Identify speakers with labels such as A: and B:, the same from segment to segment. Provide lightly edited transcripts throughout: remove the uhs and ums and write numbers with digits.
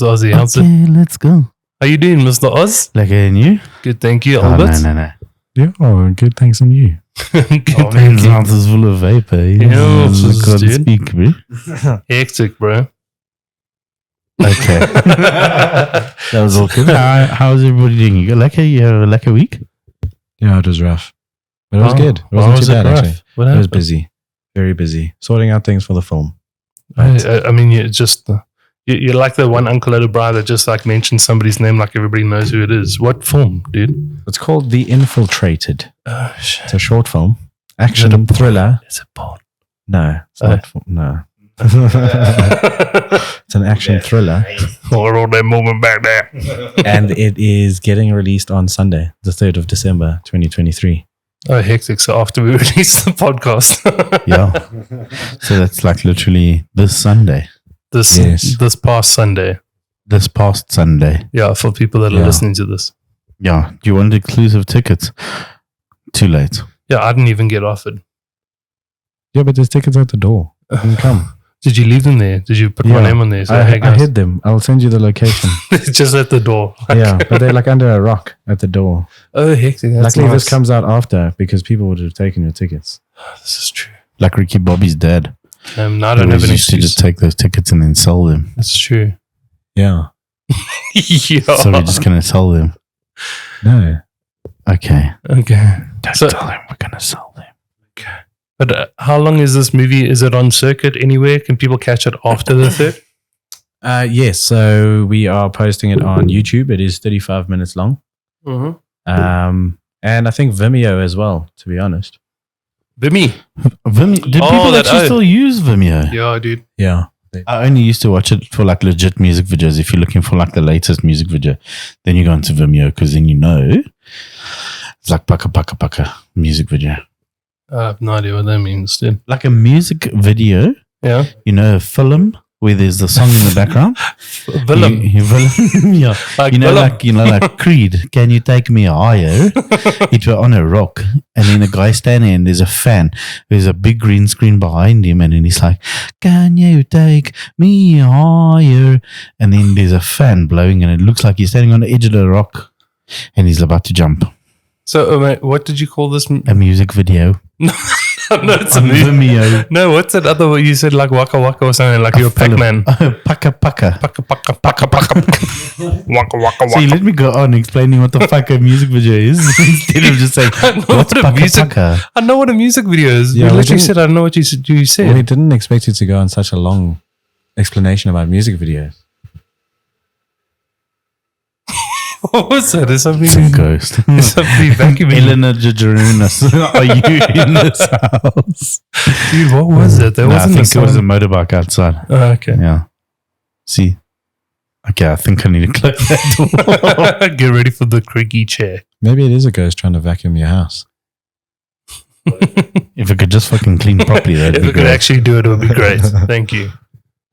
A: Mr. Ozzy. How's it?
B: Okay, let's go.
A: How you doing, Mr. Oz?
B: Like and you?
A: Good, thank you, Albert.
B: No.
C: Yeah, good. Thanks on you.
A: Good,
B: Oh,
A: thank
B: man's
A: you.
B: mouth is full of vapor.
A: Yeah,
B: I
A: just,
B: can't
A: dude.
B: speak, bro.
A: Hectic, bro.
B: Okay. That was all good. How's everybody doing? You got you have a lekker week?
C: Yeah, it was rough. But it was good. It
A: Why
C: wasn't
A: was
C: too
A: it
C: bad,
A: rough?
C: actually.
A: What
C: It was
A: happened?
C: busy. Very busy. Sorting out things for the film.
A: I mean, you just you're like the one uncle at a bar that just like mentions somebody's name like everybody knows who it is. What film, dude?
C: It's called The Infiltrated.
A: Oh shit!
C: It's a short film. Action thriller.
A: Is it porn?
C: No, it's not. No. It's an action thriller.
A: Or all that movement back there.
C: And it is getting released on Sunday, the 3rd of December, 2023.
A: Oh, hectic! So after we release the podcast,
B: Yeah. So that's like literally this Sunday.
A: this past Sunday.
B: This past Sunday.
A: Yeah, for people that are
C: Yeah.
A: listening to this.
B: Yeah. Do you want exclusive tickets? Too late.
A: Yeah, I didn't even get offered.
C: Yeah, but there's tickets at the door. You can come.
A: Did you leave them there? Did you put my
C: Yeah.
A: name on there? So,
C: I
A: hey guys,
C: hid them. I'll send you the location.
A: just at the door.
C: Yeah, but they're like under a rock at the door.
A: Oh, hectic! That's
C: Luckily,
A: nice.
C: this comes out after because people would have taken your tickets.
A: This is true.
B: Like Ricky Bobby's dad.
A: Now I don't have
B: Always
A: an
B: used to
A: excuse.
B: just take those tickets and then sell them.
A: That's true.
C: Yeah.
A: Yeah.
B: So we're just going to sell them.
C: No.
B: Okay.
A: Okay.
B: Don't
A: So-
B: tell them we're going to sell them.
A: But how long is this movie? Is it on circuit anywhere? Can people catch it after the third?
C: Yes. So we are posting it on YouTube. It is 35 minutes long.
A: Mm-hmm.
C: And I think Vimeo as well, to be honest.
A: Vimeo.
B: Vimeo. Do
A: Oh,
B: people
A: that
B: actually
A: own.
B: still use Vimeo?
A: Yeah, dude.
C: Yeah.
B: I only used to watch it for like legit music videos. If you're looking for like the latest music video, then you go into Vimeo because then you know it's like paka music video.
A: I have no idea what that means, dude.
B: Like a music video,
A: Yeah.
B: you know, a film where there's the song in the background.
A: Willem.
B: Willem. Yeah.
A: Like
B: You know,
A: Willem.
B: like Creed, can you take me higher? It were on a rock, and then a guy standing, and there's a fan. There's a big green screen behind him, and then he's like, "Can you take me higher?" And then there's a fan blowing, and it looks like he's standing on the edge of the rock, and he's about to jump.
A: So, what did you call this?
B: A music video.
A: No, it's a
B: On
A: movie.
B: Vimeo.
A: No, what's that other one? You said like Waka Waka or something, like you're Pac-Man.
B: Paka.
A: Paka Paka Paka Paka. Waka Waka
B: So you
A: Waka.
B: let me go on explaining what the fuck a music video is instead of just saying,
A: I know
B: what's
A: what a
B: paka
A: music-
B: paka?
A: I know what a music video is.
C: Yeah,
A: you
C: we
A: literally
C: didn't-
A: said, I know what you said.
C: We didn't expect you to go on such a long explanation about music videos.
A: What was that? Is something,
B: It's a ghost.
A: is something vacuuming?
B: Elena Jajarunas, are you in this house?
A: Dude, what was it? That
B: No, I
A: wasn't
B: think
A: the
B: it was a
A: song.
B: motorbike outside.
A: Oh, okay.
B: Yeah. See? Okay, I think I need to close that door.
A: Get ready for the creaky chair.
C: Maybe it is a ghost trying to vacuum your house.
B: If it could just fucking clean properly, that'd
A: If
B: be
A: we could
B: great.
A: actually do it, it would be great. Thank you.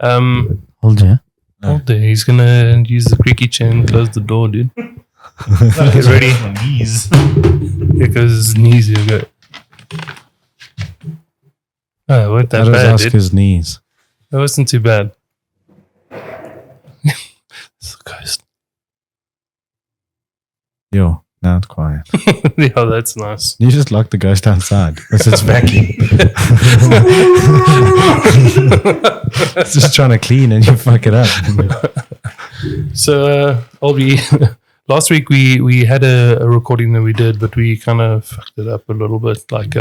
B: Hold on.
A: Hold there. He's gonna use the creaky chair and close the door, dude. Get ready. Here goes his knees. Here we go. Oh, what that
C: Let us
A: bad,
C: ask
A: dude.
C: his knees.
A: That wasn't too bad. It's a ghost.
C: Yo, now it's quiet.
A: Yeah, that's nice.
C: You just locked the ghost outside. Because it's vacuum. It's just trying to clean and you fuck it up.
A: So, last week we had a recording that we did, but we kind of fucked it up a little bit. Like,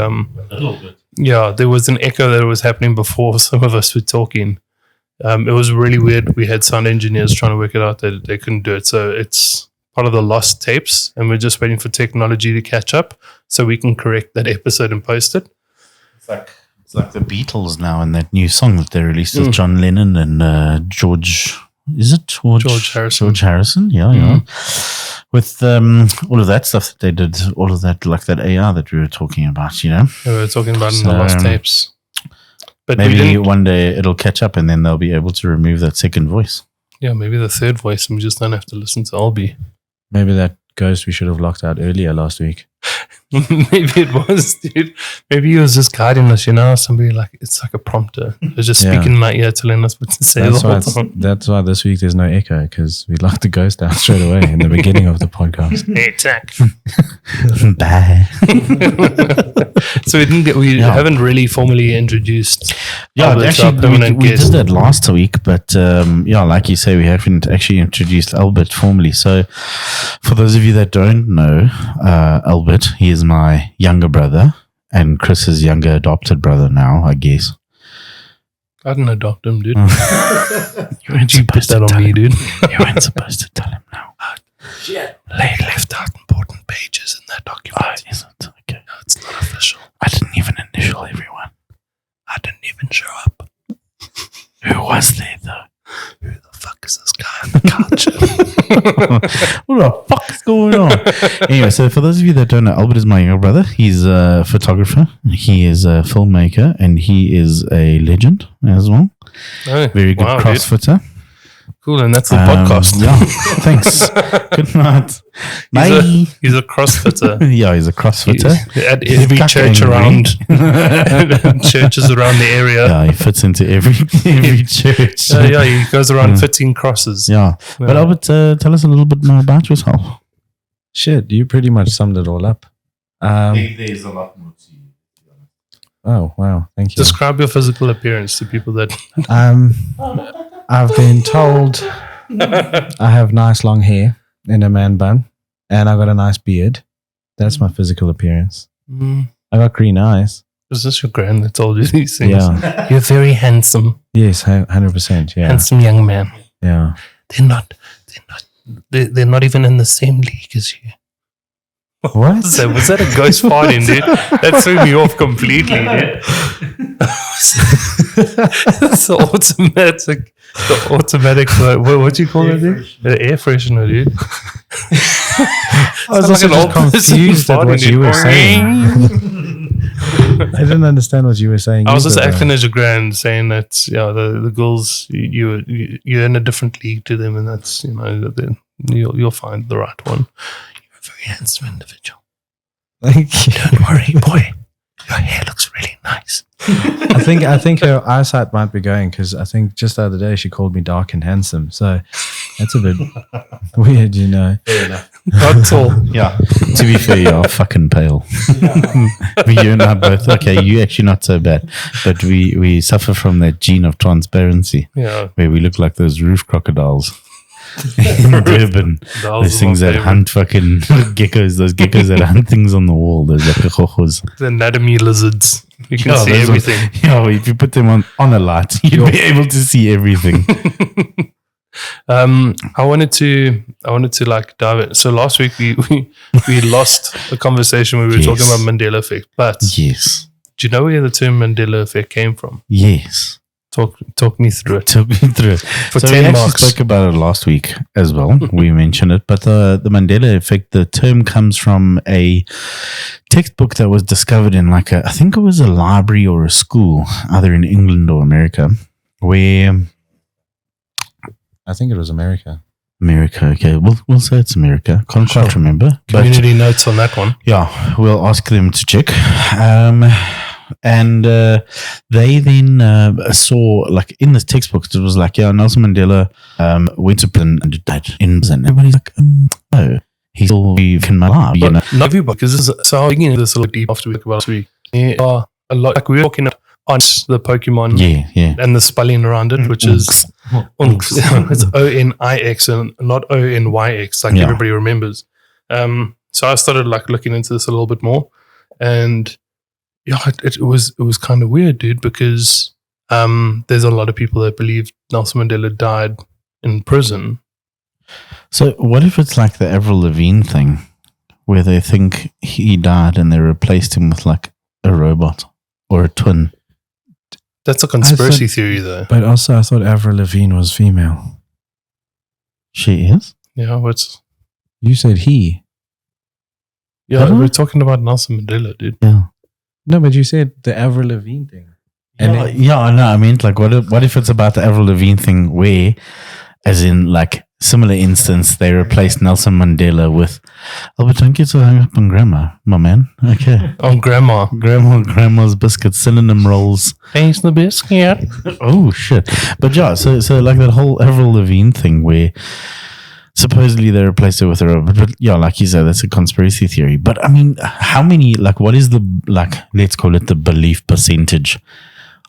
A: yeah, there was an echo that was happening before some of us were talking. It was really weird. We had sound engineers trying to work it out. They couldn't do it. So it's part of the lost tapes, and we're just waiting for technology to catch up so we can correct that episode and post it.
B: It's like the Beatles now and that new song that they released with John Lennon and George. Is it George
A: Harrison.
B: George Harrison, yeah. With all of that stuff that they did, all of that, like that AR that we were talking about, you know.
A: We were talking about in the lost tapes. But we
B: Maybe
A: didn't,
B: one day it'll catch up and then they'll be able to remove that second voice.
A: yeah, maybe the third voice, and we just don't have to listen to Albie.
C: Maybe that ghost we should have locked out earlier last week.
A: Maybe it was, dude. Maybe he was just guiding us, somebody it's like a prompter. They're just speaking in my ear, telling us what to say.
C: That's why this week there's no echo, because we locked the ghost out straight away in the beginning of the podcast.
B: Bye.
A: So we haven't really formally introduced. Albert,
B: actually, we did that last week, but like you say, we haven't actually introduced Albert formally. So, for those of you that don't know, Albert, he is my younger brother and Chris's younger adopted brother now, I guess.
A: I didn't adopt him, dude. You put that on me, dude.
B: You weren't supposed to tell him now.
A: Shit. They left out important pages in that document.
B: Oh, is it? Okay.
A: No, it's not official.
B: I didn't even initial everyone.
A: I didn't even show up.
B: Who was there, though?
A: Who the fuck is this guy on the couch?
B: What the fuck is going on? Anyway, so for those of you that don't know, Albert is my younger brother. He's a photographer. He is a filmmaker, and he is a legend as well.
A: Oh,
B: very good CrossFitter.
A: Dude. Cool, and that's the podcast.
B: Yeah, thanks. Good night. Bye.
A: He's a CrossFitter.
B: Yeah, he's a CrossFitter.
A: At every church around, churches around the area.
B: Yeah, he fits into every church.
A: He goes around fitting crosses.
B: Yeah. But Albert, tell us a little bit more about yourself.
C: Shit, you pretty much summed it all up.
B: There's a lot more to you.
C: Oh, wow. Thank you.
A: Describe your physical appearance to people that...
C: I've been told I have nice long hair in a man bun, and I got a nice beard. That's my physical appearance. I got green eyes.
A: Was this your grand that told you these things?
C: Yeah.
A: You're very handsome.
C: Yes, 100%. Yeah.
A: Handsome young man.
C: Yeah.
A: They're not even in the same league as you.
C: What?
A: Was that a ghost farting, dude? That threw me off completely, dude. It's the automatic, what do you call it, dude? The air freshener, dude.
C: I was like an old confused at what you were saying. I didn't understand what you were saying.
A: I was just acting as your grand, saying that the girls, you're in a different league to them, and that's you'll find the right one. Very handsome individual.
C: Thank you.
A: Don't worry, boy. Your hair looks really nice.
C: I think her eyesight might be going, because I think just the other day she called me dark and handsome. So that's a bit weird,
B: Fair enough.
A: Not tall.
B: Yeah. To be fair, you're fucking pale. But you and I both. Okay, you actually not so bad, but we suffer from that gene of transparency.
A: Yeah.
B: Where we look like those roof crocodiles. In Durban, those things that hunt fucking geckos, those geckos that hunt things on the wall, those like
A: the anatomy lizards. You can see everything.
B: If you put them on a light, you'll be able to see everything.
A: I wanted to like dive in. So last week we lost the conversation where we were talking about Mandela Effect. But
B: yes,
A: do you know where the term Mandela Effect came from?
B: Yes.
A: Talk me through it.
B: For so 10 marks. We actually spoke about it last week as well. We mentioned it. But the Mandela Effect, the term comes from a textbook that was discovered in I think it was a library or a school, either in England or America, where...
C: I think it was America.
B: America, okay. We'll say it's America. Can't quite remember.
A: Community notes on that one.
B: Yeah, we'll ask them to check. And they then saw, in this textbook, it was Nelson Mandela went to prison and died in prison. Everybody's like, oh, he's still in my life,
A: Not everybody, because so I'll begin this a little deep after we talk about last week. There are a lot, we were talking on the Pokemon and the spelling around it, which is it's O-N-I-X and not O-N-Y-X, everybody remembers. So I started looking into this a little bit more, and it was kind of weird, dude, because there's a lot of people that believe Nelson Mandela died in prison.
B: So what if it's like the Avril Lavigne thing, where they think he died and they replaced him with a robot or a twin?
A: That's a conspiracy theory, though.
C: But also, I thought Avril Lavigne was female.
B: She is?
A: Yeah, what's...
C: You said he.
A: Yeah, we're talking about Nelson Mandela, dude.
B: Yeah.
C: No, but you said the Avril Lavigne thing.
B: And I meant what if it's about the Avril Lavigne thing where, as in Similar instance, they replaced Nelson Mandela with Albert. Don't get so hung up on grammar, my man. Okay.
A: On grandma.
B: Grandma's biscuits, synonym rolls.
A: Thanks the biscuit.
B: Oh shit! But yeah, so like that whole Avril Lavigne thing where supposedly they replaced it with a robot. But yeah, like you said, that's a conspiracy theory. But I mean, how many? Like, what is the let's call it the belief percentage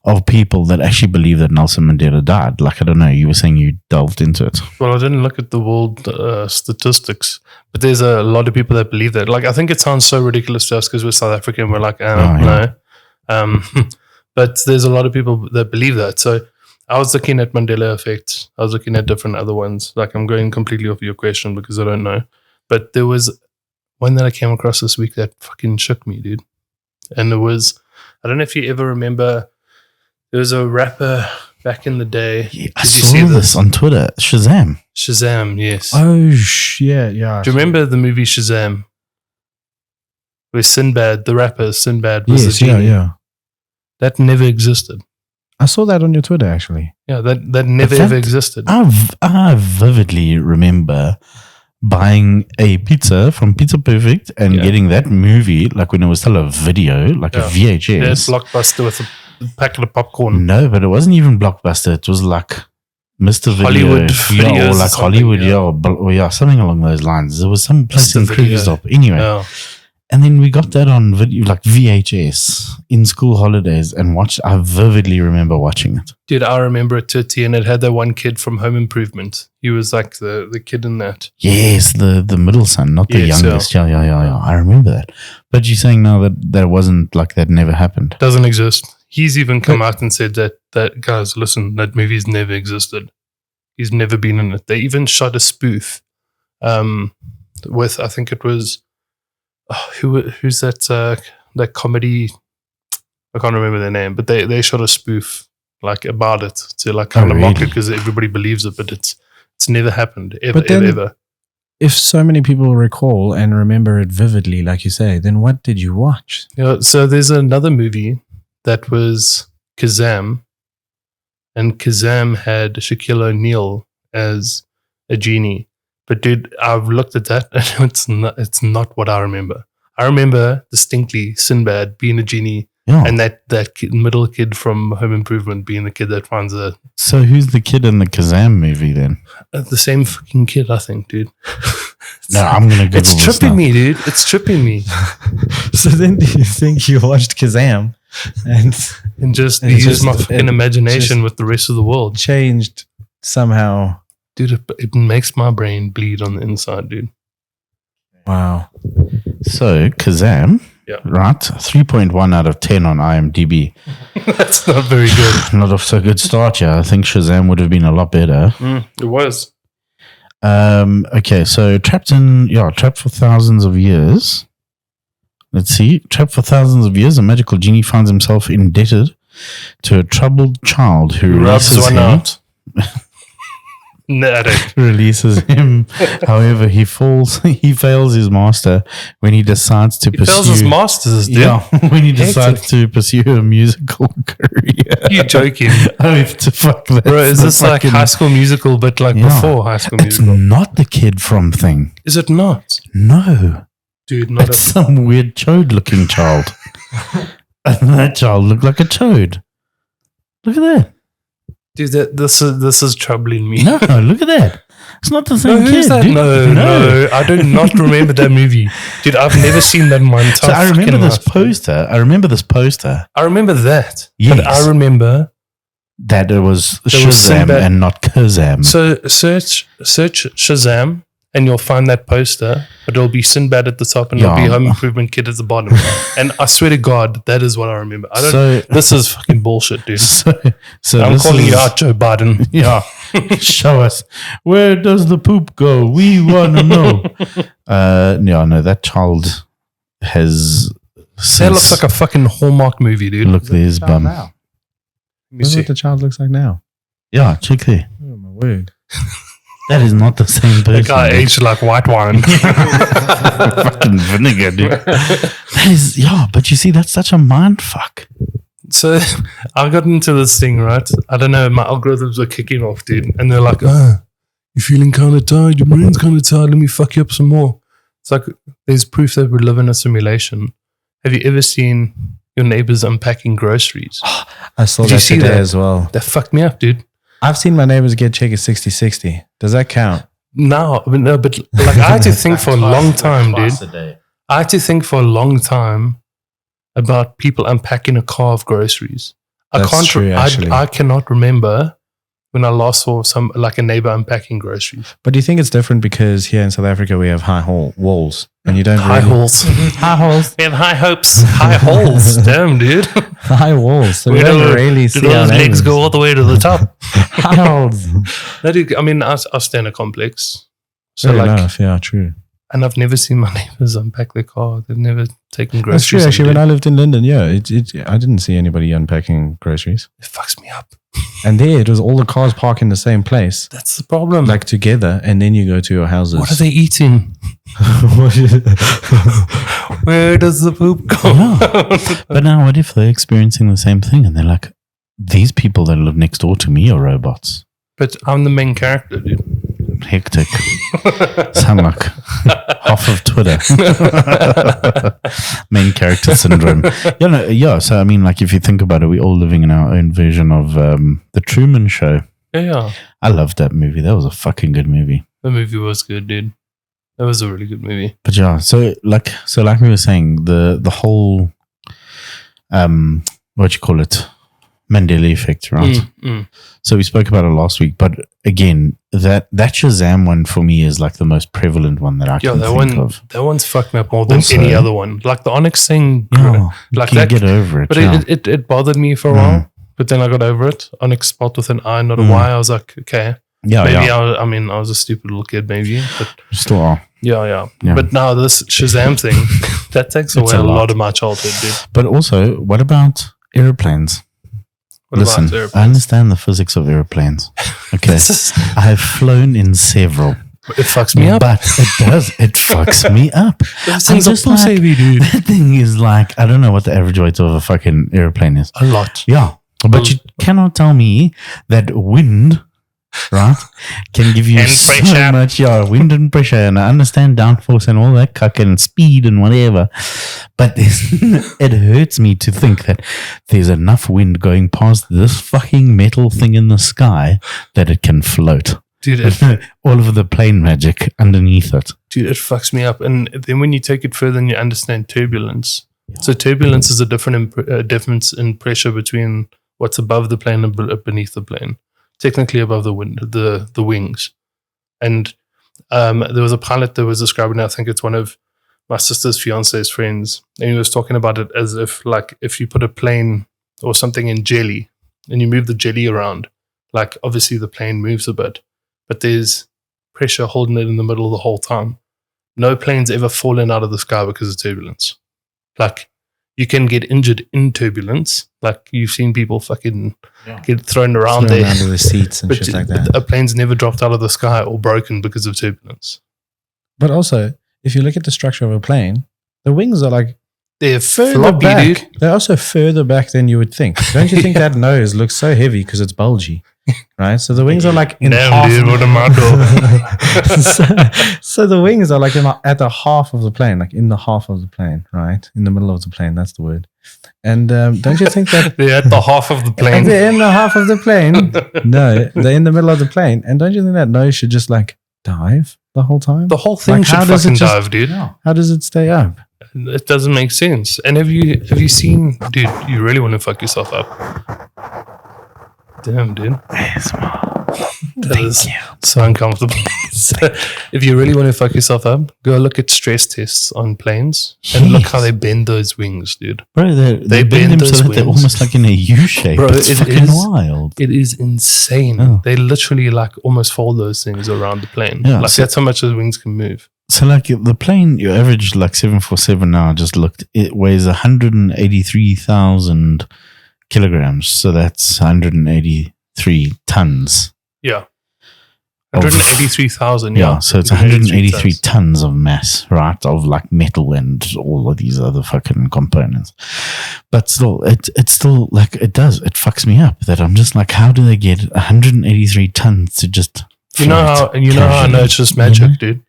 B: of people that actually believe that Nelson Mandela died? Like, I don't know. You were saying you delved into it.
A: Well, I didn't look at the world statistics, but there's a lot of people that believe that. Like, I think it sounds so ridiculous to us because we're South African. We're like, no. But there's a lot of people that believe that. So I was looking at Mandela Effect. I was looking at different other ones. Like, I'm going completely off your question because I don't know. But there was one that I came across this week that fucking shook me, dude. And it was, I don't know if you ever remember, there was a rapper back in the day.
B: Yeah, I saw this on Twitter. Shazam.
A: Shazam, yes.
C: Oh, yeah.
A: Do you remember the movie Shazam? Where Sinbad, the rapper Sinbad, was the genie?
C: Yeah.
A: That never existed.
C: I saw that on your Twitter, actually.
A: Yeah, that never ever existed.
B: I vividly remember buying a pizza from Pizza Perfect and getting that movie, like when it was still a video, like a VHS.
A: Yeah, Blockbuster with a packet of popcorn.
B: No, but it wasn't even Blockbuster. It was like Mr. Video.
A: Hollywood
B: Videos, or like Hollywood, or something along those lines. There was some place in Krugersdorp. Anyway. And then we got that on video, like VHS, in school holidays, and watched. I vividly remember watching it.
A: Dude, I remember it too, and it had that one kid from Home Improvement. He was like the kid in that.
B: Yes, the middle son, not the youngest. Yeah. I remember that. But you're saying now that wasn't like that never happened.
A: Doesn't exist. He's even come out and said that guys, listen, that movie's never existed. He's never been in it. They even shot a spoof with, I think it was, who's that comedy? I can't remember their name, but they shot a spoof like about it to like kind of mock it because everybody believes it, but it's never happened ever.
C: If so many people recall and remember it vividly, like you say, then what did you watch?
A: Yeah, so there's another movie that was Kazam, and Kazam had Shaquille O'Neal as a genie. But dude, I've looked at that and it's not what I remember. I remember distinctly Sinbad being a genie and that middle kid from Home Improvement being the kid that finds a...
B: So who's the kid in the Kazam movie then?
A: The same fucking kid, I think, dude.
B: No, I'm going to Google
A: It's tripping me, dude. It's tripping me.
C: So then do you think you watched Kazam
A: and just used my fucking imagination with the rest of the world?
C: Changed somehow...
A: Dude, it makes my brain bleed on the inside, dude.
C: Wow.
B: So, Kazam, right? 3.1 out of 10 on IMDb.
A: That's not very good.
B: Not off so good start, yeah. I think Shazam would have been a lot better.
A: It was.
B: Okay, so trapped for thousands of years. Let's see. Trapped for thousands of years, a magical genie finds himself indebted to a troubled child who
A: rubs one out.
B: Releases him. However, he fails his master when he decides to pursue.
A: Fails his masters, dude.
B: Yeah, when he decides to pursue a musical career.
A: You're joking.
B: I have to fuck that.
A: Bro, is this like High School Musical, but like before High School Musical?
B: It's not the kid from Thing.
A: Is it not?
B: No.
A: Dude, not
B: it's some weird chode-looking child. And that child looked like a chode. Look at that.
A: Dude, this is troubling me.
B: No, look at that. It's not the same kid.
A: Who's that?
B: Dude.
A: No. I do not remember that movie. Dude, I've never seen that in my entire
B: I remember this poster. I remember that.
A: Yes. But I remember
B: that it was Shazam and not Kazam.
A: So search Shazam and you'll find that poster, but it'll be Sinbad at the top and it'll be Home Improvement Kid at the bottom. And I swear to God, that is what I remember. This is fucking bullshit, dude. So I'm calling you out, Joe Biden.
B: Yeah. Show us. Where does the poop go? We want to know. No, that child has...
A: That looks like a fucking Hallmark movie, dude.
B: Look, there's bum.
C: Let me see what the child looks like now.
B: Yeah, check there.
C: Oh, my word.
B: That is not the same person.
A: The guy aged like white wine.
B: Fucking vinegar, dude. That is, but you see, that's such a mind fuck.
A: So I got into this thing, right? I don't know, my algorithms were kicking off, dude. And they're like, you're feeling kind of tired, your brain's kind of tired, let me fuck you up some more. It's like there's proof that we live in a simulation. Have you ever seen your neighbors unpacking groceries?
C: I saw
A: Did you
C: that
A: see
C: today
A: that?
C: as well.
A: That fucked me up, dude.
C: I've seen my neighbors get check at 60-60. Does that count?
A: No, but like I had to think for a long time, dude. I had to think for a long time about people unpacking a car of groceries.
C: That's true, actually.
A: I cannot remember when I last saw a neighbor unpacking groceries.
C: But do you think it's different because here in South Africa we have high walls and you don't
A: High halls.
C: high halls,
A: We have high hopes, high halls. Damn, dude.
C: high walls. So we don't really see our
A: those legs
C: neighbors.
A: go all the way to the top.
C: High halls.
A: No, dude, I mean, I stay in a complex. So
C: Fair
A: like,
C: enough. Yeah, true.
A: and I've never seen my neighbors unpack their car. They've never taken groceries.
C: That's true.
A: in,
C: Actually, when
A: dude.
C: I lived in London, I didn't see anybody unpacking groceries.
A: It fucks me up.
C: And there, it was all the cars parked in the same place,
A: That's the problem.
C: like together, and then you go to your houses.
A: What are they eating? Where does the poop go?
B: But now, what if they're experiencing the same thing and they're like, these people that live next door to me are robots?
A: But I'm the main character, dude.
B: Hectic. Sound like half of Twitter. Main character syndrome. So I mean, like, if you think about it, we're all living in our own version of The Truman Show.
A: Yeah.
B: I loved that movie. That was a fucking good movie.
A: The movie was good, dude. That was a really good movie.
B: But yeah, so like we were saying, the whole what you call it? Mandela Effect, right? So we spoke about it last week, but again, that Shazam one for me is like the most prevalent one that I can think of.
A: That one's fucked me up more than
B: Also,
A: any other one. Like the Onyx thing,
B: Yeah,
A: like
B: can
A: that.
B: get over it.
A: But
B: Yeah.
A: it bothered me for a while. But then I got over it. Onyx spelled with an I, not a Y. I was like, okay, maybe I was a stupid little kid, maybe. But
B: Still are.
A: yeah.
B: Yeah.
A: But now this Shazam thing, that takes
B: It's
A: away
B: a
A: a
B: lot.
A: lot of my childhood, dude.
B: But also, what about airplanes?
A: What
B: Listen,
A: about
B: I understand the physics of airplanes. Okay. I have flown in several.
A: It fucks me up.
B: But it fucks me up.
A: Those
B: I'm
A: things are
B: just
A: pussy,
B: like,
A: dude.
B: that thing is like, I don't know what the average weight of a fucking airplane is.
A: A lot.
B: Yeah. But you cannot tell me that wind, right, can give you
A: And
B: so
A: pressure.
B: much, wind and pressure, and I understand downforce and all that cuck and speed and whatever. But it hurts me to think that there's enough wind going past this fucking metal thing in the sky that it can float.
A: Dude,
B: All of the plane magic underneath it.
A: Dude, it fucks me up. And then when you take it further and you understand turbulence. So turbulence is a difference in pressure between what's above the plane and beneath the plane. Technically above the wind, the wings. And there was a pilot that was describing, I think it's one of my sister's fiance's friends, and he was talking about it as if, like, if you put a plane or something in jelly and you move the jelly around, like, obviously the plane moves a bit, but there's pressure holding it in the middle the whole time. No plane's ever fallen out of the sky because of turbulence. Like, you can get injured in turbulence. Like, you've seen people fucking get thrown around there.
C: under the seats and shit like that.
A: A plane's never dropped out of the sky or broken because of turbulence.
C: But also, if you look at the structure of a plane, the wings are like
A: They're
C: further
A: floppy,
C: back.
A: dude.
C: They're also further back than you would think. Don't you think that nose looks so heavy because it's bulgy? Right? So the wings are like in
A: Damn,
C: half.
A: dude, what am I doing?
C: so the wings are like at the half of the plane, like in the half of the plane, right? In the middle of the plane, that's the word. And don't you think that
A: They're at the half of the plane.
C: they're in the half of the plane? No, they're in the middle of the plane. And don't you think that nose should just like dive the whole time?
A: The whole thing
C: Like,
A: should
C: how does it
A: fucking
C: just-
A: dive, dude.
C: How does it stay up?
A: It doesn't make sense. And have you seen, dude, you really want to fuck yourself up. Damn, dude. That is so uncomfortable. So, if you really want to fuck yourself up, go look at stress tests on planes and look how they bend those wings, dude.
B: Bro, they bend them
A: those
B: so that they're
A: wings.
B: almost like in a U shape.
A: Bro,
B: it's
A: it
B: fucking
A: is.
B: wild.
A: It is insane.
B: Oh.
A: They literally like almost fold those things around the plane.
B: Yeah,
A: like
B: so-
A: that's how much those wings can move.
B: So like the plane, your average like 747 now, I just looked, it weighs 183,000 kilograms. So that's 183 tons.
A: Yeah. 183,000.
B: Yeah, so it's 183 tons of mass, right? Of like metal and all of these other fucking components. But still, it's still like it fucks me up that I'm just like, how do they get 183 tons to just
A: You know how I know
B: casually,
A: it's just
B: you
A: magic,
B: know?
A: dude.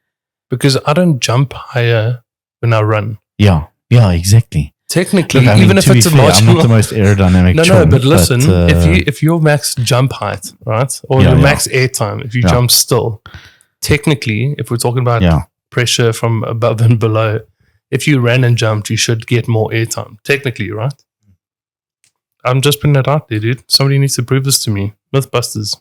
A: Because I don't jump higher when I run.
B: Yeah, exactly.
A: Technically,
B: Look, I mean,
A: even if
B: to be
A: it's a
B: fair, I'm
A: marginal.
B: not the most aerodynamic.
A: No, but listen,
B: if
A: if your max jump height, right, or
B: Yeah,
A: your
B: yeah.
A: max air time, if you
B: Yeah.
A: jump still, technically, if we're talking about
B: yeah,
A: pressure from above and below, if you ran and jumped, you should get more air time. Technically, right? I'm just putting that out there, dude. Somebody needs to prove this to me. Mythbusters.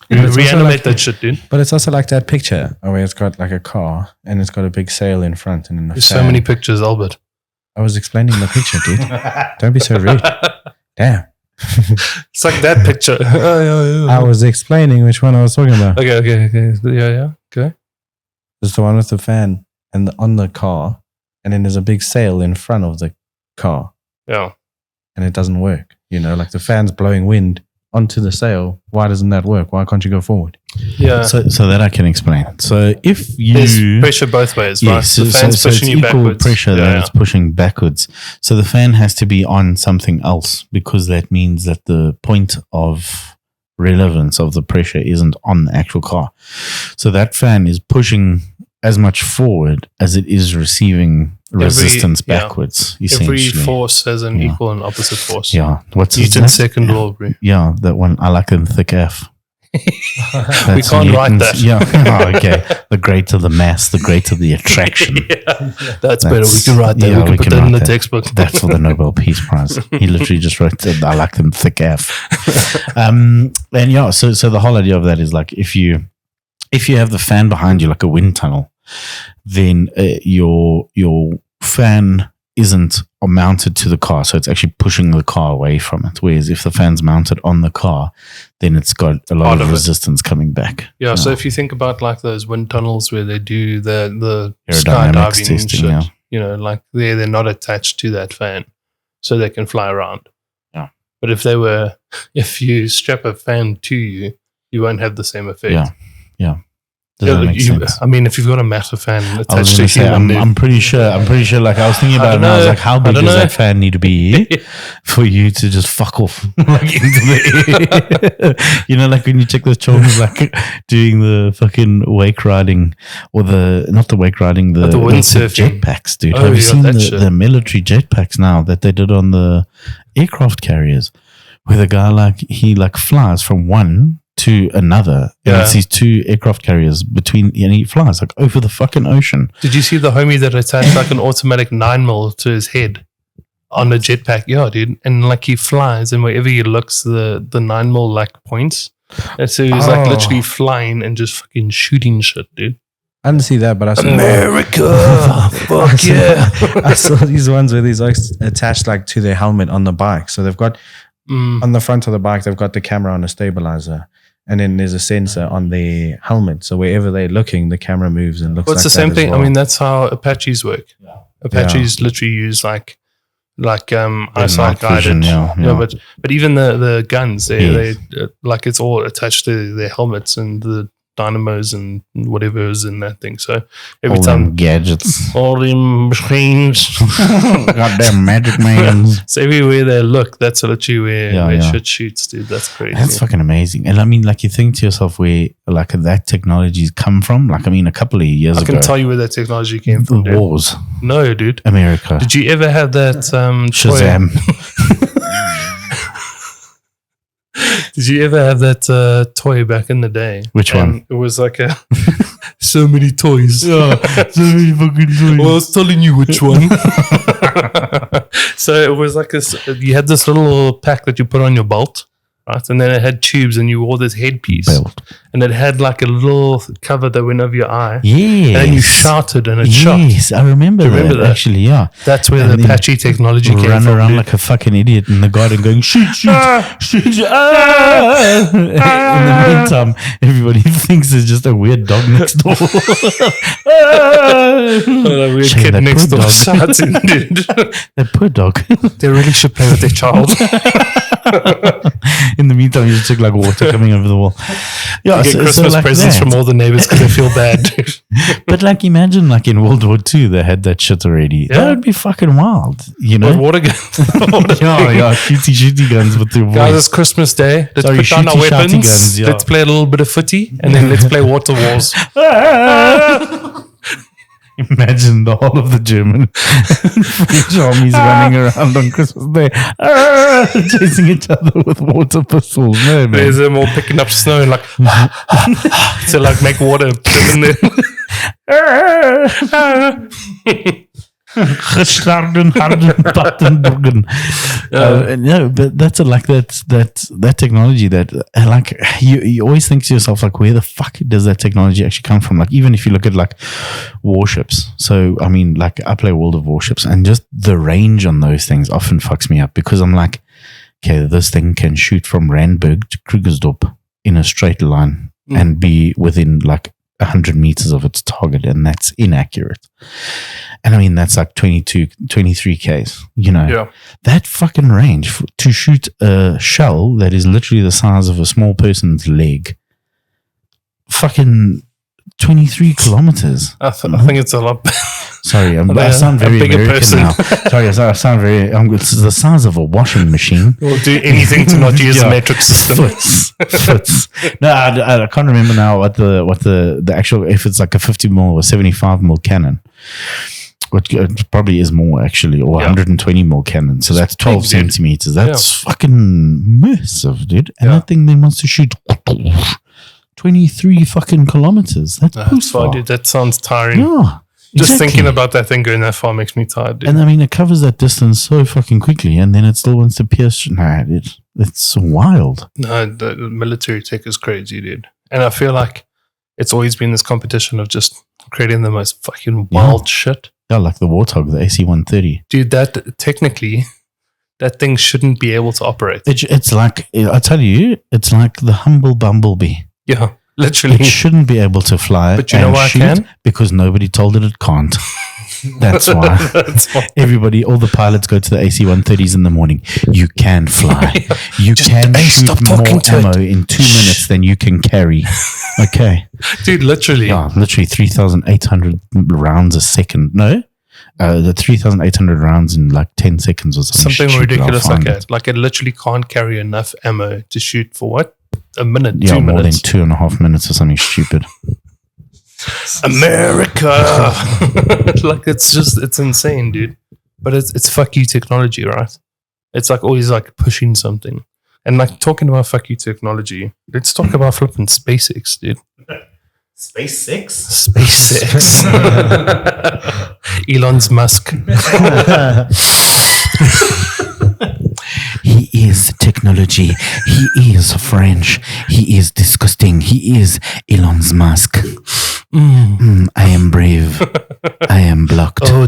C: But it's also
A: Reanimate
C: like-
A: that shit, dude.
C: But it's also like that picture where it's got like a car and it's got a big sail in front and then a
A: There's
C: fan.
A: so many pictures, Albert.
C: I was explaining the picture, dude. Don't be so rude. Damn.
A: It's like that picture.
C: I was explaining which one I was talking about.
A: Okay. Yeah. Okay.
C: It's the one with the fan and on the car, and then there's a big sail in front of the car,
A: Yeah.
C: and it doesn't work. You know, like the fan's blowing wind onto the sail. Why doesn't that work? Why can't you go forward?
A: Yeah.
B: so that I can explain. So if
A: There's
B: you
A: pressure both ways, right?
B: yes,
A: The fan's
B: so
A: pushing
B: it's
A: you
B: equal
A: backwards.
B: pressure that
A: Yeah.
B: it's pushing backwards. So the fan has to be on something else because that means that the point of relevance of the pressure isn't on the actual car. So that fan is pushing as much forward as it is receiving resistance
A: yeah.
B: backwards.
A: Every
B: Essentially,
A: force has an
B: Yeah.
A: equal and opposite force.
B: yeah. What's
A: Newton's
B: that?
A: second
B: Yeah.
A: law, bro.
B: Yeah, that one. I like in thick F.
A: We can't write that.
B: Yeah. Oh, okay. The greater the mass, the greater the attraction.
A: Yeah. That's better. We
B: That's-
A: can write that.
B: yeah,
A: we can
B: we
A: put
B: can
A: that in
B: write
A: the
B: that.
A: textbook.
B: That's for the Nobel Peace Prize. He literally just wrote that. I like them thick F. And yeah, so the whole idea of that is like if you have the fan behind you like a wind tunnel, then your fan isn't mounted to the car, so it's actually pushing the car away from it. Whereas if the fan's mounted on the car, then it's got a lot
A: Part
B: of
A: of it.
B: resistance coming back.
A: Yeah, so if you think about like those wind tunnels where they do the
B: Aerodynamics
A: skydiving and
B: testing,
A: shit,
B: yeah.
A: you know, like they're not attached to that fan, so they can fly around.
B: Yeah.
A: But if you strap a fan to you, you won't have the same effect.
B: Yeah. Does that make sense?
A: I mean, if you've got a massive fan
B: I was
A: attached to
B: going to say,
A: human,
B: I'm pretty sure. Like I was thinking about it, and I was like, how big does that fan need to be for you to just fuck off like into the air? You know, like when you check those children like doing the fucking wake riding, or not the wake riding, the
A: windsurfing.
B: jetpacks, dude.
A: Oh,
B: Have you
A: yeah,
B: seen
A: that shit.
B: the military jetpacks now that they did on the aircraft carriers, where the guy he flies from one to another, and
A: Yeah.
B: it's these two aircraft carriers between, and he flies like over the fucking ocean.
A: Did you see the homie that attached like an automatic 9mm to his head on a jetpack? Yeah, dude. And like he flies, and wherever he looks, the 9mm like points. And so he's like
C: Oh.
A: literally flying and just fucking shooting shit, dude.
C: I didn't see that, but I saw
A: America, fuck yeah.
C: I saw these ones where these are attached like to their helmet on the bike. So they've got on the front of the bike, they've got the camera on a stabilizer, and then there's a sensor on the helmet. So wherever they're looking, the camera moves and looks.
A: Well, it's
C: like
A: the same
C: that as
A: thing.
C: well.
A: I mean, that's how Apaches work. Apaches literally use like eyesight
B: night vision,
A: guided.
B: yeah.
A: But even the guns, they
B: Yes.
A: like it's all attached to their helmets and the dynamos and whatever is in that thing. So every
B: All
A: time
B: them gadgets,
A: all them machines,
B: goddamn magic mans.
A: so everywhere they look, that's literally where
B: Yeah.
A: shit shoots, dude. That's crazy.
B: That's fucking amazing. And I mean, like, you think to yourself where like that technology's come from. Like, I mean, a couple of years
A: I
B: ago,
A: can tell you where that technology came
B: the
A: from, dude.
B: wars,
A: No, dude.
B: America,
A: Did you ever have that toy?
B: Shazam.
A: Did you ever have that toy back in the day?
B: Which one?
A: It was like so many toys.
B: So many fucking toys.
A: Well, I was telling you which one. So it was like this. You had this little pack that you put on your belt, right? And then it had tubes, and you wore this headpiece,
B: Belt.
A: and it had like a little cover that went over your eye.
B: Yes.
A: And then you shouted, and it shot.
B: Yes, I remember,
A: Do you remember that?
B: actually, yeah.
A: That's where
B: And
A: the
B: then
A: Apache technology came
B: Run
A: from.
B: around
A: dude.
B: like a fucking idiot in the garden going, shoot, shoot, ah. In the meantime, everybody thinks there's just a weird dog next door.
A: Oh, weird
B: Shame
A: kid
B: that
A: next
B: poor
A: door
B: dog.
A: shouting, dude.
B: That poor dog.
A: They really should play with their child.
B: In the meantime, you just took like water coming over the wall. Yeah,
A: Get
B: so
A: Christmas
B: like
A: presents
B: that.
A: from all the neighbors because they feel bad.
B: But like, imagine like in World War II, they had that shit already.
A: Yeah.
B: That would be fucking wild, you know?
A: With water guns.
B: yeah, shooty guns with the
A: Guys,
B: voice.
A: it's Christmas Day. Let's
B: Sorry,
A: put down our
B: shooty, shouty
A: weapons.
B: guns, yeah.
A: Let's play a little bit of footy, and then let's play water wars.
B: Imagine the whole of the German French armies running around on Christmas Day, chasing each other with water pistols. No, man.
A: There's them all picking up snow and like to like make water put them in there.
B: Gestarden, harden, Battenburgen. No, but that's that technology that like you always think to yourself like, where the fuck does that technology actually come from? Like, even if you look at like warships. So I mean, like, I play World of Warships, and just the range on those things often fucks me up, because I'm like, okay, this thing can shoot from Randburg to Krugersdorp in a straight line and be within like 100 meters of its target, and that's inaccurate. And I mean, that's like 23 Ks, you know.
A: Yeah.
B: That fucking range to shoot a shell that is literally the size of a small person's leg. Fucking 23 kilometers.
A: I think it's a lot.
B: Sorry, I sound very
A: bigger
B: American
A: person.
B: now. Sorry, I sound very. It's the size of a washing machine.
A: We'll do anything to not use the metric system.
B: Foots. No, I can't remember now what the actual, if it's like a 50 mil or 75 mil cannon. Which probably is more actually, or 120 mil cannon. So that's 12 centimeters. That's fucking massive, dude. And that thing then wants to shoot 23 fucking kilometers. That's
A: far, dude. That sounds tiring.
B: Yeah.
A: Just thinking about that thing going that far makes me tired, dude.
B: And I mean, it covers that distance so fucking quickly, and then it still wants to pierce. Nah, it's wild.
A: No, the military tech is crazy, dude. And I feel like it's always been this competition of just creating the most fucking wild shit.
B: Yeah, like the Warthog, the AC-130.
A: Dude, that technically, that thing shouldn't be able to operate.
B: It's like, I tell you, it's like the humble bumblebee.
A: Yeah, literally.
B: It shouldn't be able to fly.
A: But you know why it can?
B: Because nobody told it can't. That's why. Everybody, all the pilots go to the AC-130s in the morning. You can fly. You can shoot more ammo in 2 minutes than you can carry. Okay.
A: Dude, literally.
B: Yeah, literally 3,800 rounds a second. No? The 3,800 rounds in like 10 seconds or something
A: ridiculous like that. Like, it literally can't carry enough ammo to shoot for what? A minute, 2
B: more
A: minutes.
B: than 2.5 minutes or something stupid.
A: America. Like, it's insane, dude. But it's fuck you technology, right? It's like always like pushing something. And like, talking about fuck you technology, let's talk about flipping SpaceX, dude.
B: SpaceX?
A: SpaceX. Elon's Musk.
B: He is technology. He is French. He is disgusting. He is Elon's Musk. I am brave. I am blocked.
A: Oh,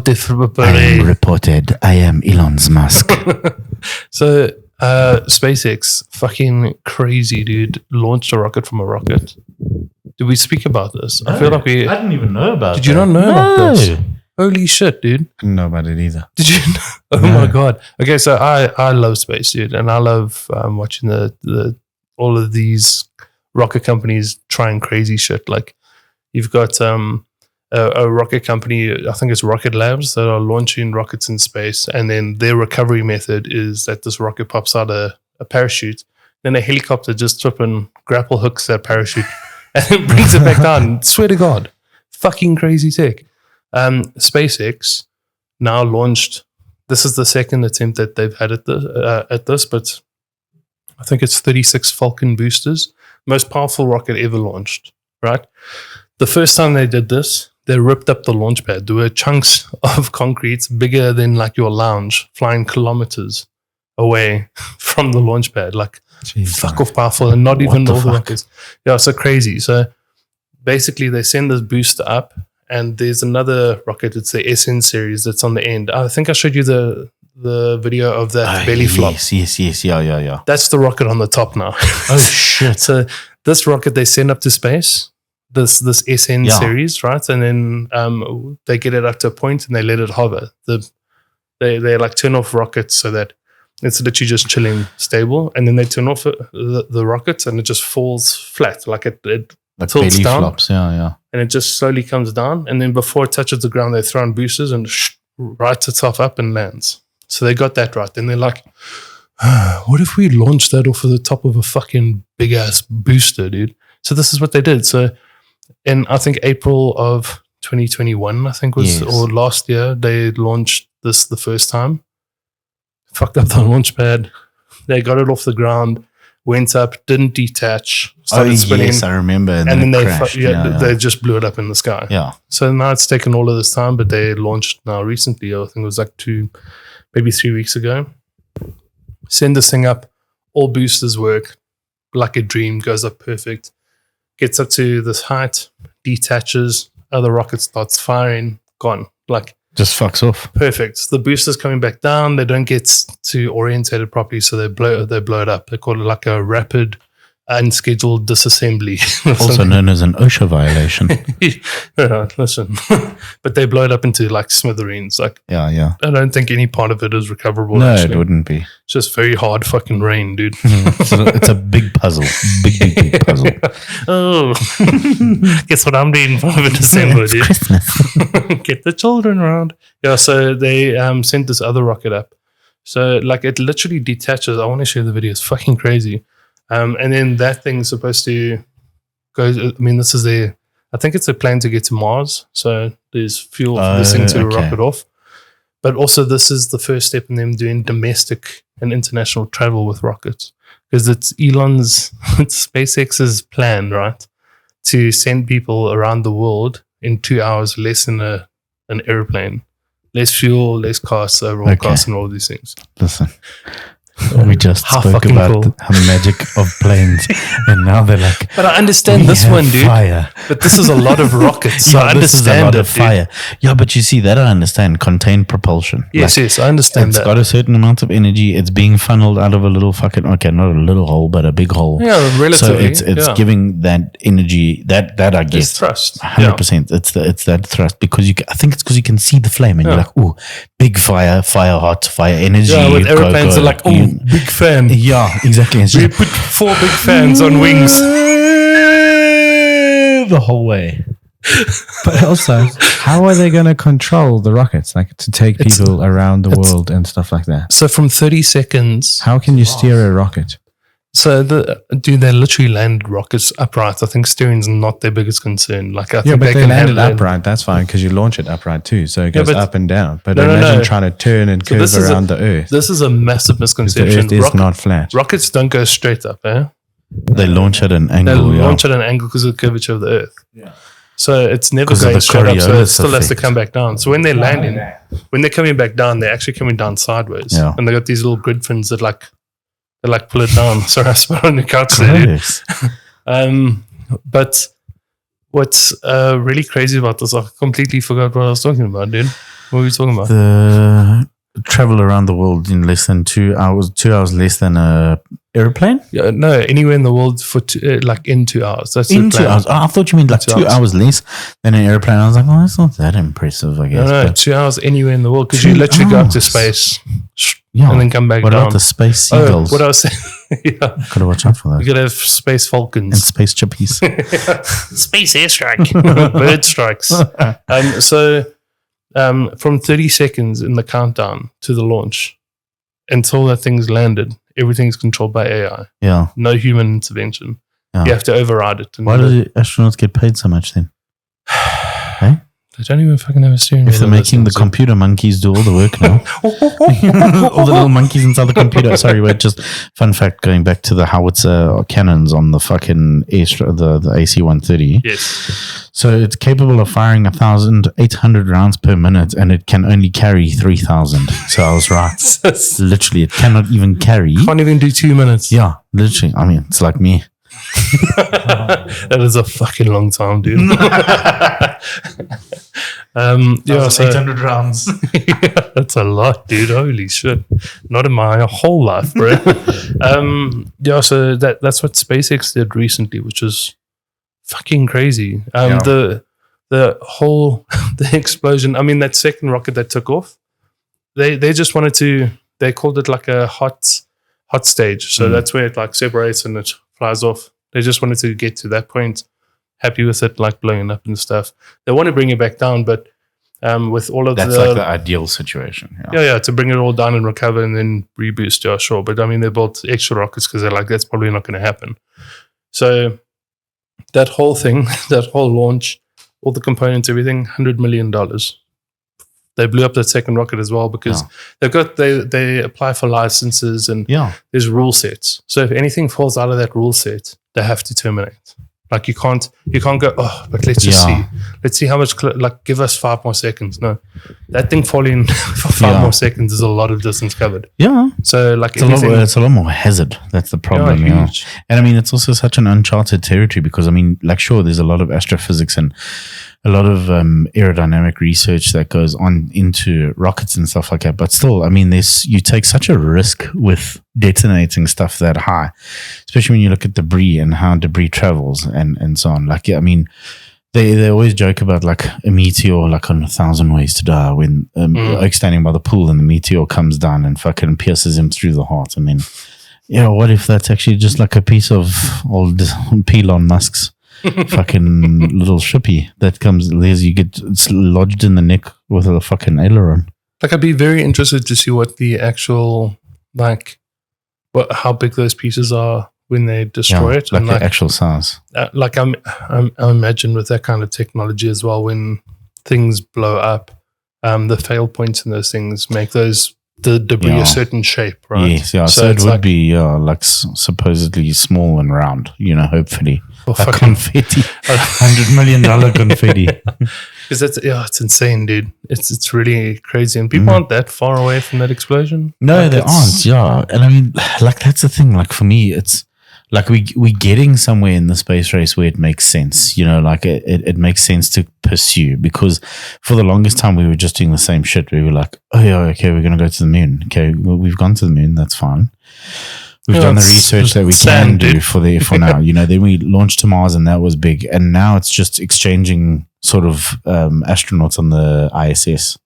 B: I am reported. I am Elon's Musk.
A: So, SpaceX, fucking crazy, dude, launched a rocket from a rocket. Did we speak about this? I feel like we...
B: I didn't even know about
A: Did you not know about this? Holy shit, dude.
C: Didn't know about it either.
A: Did you know? Oh my God. Okay, so I love space, dude, and I love watching the all of these rocket companies trying crazy shit. Like, you've got a rocket company, I think it's Rocket Labs, that are launching rockets in space, and then their recovery method is that this rocket pops out a parachute, then a helicopter just flipping grapple hooks that parachute and then brings it back down. Swear to God. Fucking crazy tech. SpaceX now launched, this is the second attempt that they've had at this, but I think it's 36 Falcon boosters. Most powerful rocket ever launched, right? The first time they did this, they ripped up the launch pad. There were chunks of concrete bigger than like your lounge flying kilometers away from the launch pad. Like, fuck off powerful, and not even all the rockets. Yeah, so crazy. So basically they send this booster up, and there's another rocket, it's the SN series that's on the end. I think I showed you the video of that belly flop.
B: Yes. Yeah.
A: That's the rocket on the top now.
B: Oh, shit.
A: So this rocket they send up to space, this SN series, right? And then they get it up to a point and they let it hover. They like turn off rockets so that It's literally just chilling stable, and then they turn off the rockets, and it just falls flat, like it
B: Like
A: tilts
B: belly
A: down,
B: flops. Yeah.
A: and it just slowly comes down. And then before it touches the ground, they throw on boosters and rights itself up and lands. So they got that right. Then they're like, what if we launched that off of the top of a fucking big ass booster, dude? So this is what they did. So in, I think, April of 2021, I think was, or last year, they launched this the first time. Fucked up the launch pad. They got it off the ground, went up, didn't detach, started spinning.
B: Yes, I remember. And
A: then they
B: crashed.
A: they just blew it up in the sky.
B: Yeah.
A: So now it's taken all of this time, but they launched now recently. I think it was like 3 weeks ago. Send this thing up, all boosters work like a dream, goes up perfect, gets up to this height, detaches, other rocket starts firing, gone. Like,
B: just fucks off.
A: perfect. The booster's coming back down. They don't get to orientated properly, so they blow it up. They call it like a rapid unscheduled disassembly.
B: Also known as an OSHA violation.
A: Yeah, listen. But they blow it up into like smithereens. Like,
B: Yeah.
A: I don't think any part of it is recoverable.
B: No,
A: actually.
B: it wouldn't be.
A: It's just very hard fucking rain, dude.
B: It's a big puzzle. Big puzzle.
A: Oh, guess what I'm doing for December, dude?
B: Christmas.
A: Get the children around. Yeah, so they sent this other rocket up. So like it literally detaches. I want to show the video. It's fucking crazy. And then that thing's supposed to go. I mean, this is I think it's a plan to get to Mars. So there's fuel for this thing to rocket off. But also, this is the first step in them doing domestic and international travel with rockets. Because it's SpaceX's plan, right? To send people around the world in 2 hours, less than an airplane. Less fuel, less costs, overall costs, and all these things.
B: Listen, we just
A: How
B: spoke
A: fucking
B: about
A: cool.
B: the magic of planes, and now they're like,
A: But I understand
B: we
A: this
B: have
A: one, dude.
B: fire.
A: But this is a lot of rockets. So I
B: this is a
A: understand
B: lot
A: it,
B: of fire. Yeah, but you see that I understand. Contained propulsion.
A: Yes, yes, I understand
B: It's
A: that.
B: got a certain amount of energy. It's being funneled out of a little fucking, okay, not a little hole, but a big hole.
A: Yeah, relatively.
B: So it's giving that energy that I
A: It's
B: guess
A: thrust.
B: 100%. It's that thrust because I think it's because you can see the flame and you're like, oh, big fire hot, fire energy.
A: Yeah, with airplanes, they're like, oh,
B: You-
A: big fan.
B: yeah, exactly. It's
A: We
B: just
A: put 4 big fans on wings.
B: the whole way.
C: But also, how are they going to control the rockets, like to take people around the world and stuff like that?
A: So from 30 seconds,
C: How can you steer a rocket?
A: so they literally land rockets upright. I think steering's not their biggest concern. Like I
C: Yeah,
A: think
C: but they
A: can
C: land it
A: handle
C: upright. That's fine because you launch it upright too, so it goes
A: but-
C: up and down. But
A: No,
C: imagine trying to turn and
A: So
C: curve
A: this is
C: around the Earth.
A: This is a massive
C: The
A: misconception.
C: Earth is not flat.
A: Rockets don't go straight up, eh?
B: They launch at an
A: They
B: angle.
A: launch at an angle because of the curvature of the Earth.
C: Yeah.
A: So it's never
B: 'Cause of
A: going
B: the
A: straight up. So it
B: Coriolis
A: still has to
B: effect.
A: come back down. So when they're landing, when they're coming back down, they're actually coming down sideways.
B: Yeah.
A: And they got these little grid fins that they pull it down. Sorry, I spit on the couch there, dude.
B: Gross.
A: But what's really crazy about this, I completely forgot what I was talking about, dude. What were we talking about?
B: The travel around the world in less than 2 hours. 2 hours less than a airplane.
A: Yeah, no, anywhere in the world for in 2 hours. That's
B: In
A: the
B: 2
A: plan.
B: hours. Oh, I thought you meant like
A: 2
B: 2
A: hours.
B: hours less than an airplane. I was like, well, that's not that impressive, I guess.
A: No,
B: but
A: 2 hours anywhere in the world because
B: 2
A: you literally go up to
B: hours.
A: space
B: yeah.
A: and then come back
B: What
A: down.
B: about the space
A: Oh,
B: seagulls?
A: what I was saying, yeah,
B: Gotta watch out for
A: you
B: those.
A: could have space
B: And
A: falcons,
B: space chippies.
A: space airstrike, bird strikes. So from 30 seconds in the countdown to the launch until that thing's landed, everything's controlled by AI.
B: Yeah.
A: No human intervention.
B: Yeah.
A: You have to override it. And
B: Why do the astronauts get paid so much then?
A: they don't even fucking have a steering wheel.
B: If they're
A: in
B: making the
A: this thing,
B: computer monkeys do all the work now. All the little monkeys inside the computer. Sorry, wait, just fun fact going back to the howitzer cannons on the fucking the AC-130.
A: Yes.
B: So it's capable of firing 1,800 rounds per minute and it can only carry 3,000. So I was right. Literally, it cannot even carry.
A: Can't even do 2 minutes.
B: Yeah, literally. I mean, it's like me.
A: That is a fucking long time, dude. Yeah, so
B: 800 rounds.
A: that's a lot, dude. Holy shit! Not in my whole life, bro. Yeah, so that's what SpaceX did recently, which was fucking crazy. The whole the explosion. I mean, that second rocket that took off, they just wanted to. they called it like a hot stage. So that's where it like separates and it flies off. They just wanted to get to that point, happy with it, like blowing up and stuff. They want to bring it back down, but with all of
B: That's like the ideal situation.
A: Yeah, to bring it all down and recover and then reboost, yeah, sure. But I mean, they built extra rockets because they're like, that's probably not going to happen. So that whole thing, that whole launch, all the components, everything, $100 million. They blew up that second rocket as well because they apply for licenses and there's rule sets. So if anything falls out of that rule set, they have to terminate. Like you can't go, but let's just see. Let's see how much, give us 5 more seconds. No, that thing falling for 5 more seconds is a lot of distance covered.
B: Yeah.
A: So like
B: it's a lot more hazard. That's the problem. Yeah. And I mean, it's also such an uncharted territory because I mean, like, sure, there's a lot of astrophysics and a lot of aerodynamic research that goes on into rockets and stuff like that. But still, I mean, you take such a risk with detonating stuff that high, especially when you look at debris and how debris travels and so on. Like, I mean, they always joke about like a meteor, like on 1,000 Ways to Die, when Oak standing by the pool and the meteor comes down and fucking pierces him through the heart. And then, what if that's actually just like a piece of old Elon Musk's fucking little shippy that comes, it's lodged in the neck with a fucking aileron. Like,
A: I'd be very interested to see what the actual, how big those pieces are when they destroy it.
B: Like the actual size.
A: I imagine with that kind of technology as well, when things blow up, the fail points in those things make the debris a certain shape, right?
B: Yes, yeah. So it would be supposedly small and round, hopefully. Like confetti. $100 million confetti.
A: Because it's insane, dude. It's really crazy. And people aren't that far away from that explosion.
B: No, they aren't, yeah. And I mean, that's the thing. Like, for me, it's like we're getting somewhere in the space race where it makes sense, it makes sense to pursue, because for the longest time we were just doing the same shit. We were like, oh yeah, okay, we're going to go to the moon. Okay, well, we've gone to the moon. That's fine. We've done the research that we can do for now. Then we launched to Mars and that was big. And now it's just exchanging sort of astronauts on the ISS.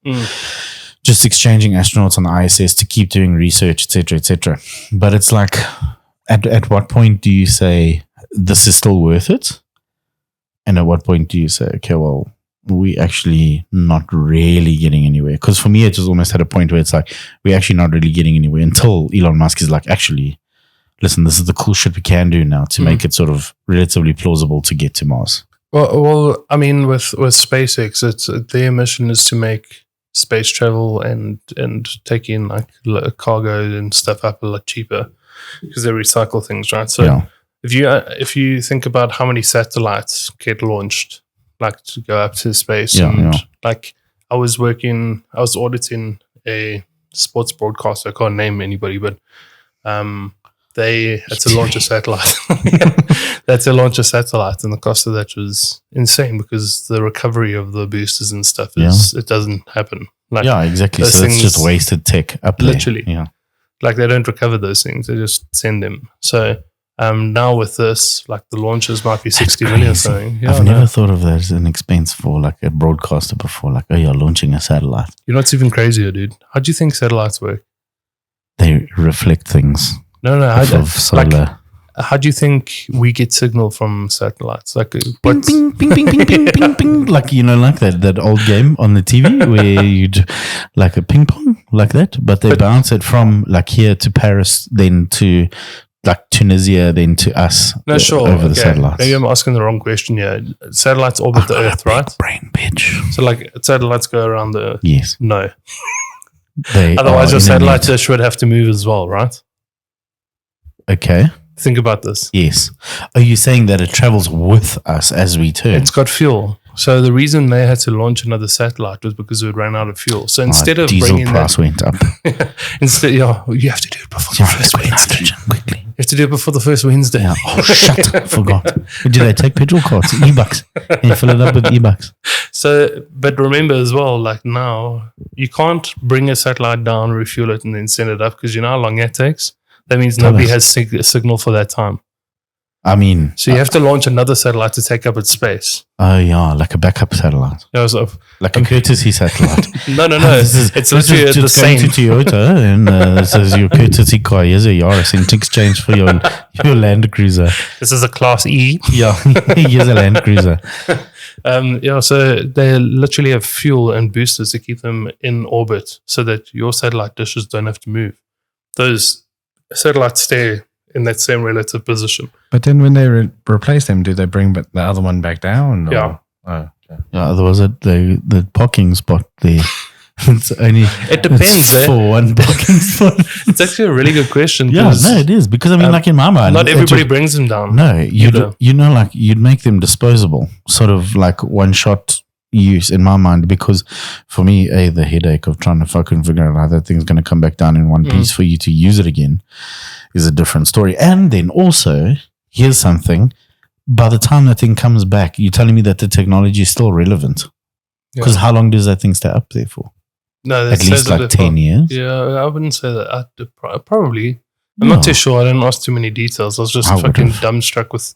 B: Just exchanging astronauts on the ISS to keep doing research, etc., etc. But it's like, At what point do you say this is still worth it? And at what point do you say, okay, well, we actually not really getting anywhere? Because for me, it was almost at a point where it's like, we're actually not really getting anywhere until Elon Musk is like, actually, listen, this is the cool shit we can do now to make it sort of relatively plausible to get to Mars.
A: Well, I mean, with SpaceX, their mission is to make space travel and taking cargo and stuff up a lot cheaper, because they recycle things, right? So if you think about how many satellites get launched, to go up to space, I was auditing a sports broadcaster. I can't name anybody, but they had to launch a satellite. That's to launch a satellite, and the cost of that was insane because the recovery of the boosters and stuff it doesn't happen.
B: Exactly. So it's just wasted tech up there.
A: Literally. Yeah. They don't recover those things; they just send them. So now with this, the launches might be 60 million or something.
B: I've never thought of that as an expense for a broadcaster before. You're launching a satellite.
A: You know what's even crazier, dude? How do you think satellites work?
B: They reflect things.
A: No.
B: Solar.
A: How do you think we get signal from satellites?
B: Ping, ping, ping, ping, ping, ping, ping, ping. That old game on the TV where you'd a ping pong like that, but they bounce it from here to Paris, then to Tunisia, then to us.
A: No, sure.
B: Over the satellites.
A: Maybe I'm asking the wrong question here. Satellites orbit the Earth, right?
B: Brain bitch.
A: So satellites go around the Earth.
B: Yes.
A: No. Otherwise, your satellite dish would have to move as well, right?
B: Okay.
A: Think about this.
B: Yes. Are you saying that it travels with us as we turn?
A: It's got fuel. So the reason they had to launch another satellite was because it ran out of fuel. So instead of
B: diesel price went up.
A: Instead, you have to do it before the first Wednesday.
B: Quickly.
A: You have to do it before the first Wednesday.
B: Yeah. Oh shit! I forgot. Do they take petrol cards, e-bucks, and fill it up with e-bucks?
A: So, but remember as well, now you can't bring a satellite down, refuel it, and then send it up, because you know how long that takes. That means nobody has signal for that time.
B: I mean,
A: So you have to launch another satellite to take up its space.
B: oh yeah, like a backup satellite, like a courtesy satellite.
A: No. It's
B: This
A: literally
B: is
A: the
B: just going
A: same.
B: to Toyota, and this is your courtesy car. Here's a Yaris in exchange for your Land Cruiser.
A: This is a Class E.
B: Yeah, here's a Land Cruiser.
A: So they literally have fuel and boosters to keep them in orbit so that your satellite dishes don't have to move. Those satellites stay in that same relative position.
C: But then when they replace them, do they bring the other one back down? Or?
A: Yeah.
C: Oh, okay.
B: Yeah, there was the parking spot there.
A: It depends.
B: It's for one parking spot.
A: It's actually a really good question.
B: Yeah, no, it is because I mean, like in my mind,
A: Not everybody brings them down.
B: No, like you'd make them disposable, sort of like one shot use in my mind. Because for me, the headache of trying to fucking figure out how that thing's going to come back down in one piece for you to use it again is a different story. And then also, here's something: by the time that thing comes back, you're telling me that the technology is still relevant. Because how long does that thing stay up there for?
A: No,
B: at least like 10 years.
A: Yeah, I wouldn't say that. Probably. I'm not too sure. I didn't ask too many details. I was just fucking dumbstruck with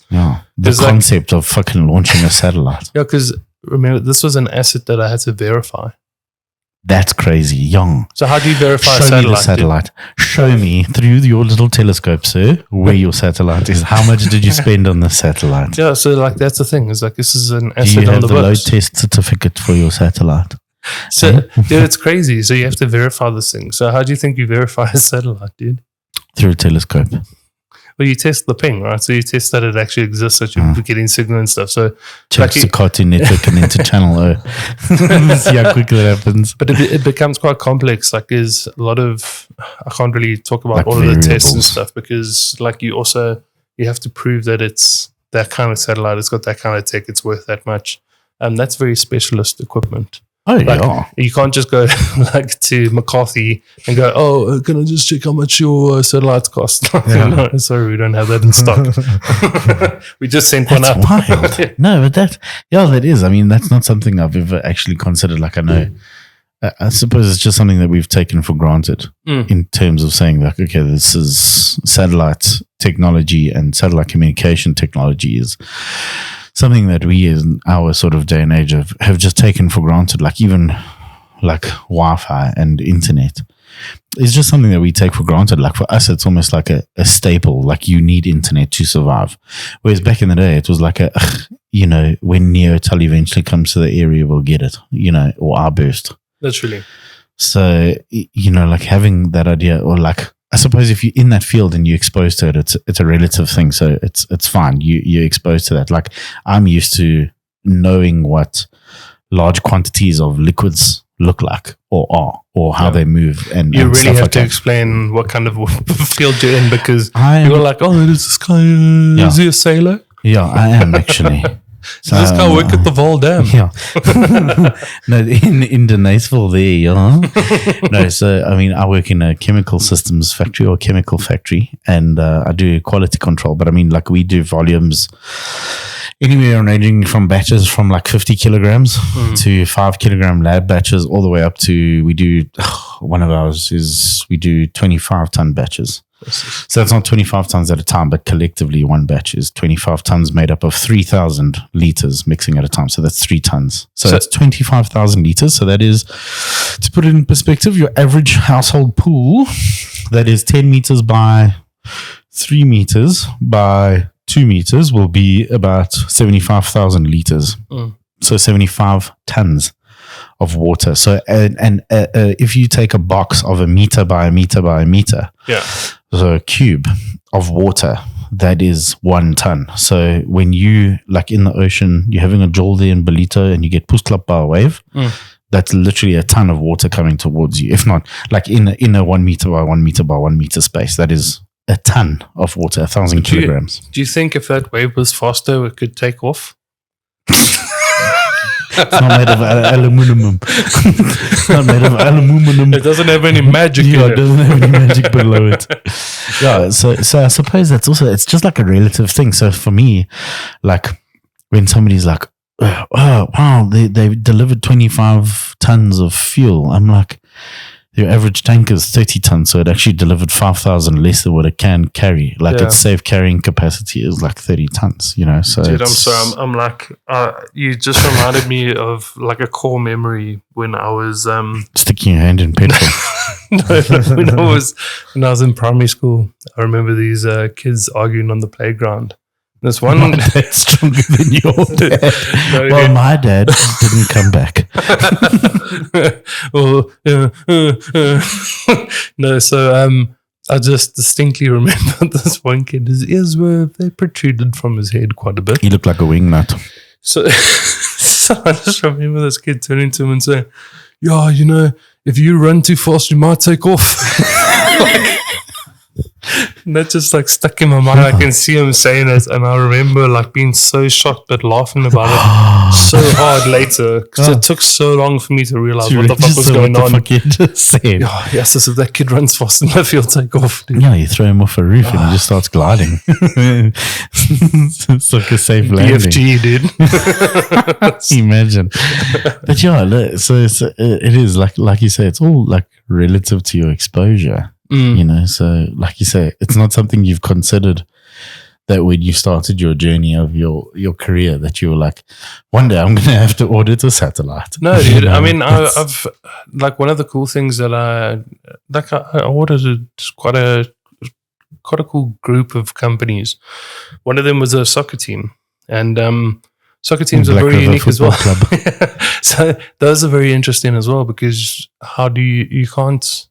B: the concept of fucking launching a satellite.
A: Yeah, because remember, this was an asset that I had to verify.
B: That's crazy, young.
A: So how do you verify a
B: Show
A: satellite?
B: me the satellite. Show me through your little telescope, sir, where your satellite is. How much did you spend on the satellite?
A: Yeah, so like that's the thing. It's like this is an
B: Do
A: asset
B: you
A: on
B: have
A: the
B: the load
A: books.
B: test certificate for your satellite?
A: So, dude, it's crazy. So you have to verify this thing. So how do you think you verify a satellite, dude?
B: Through a telescope.
A: Well, you test the ping, right? So you test that it actually exists, that you're getting signal and stuff. So
B: Checks the Cartoon Network and into Channel O. See how quick that happens.
A: But it becomes quite complex. Like there's a lot of, I can't really talk about
B: Like
A: all of the tests and
B: variables.
A: stuff because like you have to prove that it's that kind of satellite. It's got that kind of tech. It's worth that much. That's very specialist equipment.
B: Oh,
A: Like,
B: yeah.
A: you can't just go like to McCarthy and go, oh, can I just check how much your satellites cost? No, sorry, we don't have that in stock. We just sent one
B: That's
A: up.
B: wild. No, but that is. I mean, that's not something I've ever actually considered. Like, I know, I suppose it's just something that we've taken for granted in terms of saying, like, okay, this is satellite technology and satellite communication technology is something that we in our sort of day and age have just taken for granted. Like, even like Wi-Fi and internet is just something that we take for granted. Like, for us, it's almost like a staple. Like, you need internet to survive. Whereas back in the day, it was like when NeoTel eventually comes to the area, we'll get it, or our burst.
A: Literally.
B: So, like having that idea, or like, I suppose if you're in that field and you're exposed to it, it's a relative thing. So it's fine. You're exposed to that. Like, I'm used to knowing what large quantities of liquids look like or are, or how they move. And
A: you
B: and
A: really
B: stuff
A: have
B: like
A: to
B: that.
A: explain what kind of field you're in because
B: I'm-
A: you're like, oh, is this guy, is he a sailor?
B: Yeah, I am actually.
A: Does this guy work at the Vol Dam?
B: Yeah. No, in Deniseville there, No, so I mean, I work in a chemical systems factory or chemical factory, and I do quality control. But I mean, like, we do volumes anywhere ranging from batches from like 50 kilograms to 5 kilogram lab batches, all the way up to we do 25 ton batches. So it's not 25 tons at a time, but collectively one batch is 25 tons made up of 3,000 liters mixing at a time. So that's 3 tons. So that's 25,000 liters. So that is, to put it in perspective, your average household pool that is 10 meters by 3 meters by 2 meters will be about 75,000 liters. So 75 tons of water. So, and if you take a box of a meter by a meter by a meter, so a cube of water, that is 1 ton. So when you, like in the ocean, you're having a jaw there in Belito and you get pushed by a wave, that's literally a ton of water coming towards you. If not, like in a 1 meter by 1 meter by 1 meter space, that is a ton of water, 1,000 kilograms.
A: Do you think if that wave was faster, it could take off?
B: It's not made of aluminum. It's not made of aluminum.
A: It doesn't have any magic in
B: It
A: it.
B: doesn't have any magic below it. Yeah, so I suppose that's also, it's just like a relative thing. So for me, like when somebody's like, oh wow, they delivered 25 tons of fuel, I'm like, your average tanker is 30 tons, so it actually delivered 5,000 less than what it can carry. Like its safe carrying capacity is like 30 tons, you know. So
A: dude, I'm sorry. I'm like, you just reminded me of like a core memory when I was
B: sticking your hand in petrol.
A: when I was in primary school. I remember these kids arguing on the playground. This one
B: My dad's stronger than your dad. Well, my dad didn't come back.
A: No, so I just distinctly remember this one kid. His ears they protruded from his head quite a bit.
B: He looked like a wingnut.
A: So I just remember this kid turning to him and saying, "Yeah, you know, if you run too fast, you might take off." And that just like stuck in my mind. I can see him saying it, and I remember like being so shocked but laughing about it so hard later because it took so long for me to realize what the fuck was going on.
B: What the fuck you just said.
A: Oh, yes, if that kid runs fast enough, he'll take off. Dude.
B: Yeah, you throw him off a roof and he just starts gliding. It's like a safe landing.
A: BFG, dude.
B: Imagine. But yeah, so it is like you say, it's all like relative to your exposure. You know, so like you say, it's not something you've considered that when you started your journey of your career that you were like, one day I'm going to have to audit a satellite.
A: No, dude. I mean, I've like one of the cool things that I audited quite a cool group of companies. One of them was a soccer team, and soccer teams are very unique as well. So those are very interesting as well because how do you can't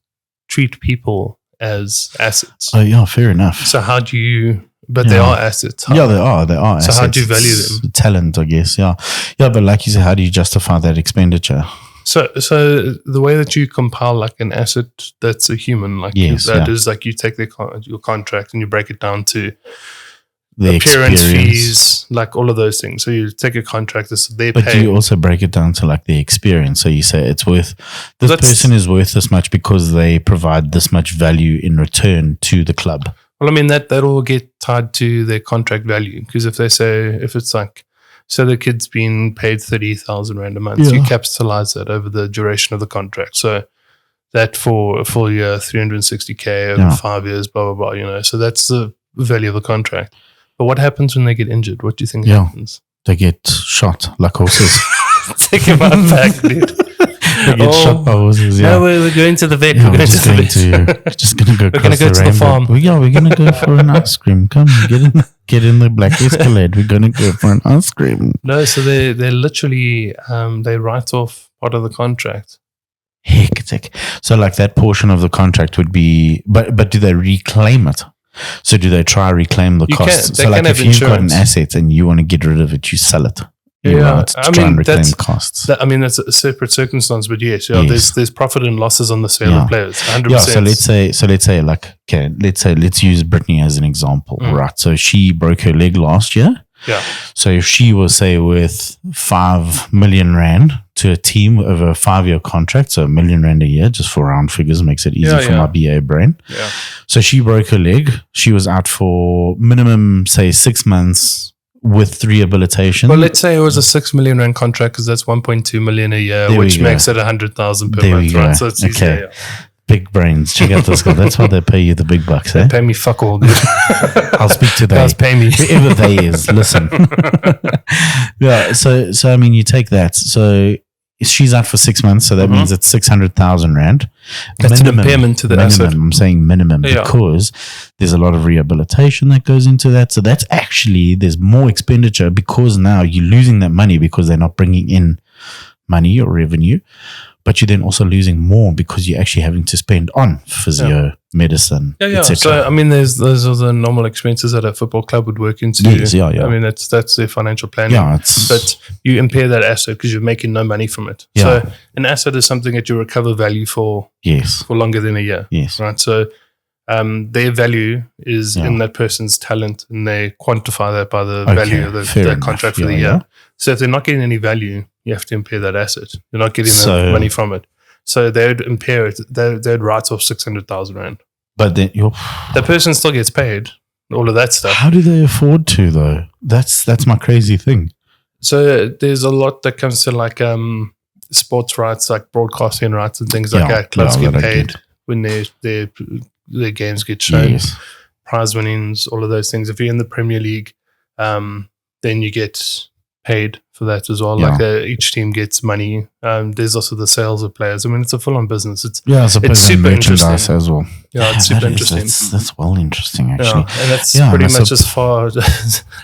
A: treat people as assets.
B: Oh yeah, fair enough.
A: So how do you? But they are assets.
B: They are. So
A: assets. How do you value them?
B: Talent, I guess. Yeah. But like you said, how do you justify that expenditure?
A: So the way that you compile like an asset that's a human, like is like you take your contract and you break it down to the appearance fees, like all of those things. So you take a contract, they pay.
B: But do you also break it down to like the experience? So you say it's worth, this person is worth this much because they provide this much value in return to the club.
A: Well, I mean, that will get tied to their contract value. Because if they say, if it's like, so the kid's been paid 30,000 Rand a month, you capitalize that over the duration of the contract. So that for a full year, 360K over 5 years, blah, blah, blah, you know. So that's the value of the contract. But what happens when they get injured? What do you think happens?
B: They get shot like horses.
A: Take him out back, dude.
B: They get shot by horses. Yeah.
A: No, we're going to the vet. We're going to the vet.
B: Just going to go.
A: We're going to go to the farm.
B: We're going to go for an ice cream. Come, get in the black Escalade. We're going to go for an ice cream.
A: No, so they literally they write off part of the contract.
B: Hectic. So like that portion of the contract would be, but do they reclaim it? So do they try to reclaim the costs? So like if you've got an asset and you want to get rid of it, you sell it. You try and reclaim costs.
A: That's a separate circumstance, but yes. There's profit and losses on the sale of players. 100%.
B: Yeah, so let's say let's use Brittany as an example, right? So she broke her leg last year.
A: Yeah.
B: So if she was say worth 5 million Rand to a team over a 5-year contract, so R1 million a year, just for round figures, makes it easy for my BA brain.
A: Yeah.
B: So she broke her leg. She was out for minimum, say 6 months with rehabilitation.
A: Well, let's say it was a 6 million Rand contract because that's 1.2 million a year, which makes it 100,000 per month, right? So it's easier.
B: Big brains. Check out this guy. That's why they pay you the big bucks, eh?
A: They pay me fuck all, dude.
B: I'll speak to them.
A: Guys, pay me.
B: Whoever they is, listen. Yeah, so I mean, you take that. So she's out for 6 months, so that means it's 600,000 Rand.
A: That's minimum, an impairment to the asset.
B: I'm saying minimum because there's a lot of rehabilitation that goes into that. So that's actually, there's more expenditure because now you're losing that money because they're not bringing in money or revenue. But you're then also losing more because you're actually having to spend on physio, medicine, etc.
A: So, I mean, those are the normal expenses that a football club would work into.
B: Yes, I
A: mean, that's their financial planning.
B: Yeah,
A: but you impair that asset because you're making no money from it.
B: Yeah.
A: So an asset is something that you recover value for longer than a year.
B: Yes.
A: Right. So their value is in that person's talent, and they quantify that by the value of the contract for the year. Yeah. So if they're not getting any value, you have to impair that asset. You're not getting the money from it. So they would impair it. They'd write off 600,000 Rand.
B: But then
A: the person still gets paid. All of that stuff.
B: How do they afford to though? That's my crazy thing.
A: So there's a lot that comes to like sports rights, like broadcasting rights and things like that. Clubs get paid when their games get shown.
B: Yes.
A: Prize winnings, all of those things. If you're in the Premier League, then you get paid for that as well. Like each team gets money. There's also the sales of players. I mean, it's a full-on business. It's super interesting
B: as well.
A: Yeah, it's super interesting.
B: That's well interesting, actually.
A: Yeah, and that's pretty much as far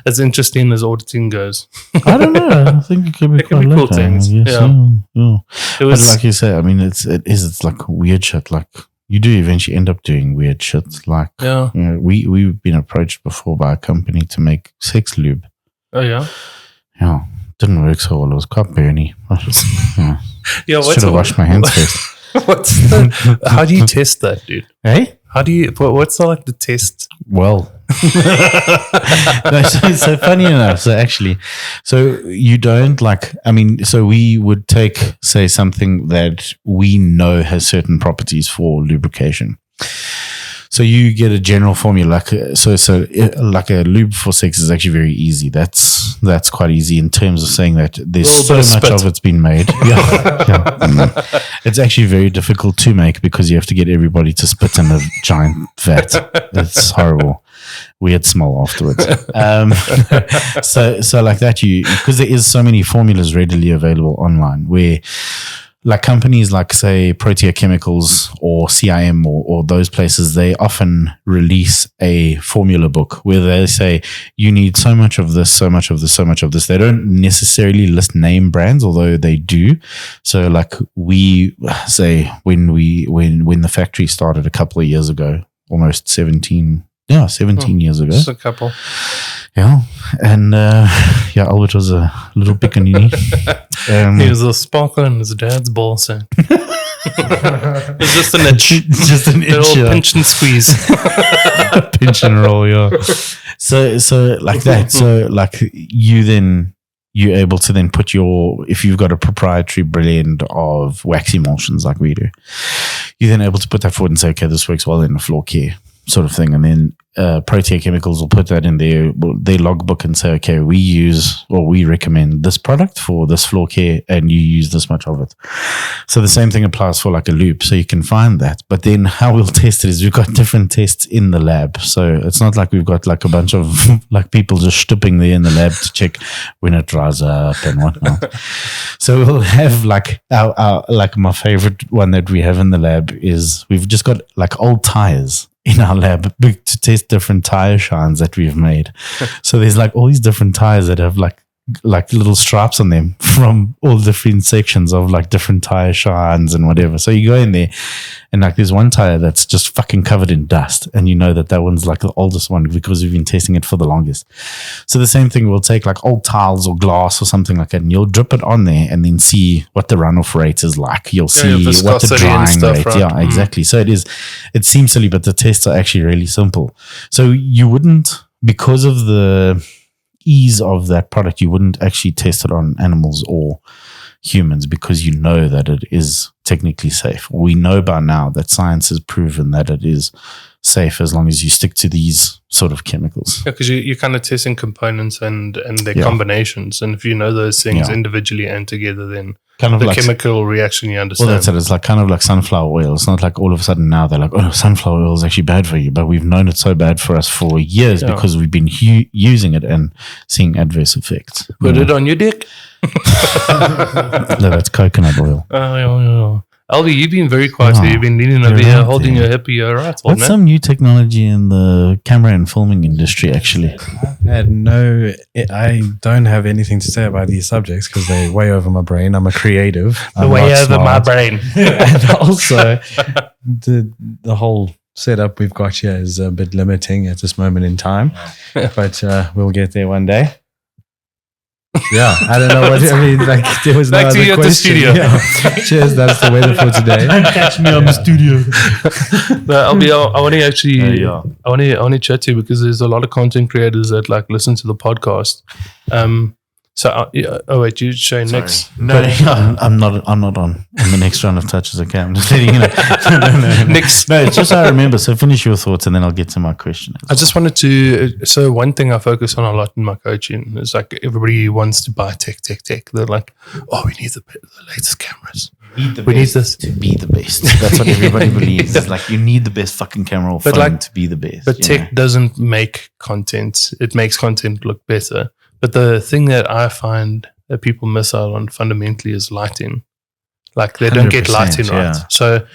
A: as interesting as auditing goes.
B: I don't know. I think it could be quite
A: cool things. Yeah.
B: But like you say, I mean, it's like weird shit. Like you do eventually end up doing weird shit. Like we've been approached before by a company to make sex lube.
A: Oh yeah.
B: Yeah, didn't work so well. It was quite burny. Should have washed my hands first.
A: How do you test that, dude?
B: Hey?
A: How do you, what's like the test?
B: Well, so funny enough. So you don't so we would take, say, something that we know has certain properties for lubrication. So you get a general formula, like a lube for sex is actually very easy. That's quite easy in terms of saying that there's so much of it's been made. It's actually very difficult to make because you have to get everybody to spit in a giant vat. It's horrible. Weird smell afterwards. So like that, because there is so many formulas readily available online where, like companies like, say, Protea Chemicals or CIM or those places, they often release a formula book where they say you need so much of this, so much of this, so much of this. They don't necessarily list name brands, although they do. So like we say when the factory started a couple of years ago, almost 17 years ago.
A: Just a couple.
B: Yeah. And Albert was a little pickaninny.
A: He was a sparkler in his dad's ball sack. It was just an itch.
B: Just an itch.
A: A little pinch and squeeze.
B: Pinch and roll, yeah. So like that. So like you're able to then put if you've got a proprietary blend of wax emulsions like we do, you're then able to put that forward and say, okay, this works well in the floor care sort of thing. And then Protea Chemicals will put that in their logbook and say, okay, we recommend this product for this floor care and you use this much of it. So the same thing applies for like a lube. So you can find that. But then how we'll test it is we've got different tests in the lab. So it's not like we've got like a bunch of like people just stooping there in the lab to check when it dries up and whatnot. So we'll have like our like my favorite one that we have in the lab is we've just got like old tires in our lab to test different tire shines that we've made. So there's like all these different tires that have like little stripes on them from all different sections of like different tire shines and whatever. So you go in there and like there's one tire that's just fucking covered in dust, and you know that one's like the oldest one because we've been testing it for the longest. So the same thing, we'll take like old tiles or glass or something like that, and you'll drip it on there and then see what the runoff rate is like. You'll see what the drying rate. Right? Yeah, exactly. So it seems silly, but the tests are actually really simple. So you wouldn't, because of the ease of that product, you wouldn't actually test it on animals or humans because you know that it is technically safe. We know by now that science has proven that it is safe as long as you stick to these sort of chemicals. Yeah,
A: because you're kind of testing components and their combinations. And if you know those things individually and together, then kind of the chemical reaction you understand.
B: Well, that's it. It's like kind of like sunflower oil. It's not like all of a sudden now they're like, oh, sunflower oil is actually bad for you. But we've known it's so bad for us for years because we've been using it and seeing adverse effects.
A: Put it on your dick.
B: No, that's coconut oil.
A: Yeah. Albie, you've been very quiet. You've been leaning over here, holding your hip. You're right.
B: What's some new technology in the camera and filming industry, actually?
C: I don't have anything to say about these subjects because they're way over my brain. I'm a creative.
A: Way over my brain.
C: And also, the whole setup we've got here is a bit limiting at this moment in time. But we'll get there one day. Yeah, I don't know what I mean. Like there was
A: back
C: no
A: to
C: other
A: you at
C: question.
A: the studio.
C: Yeah. Cheers. That's the weather for today.
B: Don't catch me on the studio.
A: But I want to actually, I want to chat to you because there's a lot of content creators that like listen to the podcast. So, oh wait, you show next.
B: No, I'm not on the next round of touches. Okay, I'm just letting you know. No.
A: Next.
B: No, it's just I remember. So finish your thoughts, and then I'll get to my question.
A: I just wanted to. So one thing I focus on a lot in my coaching is like everybody wants to buy tech. They're like, oh, we need the latest cameras. We need this
B: to be the best. That's what everybody believes. It's like you need the best fucking camera or phone to be the best.
A: But tech doesn't make content. It makes content look better. But the thing that I find that people miss out on fundamentally is lighting. Like they don't get lighting right. So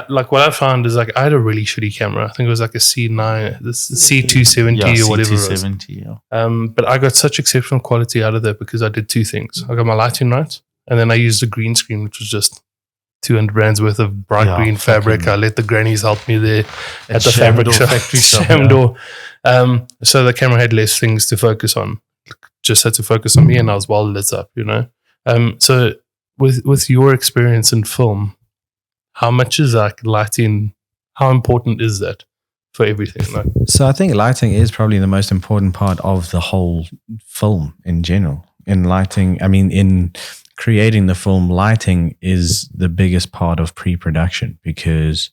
A: like what I found is like I had a really shitty camera. I think it was like a C9, this C270 or whatever it was. But I got such exceptional quality out of that because I did two things. I got my lighting right, and then I used a green screen, which was just 200 rands worth of bright green fabric. I let the grannies help me there at the fabric shop. Shamdor. So the camera had less things to focus on. Just had to focus on me, and I was well lit up, you know. So with your experience in film, how much is like lighting? How important is that for everything? Like?
C: So I think lighting is probably the most important part of the whole film in general. In lighting, I mean, in creating the film, lighting is the biggest part of pre-production because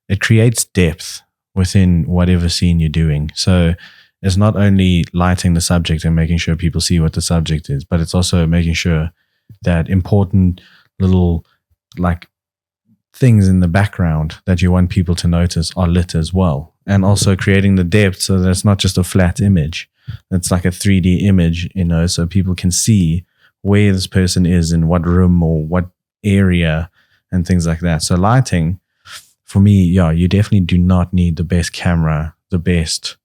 C: it creates depth within whatever scene you're doing. So it's not only lighting the subject and making sure people see what the subject is, but it's also making sure that important little like things in the background that you want people to notice are lit as well. And also creating the depth so that it's not just a flat image. It's like a 3D image, you know, so people can see where this person is in what room or what area and things like that. So lighting, for me, yeah, you definitely do not need the best camera, the best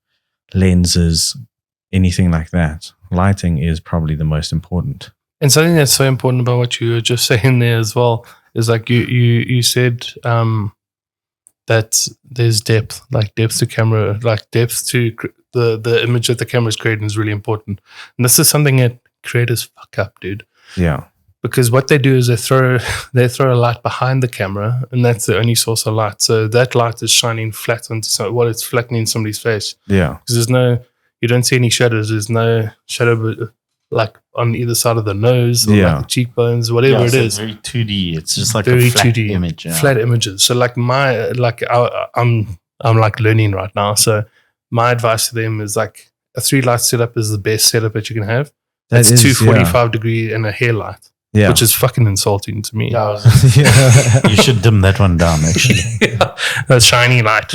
C: lenses, anything like that. Lighting is probably the most important.
A: And something that's so important about what you were just saying there as well is like you said that there's depth, like depth to camera, like depth to the image that the camera is creating is really important. And this is something that creators fuck up, dude.
C: Yeah.
A: Because what they do is they throw a light behind the camera, and that's the only source of light. So that light is shining flat onto it's flattening somebody's face.
C: Yeah.
A: Because you don't see any shadows. There's no shadow like on either side of the nose or like the cheekbones, whatever it is.
B: It's very 2D. It's just like
A: very
B: a flat
A: 2D
B: image. Yeah.
A: Flat images. So like I'm like learning right now. So my advice to them is like a 3-light setup is the best setup that you can have. That's 245 degree and a hair light. Yeah. Which is fucking insulting to me.
B: Yeah. You should dim that one down, actually.
A: A shiny light.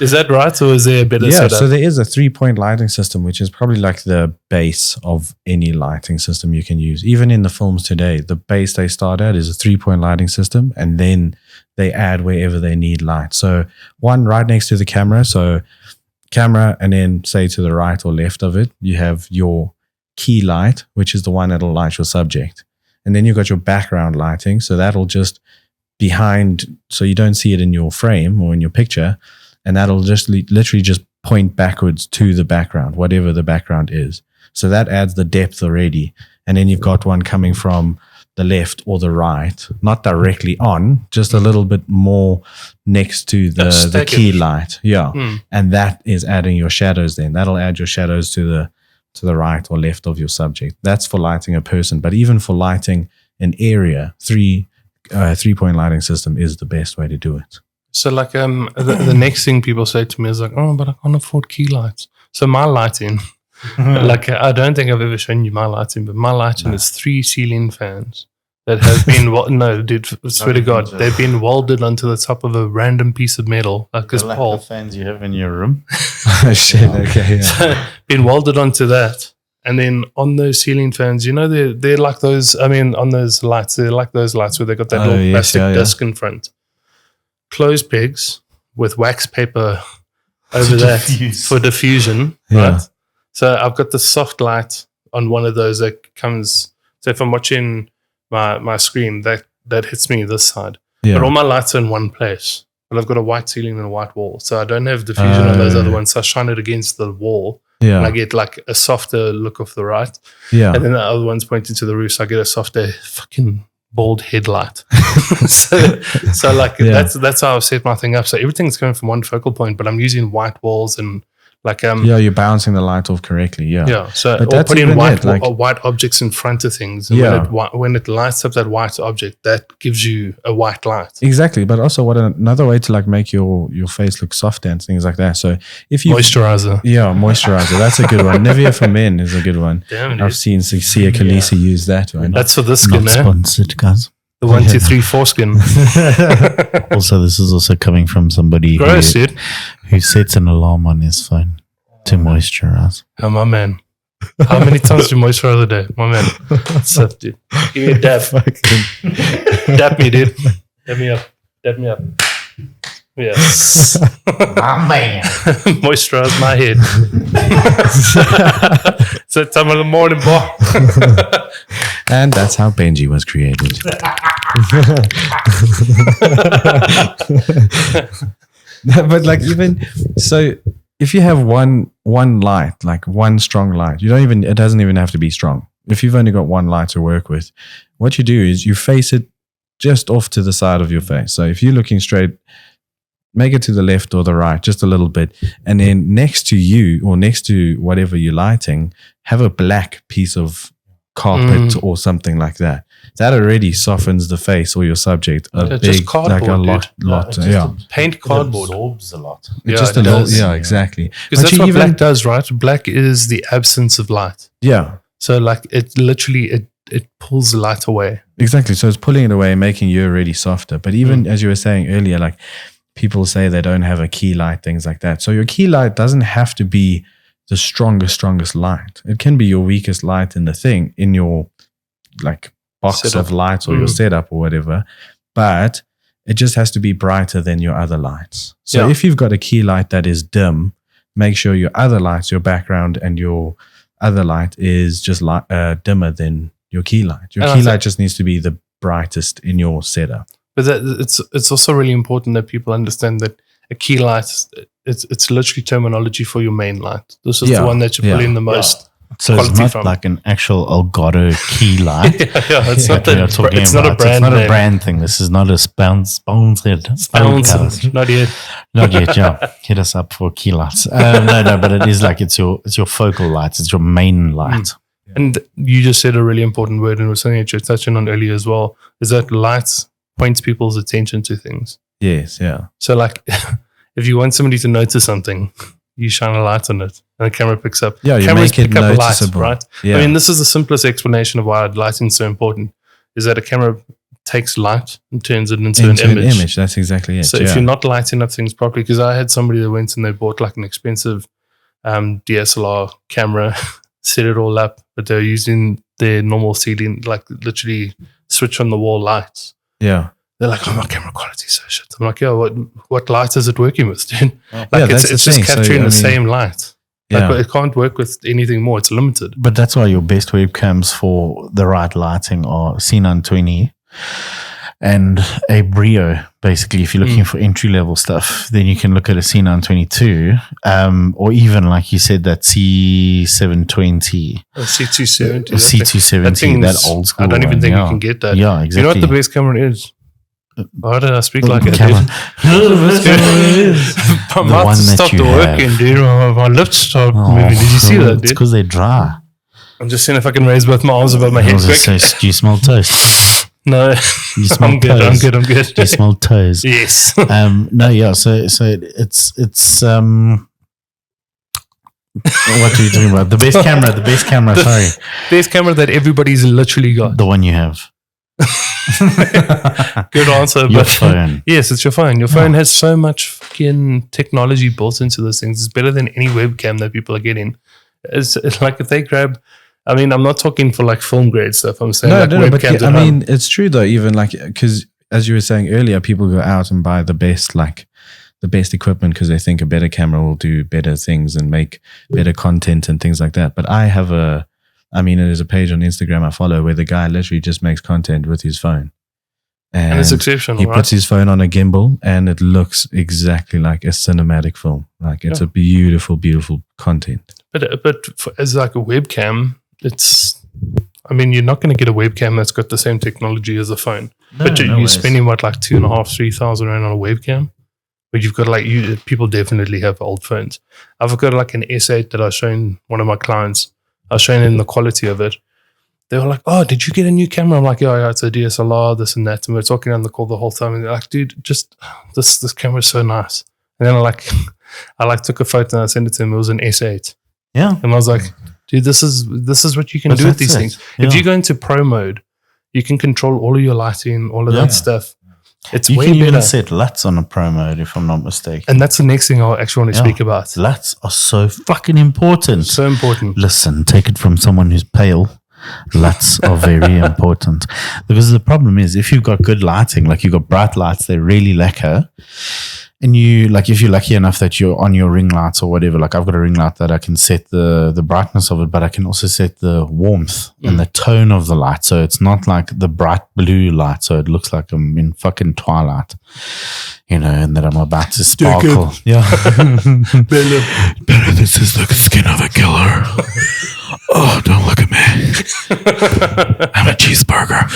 A: Is that right, or is there a better setup?
C: So there is a 3-point lighting system, which is probably like the base of any lighting system you can use. Even in the films today, the base they start at is a 3-point lighting system, and then they add wherever they need light. So one right next to the camera. So camera, and then say to the right or left of it, you have your key light, which is the one that'll light your subject. And then you've got your background lighting. So that'll just behind, so you don't see it in your frame or in your picture. And that'll just literally just point backwards to the background, whatever the background is. So that adds the depth already. And then you've got one coming from the left or the right, not directly on, just a little bit more next to the key light. Yeah. And that is adding your shadows then. That'll add your shadows to the right or left of your subject. That's for lighting a person. But even for lighting an area, 3-point lighting system is the best way to do it.
A: So like the next thing people say to me is like, oh, but I can't afford key lights. So my lighting, like I don't think I've ever shown you my lighting, but my lighting is 3 ceiling fans that have been no, dude, I swear to God, they've been welded onto the top of a random piece of metal, like this pole.
B: The fans you have in your room.
C: Oh shit! Okay, yeah.
A: So, been welded onto that, and then on those ceiling fans, you know, they're like those. I mean, on those lights, they're like those lights where they got that little plastic disc in front. Closed pegs with wax paper over that for diffusion, right? So I've got the soft light on one of those that comes. So if I'm watching my screen, that hits me this side. Yeah. But all my lights are in one place. But I've got a white ceiling and a white wall. So I don't have diffusion on those other ones. So I shine it against the wall. Yeah. And I get like a softer look of the right. Yeah. And then the other one's pointing to the roof. So I get a softer fucking bald headlight. so like that's how I've set my thing up. So everything's going from one focal point, but I'm using white walls and Like
C: you're bouncing the light off correctly. Yeah.
A: So
C: But
A: or
C: that's
A: putting
C: even
A: white
C: it, like-
A: white objects in front of things. And when it lights up that white object, that gives you a white light.
C: Exactly. But also, another way to like make your face look softer and things like that. So if you
A: Moisturizer.
C: Yeah, moisturizer. That's a good one. Nivea for men is a good one.
A: Damn,
C: I've seen Sia Khaleesi use that one.
A: That's for the skin,
B: Not
A: eh?
B: sponsored, guys.
A: The 1, 2, 3, 4 skin.
B: Also, this is also coming from somebody
A: Gross, dude.
B: who sets an alarm on his phone to moisturize.
A: Oh, my man. How many times do you moisturize a day? My man. What's up, dude? Give me a dab. Dab me, dude. Dab me up. Dab me up. Yes.
B: My man.
A: Moisturize my head. It's that time of the morning, boy.
C: And that's how Benji was created. But like even so, if you have one light, like one strong light, it doesn't even have to be strong. If you've only got one light to work with, what you do is you face it just off to the side of your face. So if you're looking straight, make it to the left or the right, just a little bit. And then next to you or next to whatever you're lighting, have a black piece of carpet or something like that. That already softens the face or your subject
A: Just cardboard,
C: like a lot.
A: Paint cardboard.
B: Absorbs a lot.
C: Just a little, exactly.
A: Because
C: But
A: that's what
C: even-
A: black does, right? Black is the absence of light.
C: Yeah,
A: So like it literally it pulls the light away.
C: exactly. So it's pulling it away, making you already softer. But even as you were saying earlier, like people say they don't have a key light, things like that. So your key light doesn't have to be the strongest light. It can be your weakest light in the thing, in your like box
A: Setup.
C: of lights or your setup or whatever. But it just has to be brighter than your other lights. So if you've got a key light that is dim, make sure your other lights, your background and your other light is just dimmer than your key light. Your key light just needs to be the brightest in your setup.
A: But it's also really important that people understand that a key light, it's literally terminology for your main light. This is the one that you pull in the most.
B: So it's
A: quality
B: not
A: from.
B: like an actual Elgato key light.
A: It's
B: that
A: not
B: we are talking
A: it's not a
B: about.
A: brand.
B: It's not a
A: name.
B: brand thing. This is not a sponsored podcast.
A: Not yet.
B: Not yet, yeah. Hit us up for key lights. No, but it is like it's your focal lights. It's your main light.
A: And you just said a really important word, and it was something that you're touching on earlier as well, is that lights points people's attention to things.
C: Yes, yeah.
A: So like if you want somebody to notice something, you shine a light on it and the camera picks up.
C: Yeah, you
A: Cameras
C: make it
A: pick up
C: noticeable.
A: light, right?
C: Yeah.
A: I mean, this is the simplest explanation of why lighting is so important, is that a camera takes light and turns it into an image.
C: That's exactly it.
A: So if you're not lighting up things properly, because I had somebody that went and they bought like an expensive DSLR camera, set it all up, but they're using their normal ceiling, like literally switch on the wall lights.
C: Yeah.
A: They're like, oh, my camera quality is so shit. I'm like, what light is it working with, dude? Like
C: that's
A: it's
C: the
A: just
C: thing. So,
A: capturing
C: I
A: the
C: mean,
A: same light.
C: Yeah.
A: Like, it can't work with anything more. It's limited.
B: But that's why your best webcams for the right lighting are Xenon 20 and a Brio. Basically, if you're looking for entry level stuff, then you can look at a Xenon 22, or even like you said, that C720,
A: C270.
B: C270, that old school.
A: I don't even
B: one,
A: think
B: yeah.
A: you can get that.
B: Yeah, exactly.
A: You know what the best camera is? Why did I speak like that?
B: Camera.
A: My
B: The
A: mouth
B: one that
A: stopped
B: you
A: working,
B: have.
A: dude. My lips stopped moving. Did you see that,
B: It's
A: dude?
B: because they're dry.
A: I'm just seeing if I can raise both my arms above my
B: I
A: head
B: was
A: quick.
B: gonna say, do you smell toast?
A: No,
B: You smell
A: I'm good.
B: toes.
A: I'm good.
B: Do you smell toes?
A: Yes.
B: No, yeah. So it's what are you talking about? The best camera. Sorry,
A: Best camera that everybody's literally got.
B: the one you have.
A: Good answer.
B: Your
A: but
B: phone.
A: Yes, it's your phone. Your phone has so much fucking technology built into those things. It's better than any webcam that people are getting. It's like if they grab, I mean, I'm not talking for like film grade stuff. I'm saying
C: No, but
A: webcams
C: I
A: at home.
C: mean, it's true though, even like, because as you were saying earlier, people go out and buy the best equipment because they think a better camera will do better things and make better content and things like that. But there's a page on Instagram I follow where the guy literally just makes content with his phone.
A: And it's exceptional,
C: He
A: right?
C: puts his phone on a gimbal and it looks exactly like a cinematic film. Like it's a beautiful, beautiful content.
A: But as like a webcam, you're not going to get a webcam that's got the same technology as a phone. But you're spending like 2,500-3,000 rand on a webcam, but you've got people definitely have old phones. I've got like an S8 that I was showing one of my clients. I was showing them the quality of it. They were like, "Oh, did you get a new camera?" I'm like, "Yeah, it's a DSLR, this and that." And we're talking on the call the whole time. And they're like, "Dude, just this camera is so nice." And then I took a photo and I sent it to him. It was an S8.
B: Yeah.
A: And I was like, "Dude, this is what you can do with these things.
B: Yeah.
A: If you go into pro mode, you can control all of your lighting, all of that stuff. It's
B: you
A: way
B: can
A: better."
B: even set LUTs on a pro mode, if I'm not mistaken.
A: And that's the next thing I actually want to speak about.
B: LUTs are so fucking important.
A: So important.
B: Listen, take it from someone who's pale. LUTs are very important, because the problem is, if you've got good lighting, like you've got bright lights, they're really lacquer. And if you're lucky enough that you're on your ring lights or whatever, like I've got a ring light that I can set the brightness of it, but I can also set the warmth and the tone of the light. So it's not like the bright blue light, so it looks like I'm in fucking twilight, and that I'm about to sparkle. Yeah. Better, this is the skin of a killer. Oh, don't look at me. I'm a cheeseburger.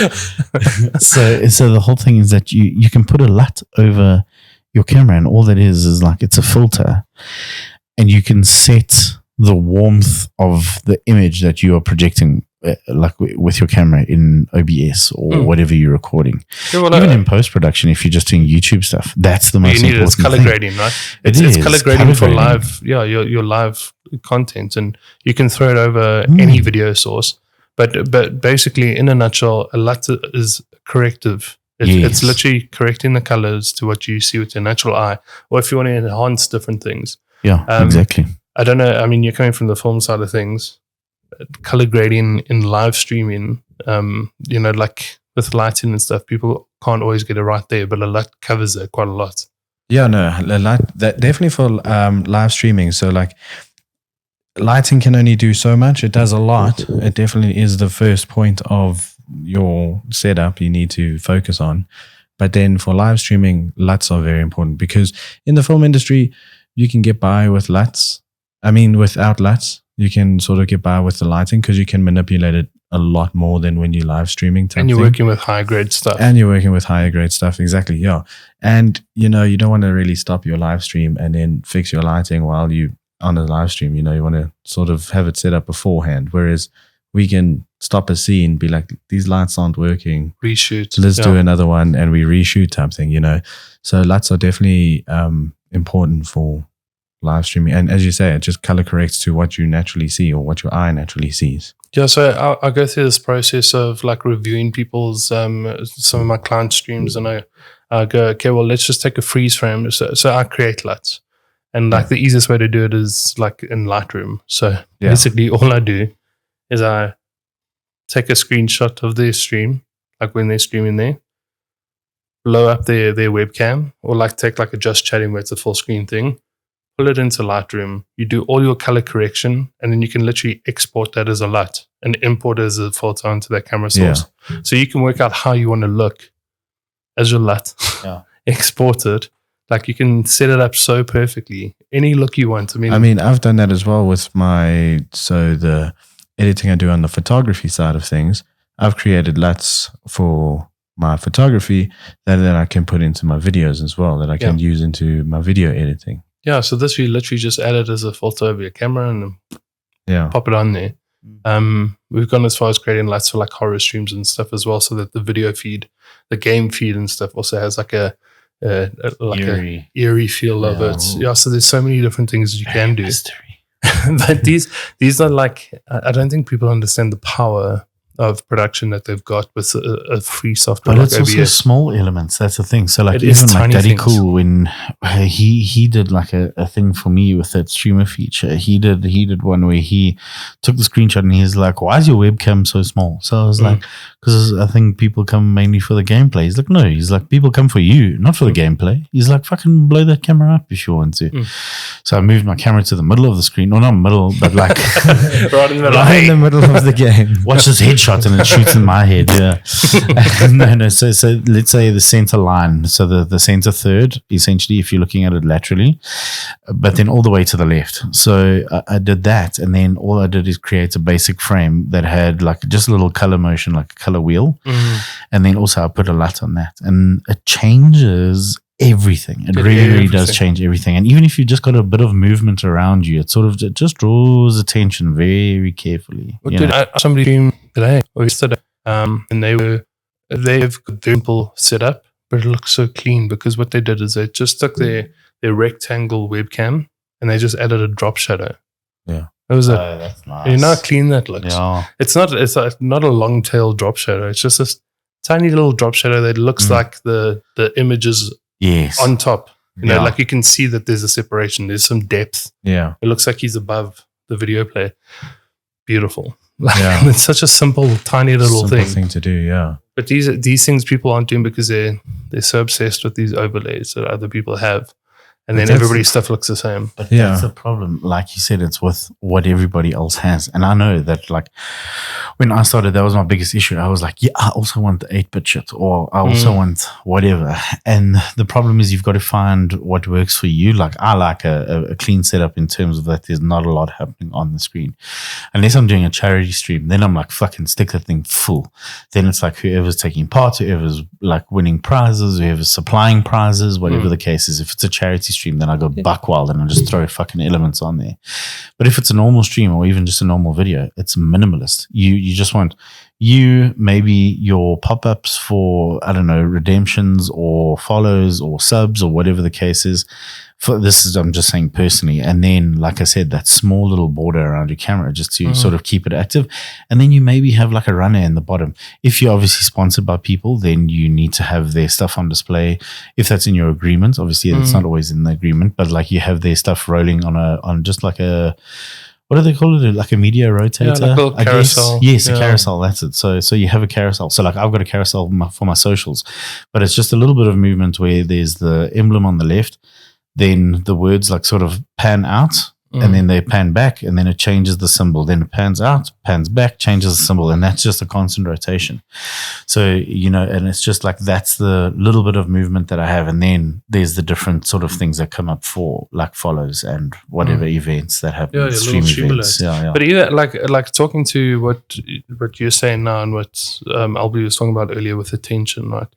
B: so the whole thing is that you can put a LUT over your camera, and all that is like it's a filter, and you can set the warmth of the image that you are projecting, like with your camera in OBS or whatever you're recording.
A: Yeah, well,
B: even in post-production, if you're just doing YouTube stuff, that's the most important
A: it's color
B: thing.
A: grading, right? It's color grading for live, your live content, and you can throw it over any video source. But basically, in a nutshell, a LUT is corrective. It's literally correcting the colors to what you see with your natural eye, or if you want to enhance different things.
B: Yeah, exactly.
A: I don't know. I mean, you're coming from the film side of things. Color grading in live streaming, like with lighting and stuff, people can't always get it right there, but a LUT covers it quite a lot.
C: Yeah, no, that definitely for live streaming. So like, lighting can only do so much. It does a lot. It definitely is the first point of your setup you need to focus on. But then for live streaming, LUTs are very important, because in the film industry, you can get by with LUTs. I mean, without LUTs, you can sort of get by with the lighting, because you can manipulate it a lot more than when you're live streaming.
A: And you're working with high grade stuff.
C: Exactly, yeah. And, you don't want to really stop your live stream and then fix your lighting while you on the live stream. You want to sort of have it set up beforehand. Whereas we can stop a scene, be like, these lights aren't working.
A: Reshoot.
C: Let's do another one, and we reshoot something, So LUTs are definitely important for live streaming. And as you say, it just color corrects to what you naturally see, or what your eye naturally sees.
A: Yeah, so I go through this process of like reviewing people's, some of my client streams, and I go, okay, well, let's just take a freeze frame. So I create LUTs. And like the easiest way to do it is like in Lightroom. So basically all I do is I take a screenshot of their stream, like when they're streaming there, blow up their webcam, or like take like a just chatting where it's a full screen thing, pull it into Lightroom, you do all your color correction, and then you can literally export that as a LUT and import it as a filter onto that camera source. Yeah. So you can work out how you want to look as your LUT, export it. Like you can set it up so perfectly, any look you want. I mean,
C: I've done that as well with the editing I do on the photography side of things. I've created LUTs for my photography that then I can put into my videos as well, that I can use into my video editing.
A: Yeah, so this we literally just add it as a filter over your camera and pop it on there. We've gone as far as creating LUTs for like horror streams and stuff as well, so that the video feed, the game feed and stuff also has like a eerie feel of it. Yeah, so there's so many different things that you can do. But these are like, I don't think people understand the power of production that they've got with a free software.
B: But
A: like
B: it's
A: OBS.
B: also small elements. That's the thing. So like
A: It
B: even
A: is
B: like
A: tiny
B: Daddy
A: things.
B: Cool, when he did like a thing for me with that streamer feature. He did one where he took the screenshot and he's like, "Why is your webcam so small?" So I was like, because I think people come mainly for the gameplay. He's like, no, he's like, people come for you, not for the gameplay. He's like, fucking blow that camera up if you want to. So I moved my camera to the middle of the screen. Well, not middle, but like
A: right in the middle.
C: Right in the middle of the game.
B: Watch this headshot and it shoots in my head. Yeah. No. So let's say the center line. So the center third, essentially, if you're looking at it laterally, but then all the way to the left. So I did that. And then all I did is create a basic frame that had like just a little color motion, like a color wheel. And then also I put a LUT on that. And it changes everything. It really does change everything. And even if you just got a bit of movement around you, it just draws attention very carefully.
A: Somebody streamed today or yesterday, and they've got very simple setup, but it looks so clean because what they did is they just took their rectangle webcam and they just added a drop shadow.
C: Yeah.
A: It was
B: that's nice.
A: You know how clean that looks.
B: Yeah.
A: It's not a long tail drop shadow. It's just this tiny little drop shadow that looks like the images on top. You know, like you can see that there's a separation. There's some depth.
C: Yeah.
A: It looks like he's above the video player. Beautiful. It's such a simple, tiny little
C: thing to do. Yeah.
A: But these things people aren't doing because they're so obsessed with these overlays that other people have. And then everybody's stuff looks the same.
B: But that's the problem. Like you said, it's with what everybody else has. And I know that, like, when I started, that was my biggest issue. I was like, I also want the 8-bit shit, or I also want whatever. And the problem is you've got to find what works for you. Like, I like a clean setup in terms of that there's not a lot happening on the screen. Unless I'm doing a charity stream, then I'm like, fucking stick the thing full. Then it's like whoever's taking part, whoever's like winning prizes, whoever's supplying prizes, whatever the case is. If it's a charity stream, then I go buck wild and I just throw fucking elements on there. But if it's a normal stream or even just a normal video, it's minimalist. You just want maybe your pop-ups for, I don't know, redemptions or follows or subs or whatever the case is. I'm just saying personally. And then, like I said, that small little border around your camera just to sort of keep it active. And then you maybe have like a runner in the bottom. If you're obviously sponsored by people, then you need to have their stuff on display. If that's in your agreement, obviously that's not always in the agreement, but like you have their stuff rolling on just like a, what do they call it? Like a media rotator?
A: Yeah, like a little carousel.
B: Yes, a carousel. That's it. So you have a carousel. So like I've got a carousel for my socials, but it's just a little bit of movement where there's the emblem on the left, then the words like sort of pan out and then they pan back and then it changes the symbol. Then it pans out, pans back, changes the symbol. And that's just a constant rotation. So, and it's just like, that's the little bit of movement that I have. And then there's the different sort of things that come up for like follows and whatever events that happen. Stream events.
A: But either like talking to what you're saying now and what Albert was talking about earlier with attention, right?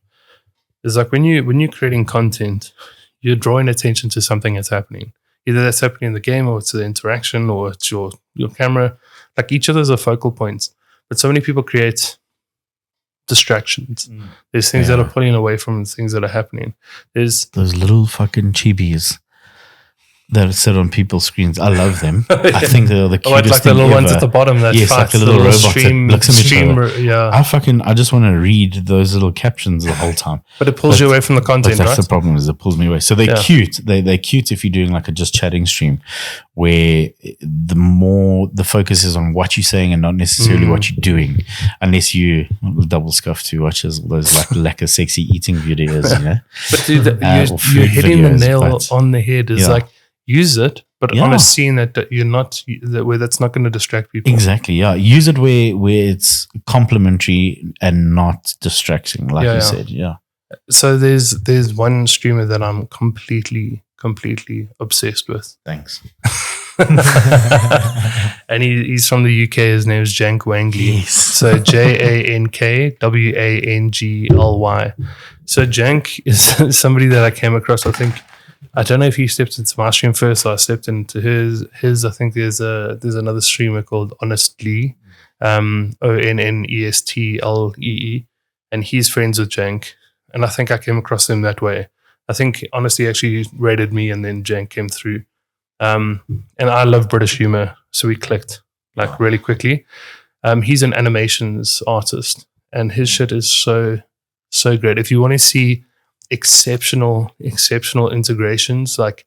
A: Is like when you're creating content, you're drawing attention to something that's happening. Either that's happening in the game or it's the interaction or it's your camera. Like each of those are focal points. But so many people create distractions. There's things that are pulling away from things that are happening. There's
B: those little fucking chibis that sit on people's screens. I love them. I think they're the cutest
A: like the little
B: thing
A: ones
B: ever.
A: at the bottom. That
B: Like the little robots
A: stream,
B: that looks at each other.
A: Yeah.
B: I just want to read those little captions the whole time.
A: But it pulls you away from the content,
B: that's
A: right?
B: the problem, is it pulls me away. So they're cute. They're cute if you're doing like a just chatting stream where the focus is on what you're saying and not necessarily what you're doing, unless you double scuff to watch those like lekker sexy eating videos,
A: But dude, you're hitting the nail on the head. It's like, use it, but on a scene that you're not, where that's not going to distract people.
B: Exactly, yeah. Use it where it's complementary and not distracting, like you said,
A: So there's one streamer that I'm completely obsessed with.
B: Thanks.
A: And he's from the UK. His name is Jank Wangly.
B: Yes.
A: So JankWangly. So Jank is somebody that I came across. I don't know if he stepped into my stream first or I stepped into his. I think there's another streamer called Honestly, ONNESTLEE, and he's friends with Jank. And I think I came across him that way. I think Honestly actually rated me and then Jank came through. And I love British humor, so we clicked like really quickly. He's an animations artist and his shit is so great. If you want to see exceptional integrations, like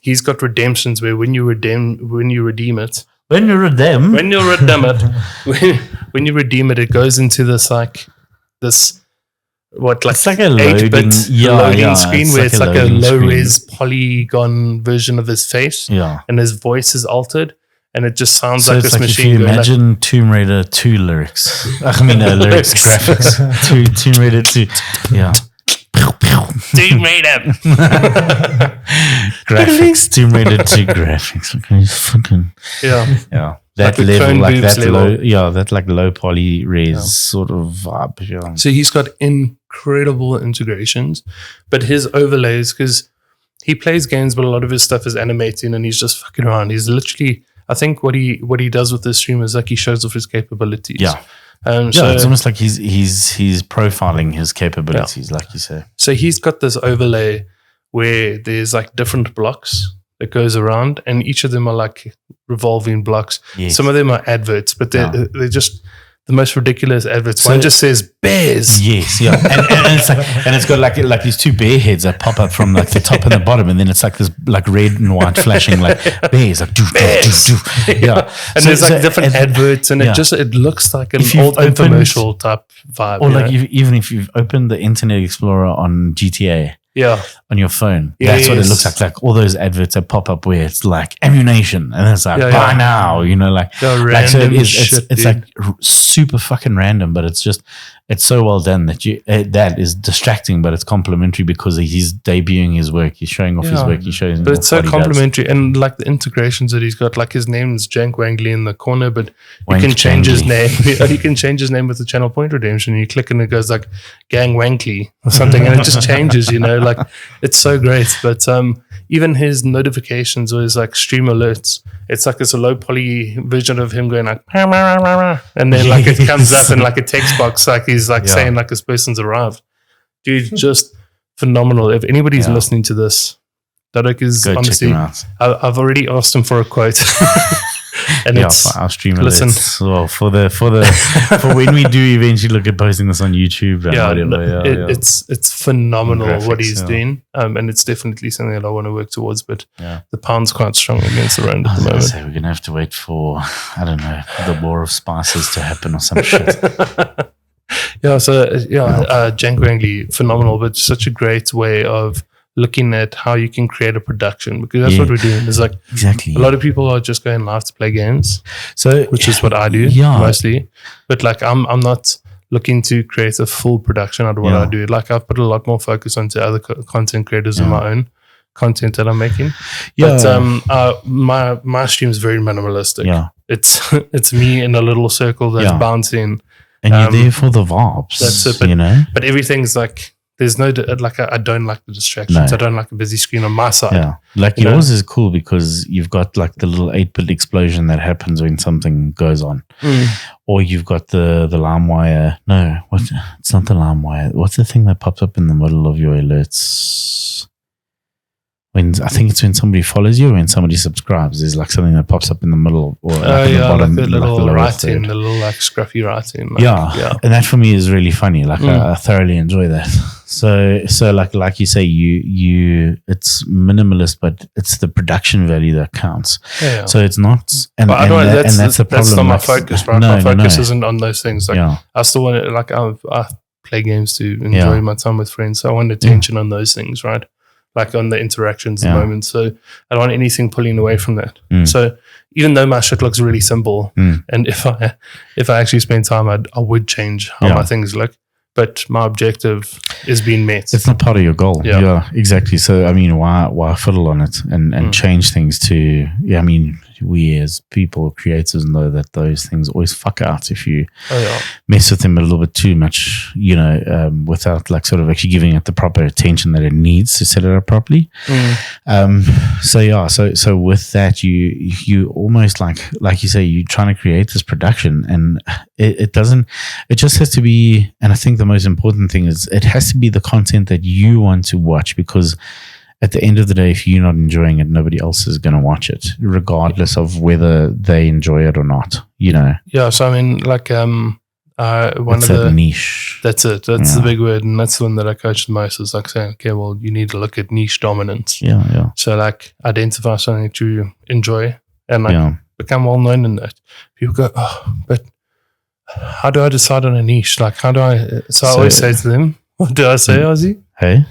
A: he's got redemptions where when you redeem it, it goes into this
B: it's like a loading
A: 8-bit loading screen where it's like a low res polygon version of his face, and his voice is altered, and it just sounds like this machine.
B: If you imagine Tomb Raider 2 lyrics, lyrics graphics, Tomb Raider 2,
A: Tomb Raider
B: graphics, Tomb Raider 2 graphics. Okay, fucking that like level, that low, that like low poly res sort of vibe.
A: So he's got incredible integrations. But his overlays, because he plays games, but a lot of his stuff is animating and he's just fucking around. He's literally, I think what he does with this stream is like he shows off his capabilities.
B: Yeah.
A: So
B: it's almost like he's profiling his capabilities, like you say.
A: So he's got this overlay where there's like different blocks that goes around, and each of them are like revolving blocks.
B: Yes.
A: Some of them are adverts, but they're just the most ridiculous adverts.
B: So
A: one just says bears.
B: Yes, yeah, and it's like, and it's got like these two bear heads that pop up from like the top and the bottom, and then it's like this like red and white flashing like bears, like
A: Bears.
B: yeah.
A: And
B: So-
A: there's like
B: so-
A: different
B: and-
A: adverts, and
B: yeah.
A: it looks like an
B: If you've
A: old
B: opened-
A: infomercial type vibe.
B: or
A: you
B: like
A: know?
B: even if you've opened the Internet Explorer on GTA
A: yeah,
B: on your phone, that's what it looks like. Like all those adverts that pop up where it's like ammunition, and it's like
A: Yeah,
B: buy
A: yeah.
B: now, you know, like
A: Yeah,
B: like so it
A: random
B: is.
A: shit,
B: It's
A: dude.
B: like super fucking random, but it's so well done that that is distracting, but it's complimentary because he's debuting his work, he's showing off his
A: Yeah.
B: work, he's showing.
A: But it's so
B: what he does.
A: complimentary, and like the integrations that he's got, like his name's Jank Wangley in the corner, but you
B: Wank
A: can change his
B: Jangley.
A: name. You can change his name with the channel point redemption. You click and it goes like Gang Wankley or something, and it just changes. You know, like it's so great. But even his notifications or his like stream alerts, it's like it's a low poly version of him going like, "Rah, rah, rah, rah, rah," and then like it comes up in like a text box, like he's like saying like this person's arrived. Dude, just phenomenal. If anybody's listening to this, Darek is
B: Go check
A: honestly,
B: him out.
A: I've already asked him for a quote. And
B: Yeah,
A: it's
B: for our stream
A: listen.
B: alerts. Well, for when we do eventually look at posting this on YouTube and whatever.
A: it's phenomenal
B: Graphics,
A: what he's
B: yeah.
A: doing, and it's definitely something that I want to work towards. But
B: Yeah.
A: the pound's quite strong against the rand
B: I
A: at
B: was
A: the
B: gonna
A: moment.
B: say we're gonna have to wait for the war of spices to happen or some shit.
A: Jank Wangley, phenomenal, but such a great way of looking at how you can create a production, because that's what we're doing. Is like
B: Exactly.
A: a lot of people are just going live to play games,
B: So
A: which is what I do mostly. But like I'm not looking to create a full production out of what I do. Like I've put a lot more focus onto other content creators and my own content that I'm making.
B: Yeah.
A: But my stream is very minimalistic.
B: Yeah.
A: It's me in a little circle that's bouncing.
B: And you're there for the vibes.
A: That's it. But,
B: you know?
A: but everything's like there's no like I don't like the distractions.
B: No.
A: I don't like a busy screen on my side.
B: Yeah. Like
A: You know?
B: yours is cool because you've got like the little 8-bit explosion that happens when something goes on. Or you've got the lime wire. No, it's not the lime wire. What's the thing that pops up in the middle of your alerts? I think it's when somebody follows you or when somebody subscribes. There's like something that pops up in the middle or like in the bottom.
A: like the little
B: lower
A: writing,
B: third.
A: the little like scruffy writing. Like,
B: Yeah. And that for me is really funny. Like I thoroughly enjoy that. So like you say, you it's minimalist, but it's the production value that counts.
A: Yeah.
B: So it's not, and
A: But I don't.
B: and that's the problem.
A: That's not my
B: Like,
A: focus, right?
B: no,
A: My focus
B: no.
A: isn't on those things. Like
B: Yeah.
A: I still want to, like I play games to enjoy my time with friends. So I want attention on those things, right? Like on the interactions at the moment. So I don't want anything pulling away from that. So even though my shit looks really simple, and if I actually spend time, I would change how my things look. But my objective is being met.
B: It's not part of your goal.
A: Yeah.
B: Yeah, exactly. So I mean, why fiddle on it and change things to? Yeah, I mean, we as people, creators, know that those things always fuck out if you mess with them a little bit too much. You know, without like sort of actually giving it the proper attention that it needs to set it up properly. So with that, you almost like you say, you're trying to create this production, and it doesn't. It just has to be. And I think the most important thing is it has to be the content that you want to watch, because at the end of the day, if you're not enjoying it, nobody else is going to watch it, regardless of whether they enjoy it or not. You know.
A: Yeah. So I mean, like one
B: it's
A: of the
B: niche.
A: That's it. That's the big word, and that's the one that I coach the most. Is like saying, okay, well, you need to look at niche dominance.
B: Yeah.
A: So like identify something that you enjoy and like become well known in that. People go, oh, but how do I decide on a niche? Like how do I? So I always say to them, what do I say, Ozzy?
B: Hey.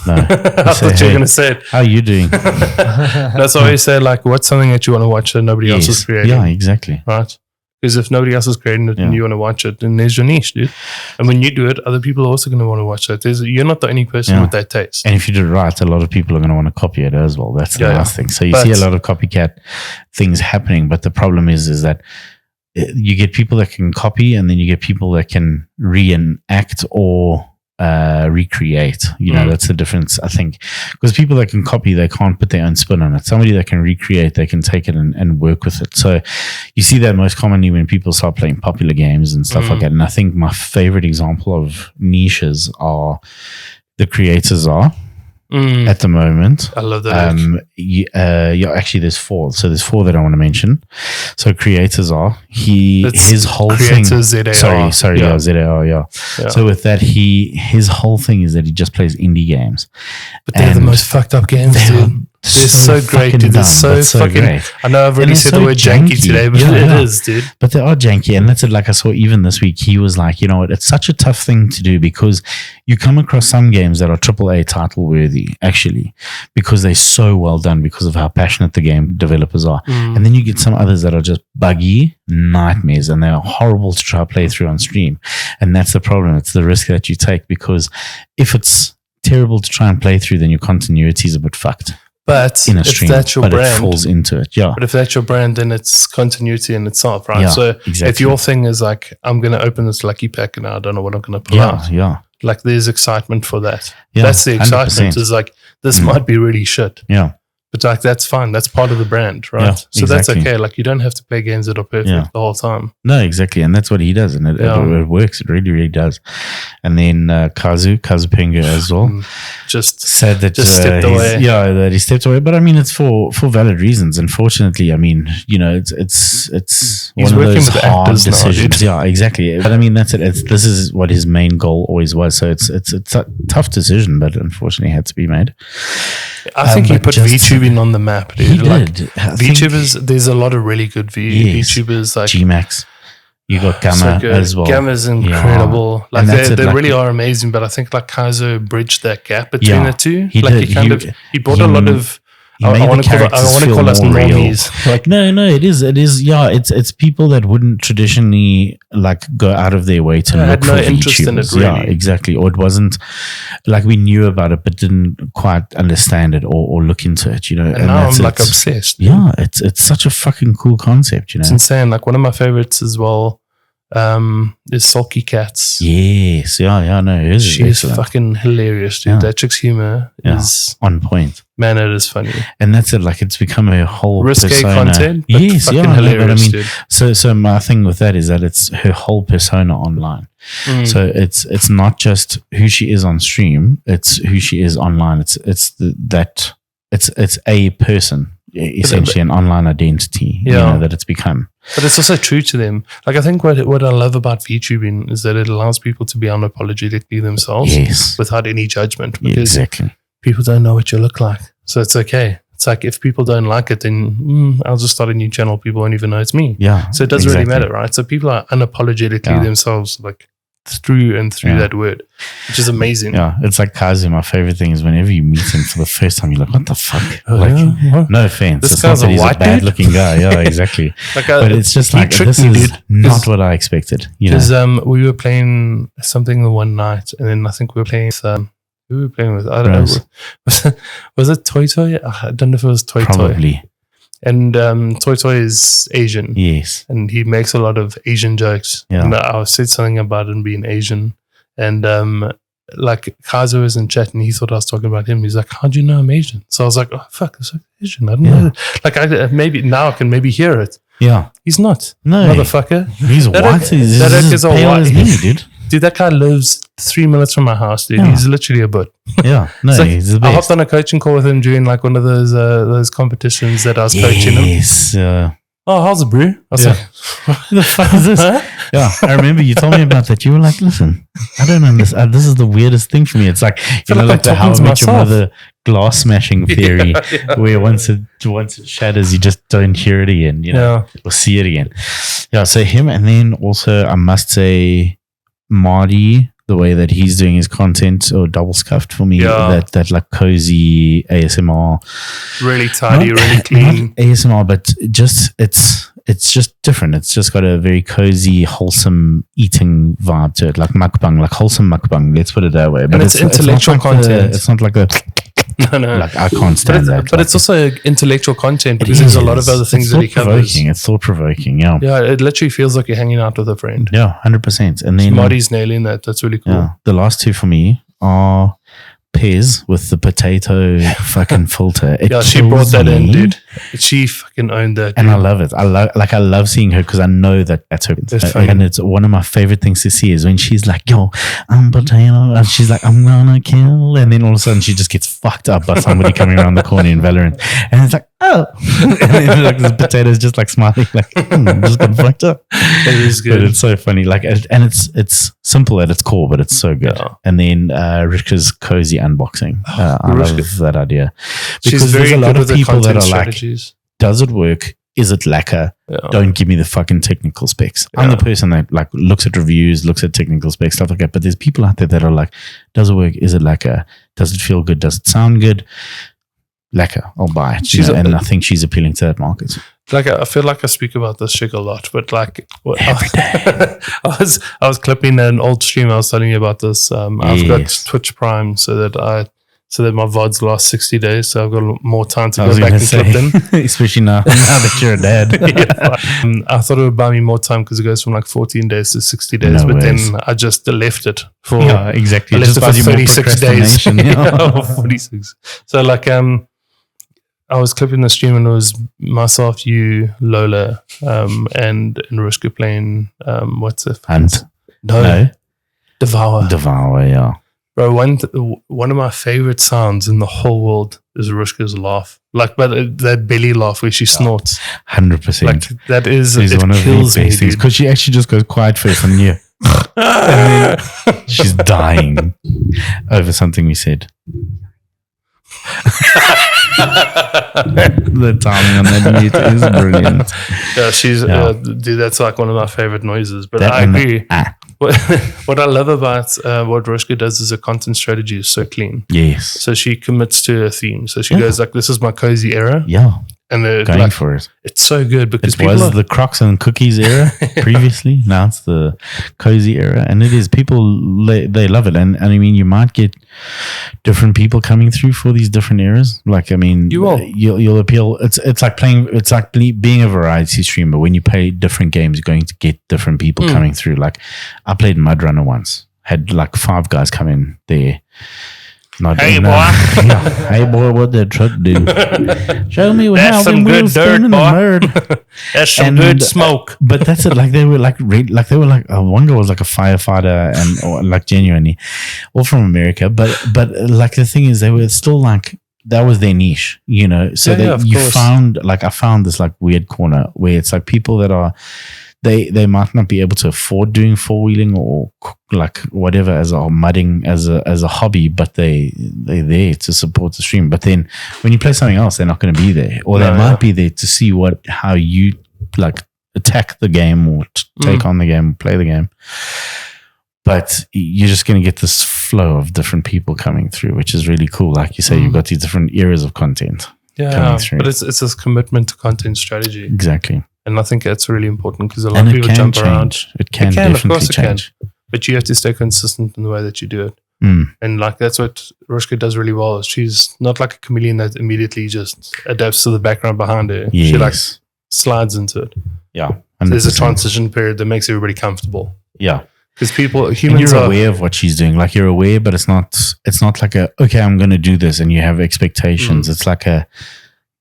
B: No.
A: I thought you were going to say it.
B: How are you doing?
A: That's why I always say, like, what's something that you want to watch that nobody else is creating?
B: Yeah, exactly.
A: Right? Because if nobody else is creating it and you want to watch it, then there's your niche, dude. And when you do it, other people are also going to want to watch that. You're not the only person with that taste.
B: And if you do it right, a lot of people are going to want to copy it as well. That's the last thing. So you see a lot of copycat things happening, but the problem is that you get people that can copy, and then you get people that can reenact or recreate. That's the difference, I think, because people that can copy, they can't put their own spin on it. Somebody that can recreate, they can take it and work with it. So you see that most commonly when people start playing popular games and stuff like that. And I think my favorite example of niches are the creators are at the moment.
A: I love that.
B: Actually, there's 4. So there's 4 that I want to mention. So creators are his whole thing.
A: ZAR.
B: Sorry, ZAR. Yeah. So with that, his whole thing is that he just plays indie games.
A: But they're the most fucked up games, dude. They're so great, dude. They're so fucking great. I know I've already said the word janky today, but it is, dude.
B: But they are janky, and that's it. Like I saw even this week, he was like, you know what? It's such a tough thing to do because you come across some games that are AAA title worthy, actually, because they're so well done because of how passionate the game developers are. And then you get some others that are just buggy nightmares, and they are horrible to try to play through on stream. And that's the problem. It's the risk that you take, because if it's terrible to try and play through, then your continuity is a bit fucked.
A: But
B: in a stream,
A: if that's your brand,
B: it falls into it. Yeah.
A: But if that's your brand, then it's continuity in itself, right?
B: Yeah,
A: so
B: exactly.
A: If your thing is like, I'm going to open this lucky pack and I don't know what I'm going to pull out.
B: Yeah.
A: Like there's excitement for that.
B: Yeah,
A: that's the excitement.
B: 100%.
A: Is like, this might be really shit.
B: Yeah.
A: But like, that's fine. That's part of the brand, right?
B: Yeah,
A: so that's okay. Like you don't have to play games that are perfect the whole time.
B: No, exactly. And that's what he does. And it works. It really, really does. And then Kazupenga as well.
A: Just
B: said that
A: stepped away.
B: Yeah, that he stepped away. But I mean, it's for valid reasons. Unfortunately, I mean, it's
A: He's
B: one of
A: working
B: those
A: with
B: hard
A: actors
B: decisions.
A: now,
B: Yeah, exactly. But I mean, that's it. This is what his main goal always was. So it's a tough decision, but unfortunately had to be made.
A: I think he put VTubing on the map, dude.
B: He
A: like,
B: did.
A: VTubers, there's a lot of really good VTubers. Like
B: G-Max. You got Gamma as well.
A: Gamma's incredible.
B: Yeah.
A: Like they really are amazing. But I think like Kaizo bridged that gap between the two.
B: He did.
A: He brought a lot of. I want to call us normies.
B: Like no, it is. Yeah, it's people that wouldn't traditionally like go out of their way to look
A: had
B: for
A: no interest in it, really.
B: Yeah, exactly. Or it wasn't like we knew about it, but didn't quite understand it or look into it. And
A: now I'm like obsessed.
B: Yeah, it's such a fucking cool concept.
A: It's insane. Like one of my favorites as well is Sulky Cats.
B: Yes, no,
A: she's fucking hilarious, dude. That chick's humor is
B: on point.
A: Man, it is funny,
B: and that's it. Like it's become a whole
A: risque
B: persona.
A: content. But fucking hilarious,
B: but I mean,
A: dude.
B: So my thing with that is that it's her whole persona online. So it's not just who she is on stream; it's who she is online. It's a person. Essentially an online identity that it's become.
A: But it's also true to them. Like I think what I love about VTubing is that it allows people to be unapologetically themselves without any judgment, because people don't know what you look like. So it's okay. It's like if people don't like it, then I'll just start a new channel. People won't even know it's me.
B: Yeah.
A: So it doesn't really matter, right? So people are unapologetically themselves, like through and through that word, which is amazing.
B: Yeah, it's like Kazu. My favorite thing is whenever you meet him for the first time, you're like, "What the fuck?" No offense,
A: this guy's
B: he's
A: a
B: bad-looking guy. Yeah, exactly. But it's just like this is not what I expected.
A: Because we were playing something the one night, and then I think we were playing who were we playing with? I don't know. Was it Toy Toy? I don't know if it was Toy
B: Probably.
A: Toy. And Toy Toy is Asian.
B: Yes.
A: And he makes a lot of Asian jokes.
B: Yeah.
A: And I said something about him being Asian. And like Kazo was in chat and he thought I was talking about him. He's like, "How do you know I'm Asian?" So I was like, "Oh, fuck, it's like Asian. I don't know." Like maybe now I can maybe hear it.
B: Yeah.
A: He's not.
B: No.
A: Motherfucker.
B: He's white. He's as pale as me, dude.
A: Dude, that guy lives 3 minutes from my house, dude. Yeah. He's literally a bud.
B: Yeah, no,
A: like,
B: he's the best.
A: I hopped on a coaching call with him during like one of those competitions that I was coaching him.
B: Yes.
A: Oh, how's it, bro? I was like,
B: what the fuck is this? Yeah, I remember you told me about that. You were like, "Listen, I don't understand. This is the weirdest thing for me." It's like, like the How I Met Your Mother glass smashing theory, where once it shatters, you just don't hear it again, or see it again. Yeah, so him, and then also I must say, Marty, the way that he's doing his content, or double scuffed for me, that like cozy ASMR,
A: really tidy, really clean,
B: not ASMR, but just it's just different. It's just got a very cozy, wholesome eating vibe to it, like mukbang, like wholesome mukbang. Let's put it that way. But
A: and it's intellectual content.
B: It's not like a no. Like I can't stand that.
A: But it's also intellectual content because there's a lot of other things that he covers.
B: It's thought provoking. Yeah.
A: Yeah, it literally feels like you're hanging out with a friend.
B: Yeah, 100%. And then
A: Marty's nailing that. That's really cool.
B: Yeah. the last two for me are Pez with the potato fucking filter.
A: She brought that in, dude. She fucking owned that.
B: And I love it. I love seeing her because I know that that's her. And it's one of my favorite things to see is when she's like, yo, I'm potato. And she's like, I'm gonna kill. And then all of a sudden she just gets fucked up by somebody coming around the corner in Valorant. And it's like, oh. And then like this potato is just like smiling, like, just got fucked up.
A: It is good.
B: But it's so funny. Like, and it's simple at its core, but it's so good. Yeah. And then Rishka's cozy unboxing. I love that idea. Because there's a lot of people that are like, does it work? Is it lacquer? Yeah. Don't give me the fucking technical specs. I'm the person that like looks at reviews, looks at technical specs, stuff like that. But there's people out there that are like, does it work? Is it lacquer? Does it feel good? Does it sound good? Lacquer, I'll buy it. And I think she's appealing to that market.
A: Like I feel like I speak about this chick a lot, but like every day. I was clipping an old stream. I was telling you about this. I've got Twitch Prime so that my VODs last 60 days. So I've got more time to go back and clip them.
B: Especially now that you're a dad.
A: I thought it would buy me more time because it goes from like 14 days to 60 days. But then I just left it for
B: exactly.
A: I left it for 36 days. 46. So like I was clipping the stream and it was myself, you, Lola, and Rushka playing what's it?
B: Hunt.
A: No. Devour.
B: Devour, yeah.
A: Bro, one of my favorite sounds in the whole world is Rushka's laugh. Like, but that belly laugh where she snorts.
B: 100%.
A: Like, that is
B: one of the best things. Because she actually just goes quiet first and and then she's dying over something we said. The timing on that mute is brilliant.
A: Yeah, dude, that's like one of my favorite noises. But I agree. What I love about what Rushka does is her content strategy is so clean.
B: Yes.
A: So she commits to a theme. So she goes like, "This is my cozy era."
B: Yeah.
A: And they're
B: going
A: like,
B: for it.
A: It's so good because
B: it was the Crocs and cookies era previously. Now it's the cozy era, and it is people they love it. And I mean, you might get different people coming through for these different eras. Like, I mean, you'll appeal. It's like playing. It's like being a variety streamer. When you play different games, you're going to get different people coming through. Like, I played Mud Runner once. Had like 5 guys come in there.
A: Hey boy,
B: hey boy, what that truck do? Show me
A: that's some good dirt, boy. That's some good smoke.
B: But that's it. Like they were like one girl was like a firefighter or like genuinely, all from America. But like the thing is, they were still like that was their niche, you know. So I found this like weird corner where it's like people that are. They might not be able to afford doing 4-wheeling or like whatever as a mudding as a hobby, but they're there to support the stream. But then when you play something else, they're not going to be there, or they might be there to see how you like attack the game or take on the game, play the game. But you're just going to get this flow of different people coming through, which is really cool. Like you say, you've got these different eras of content coming through.
A: But it's this commitment to content strategy.
B: Exactly.
A: And I think that's really important because a lot of people jump around.
B: It can definitely change.
A: But you have to stay consistent in the way that you do it. And like that's what Rushka does really well. Is she's not like a chameleon that immediately just adapts to the background behind her.
B: Yes.
A: She like slides into it.
B: Yeah.
A: So there's a transition period that makes everybody comfortable.
B: Yeah.
A: Because humans
B: and you're aware of what she's doing. Like you're aware, but it's not like okay, I'm going to do this and you have expectations. It's like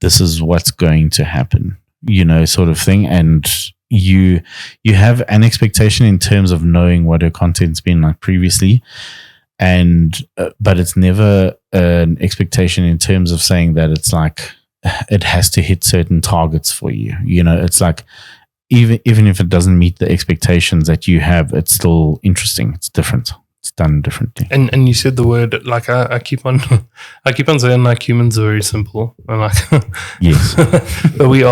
B: this is what's going to happen. You know, sort of thing, and you have an expectation in terms of knowing what her content's been like previously, and but it's never an expectation in terms of saying that it's like it has to hit certain targets for you. You know, it's like even if it doesn't meet the expectations that you have, it's still interesting. It's different. It's done differently.
A: And you said the word like I keep on saying like humans are very simple and like
B: yes,
A: but we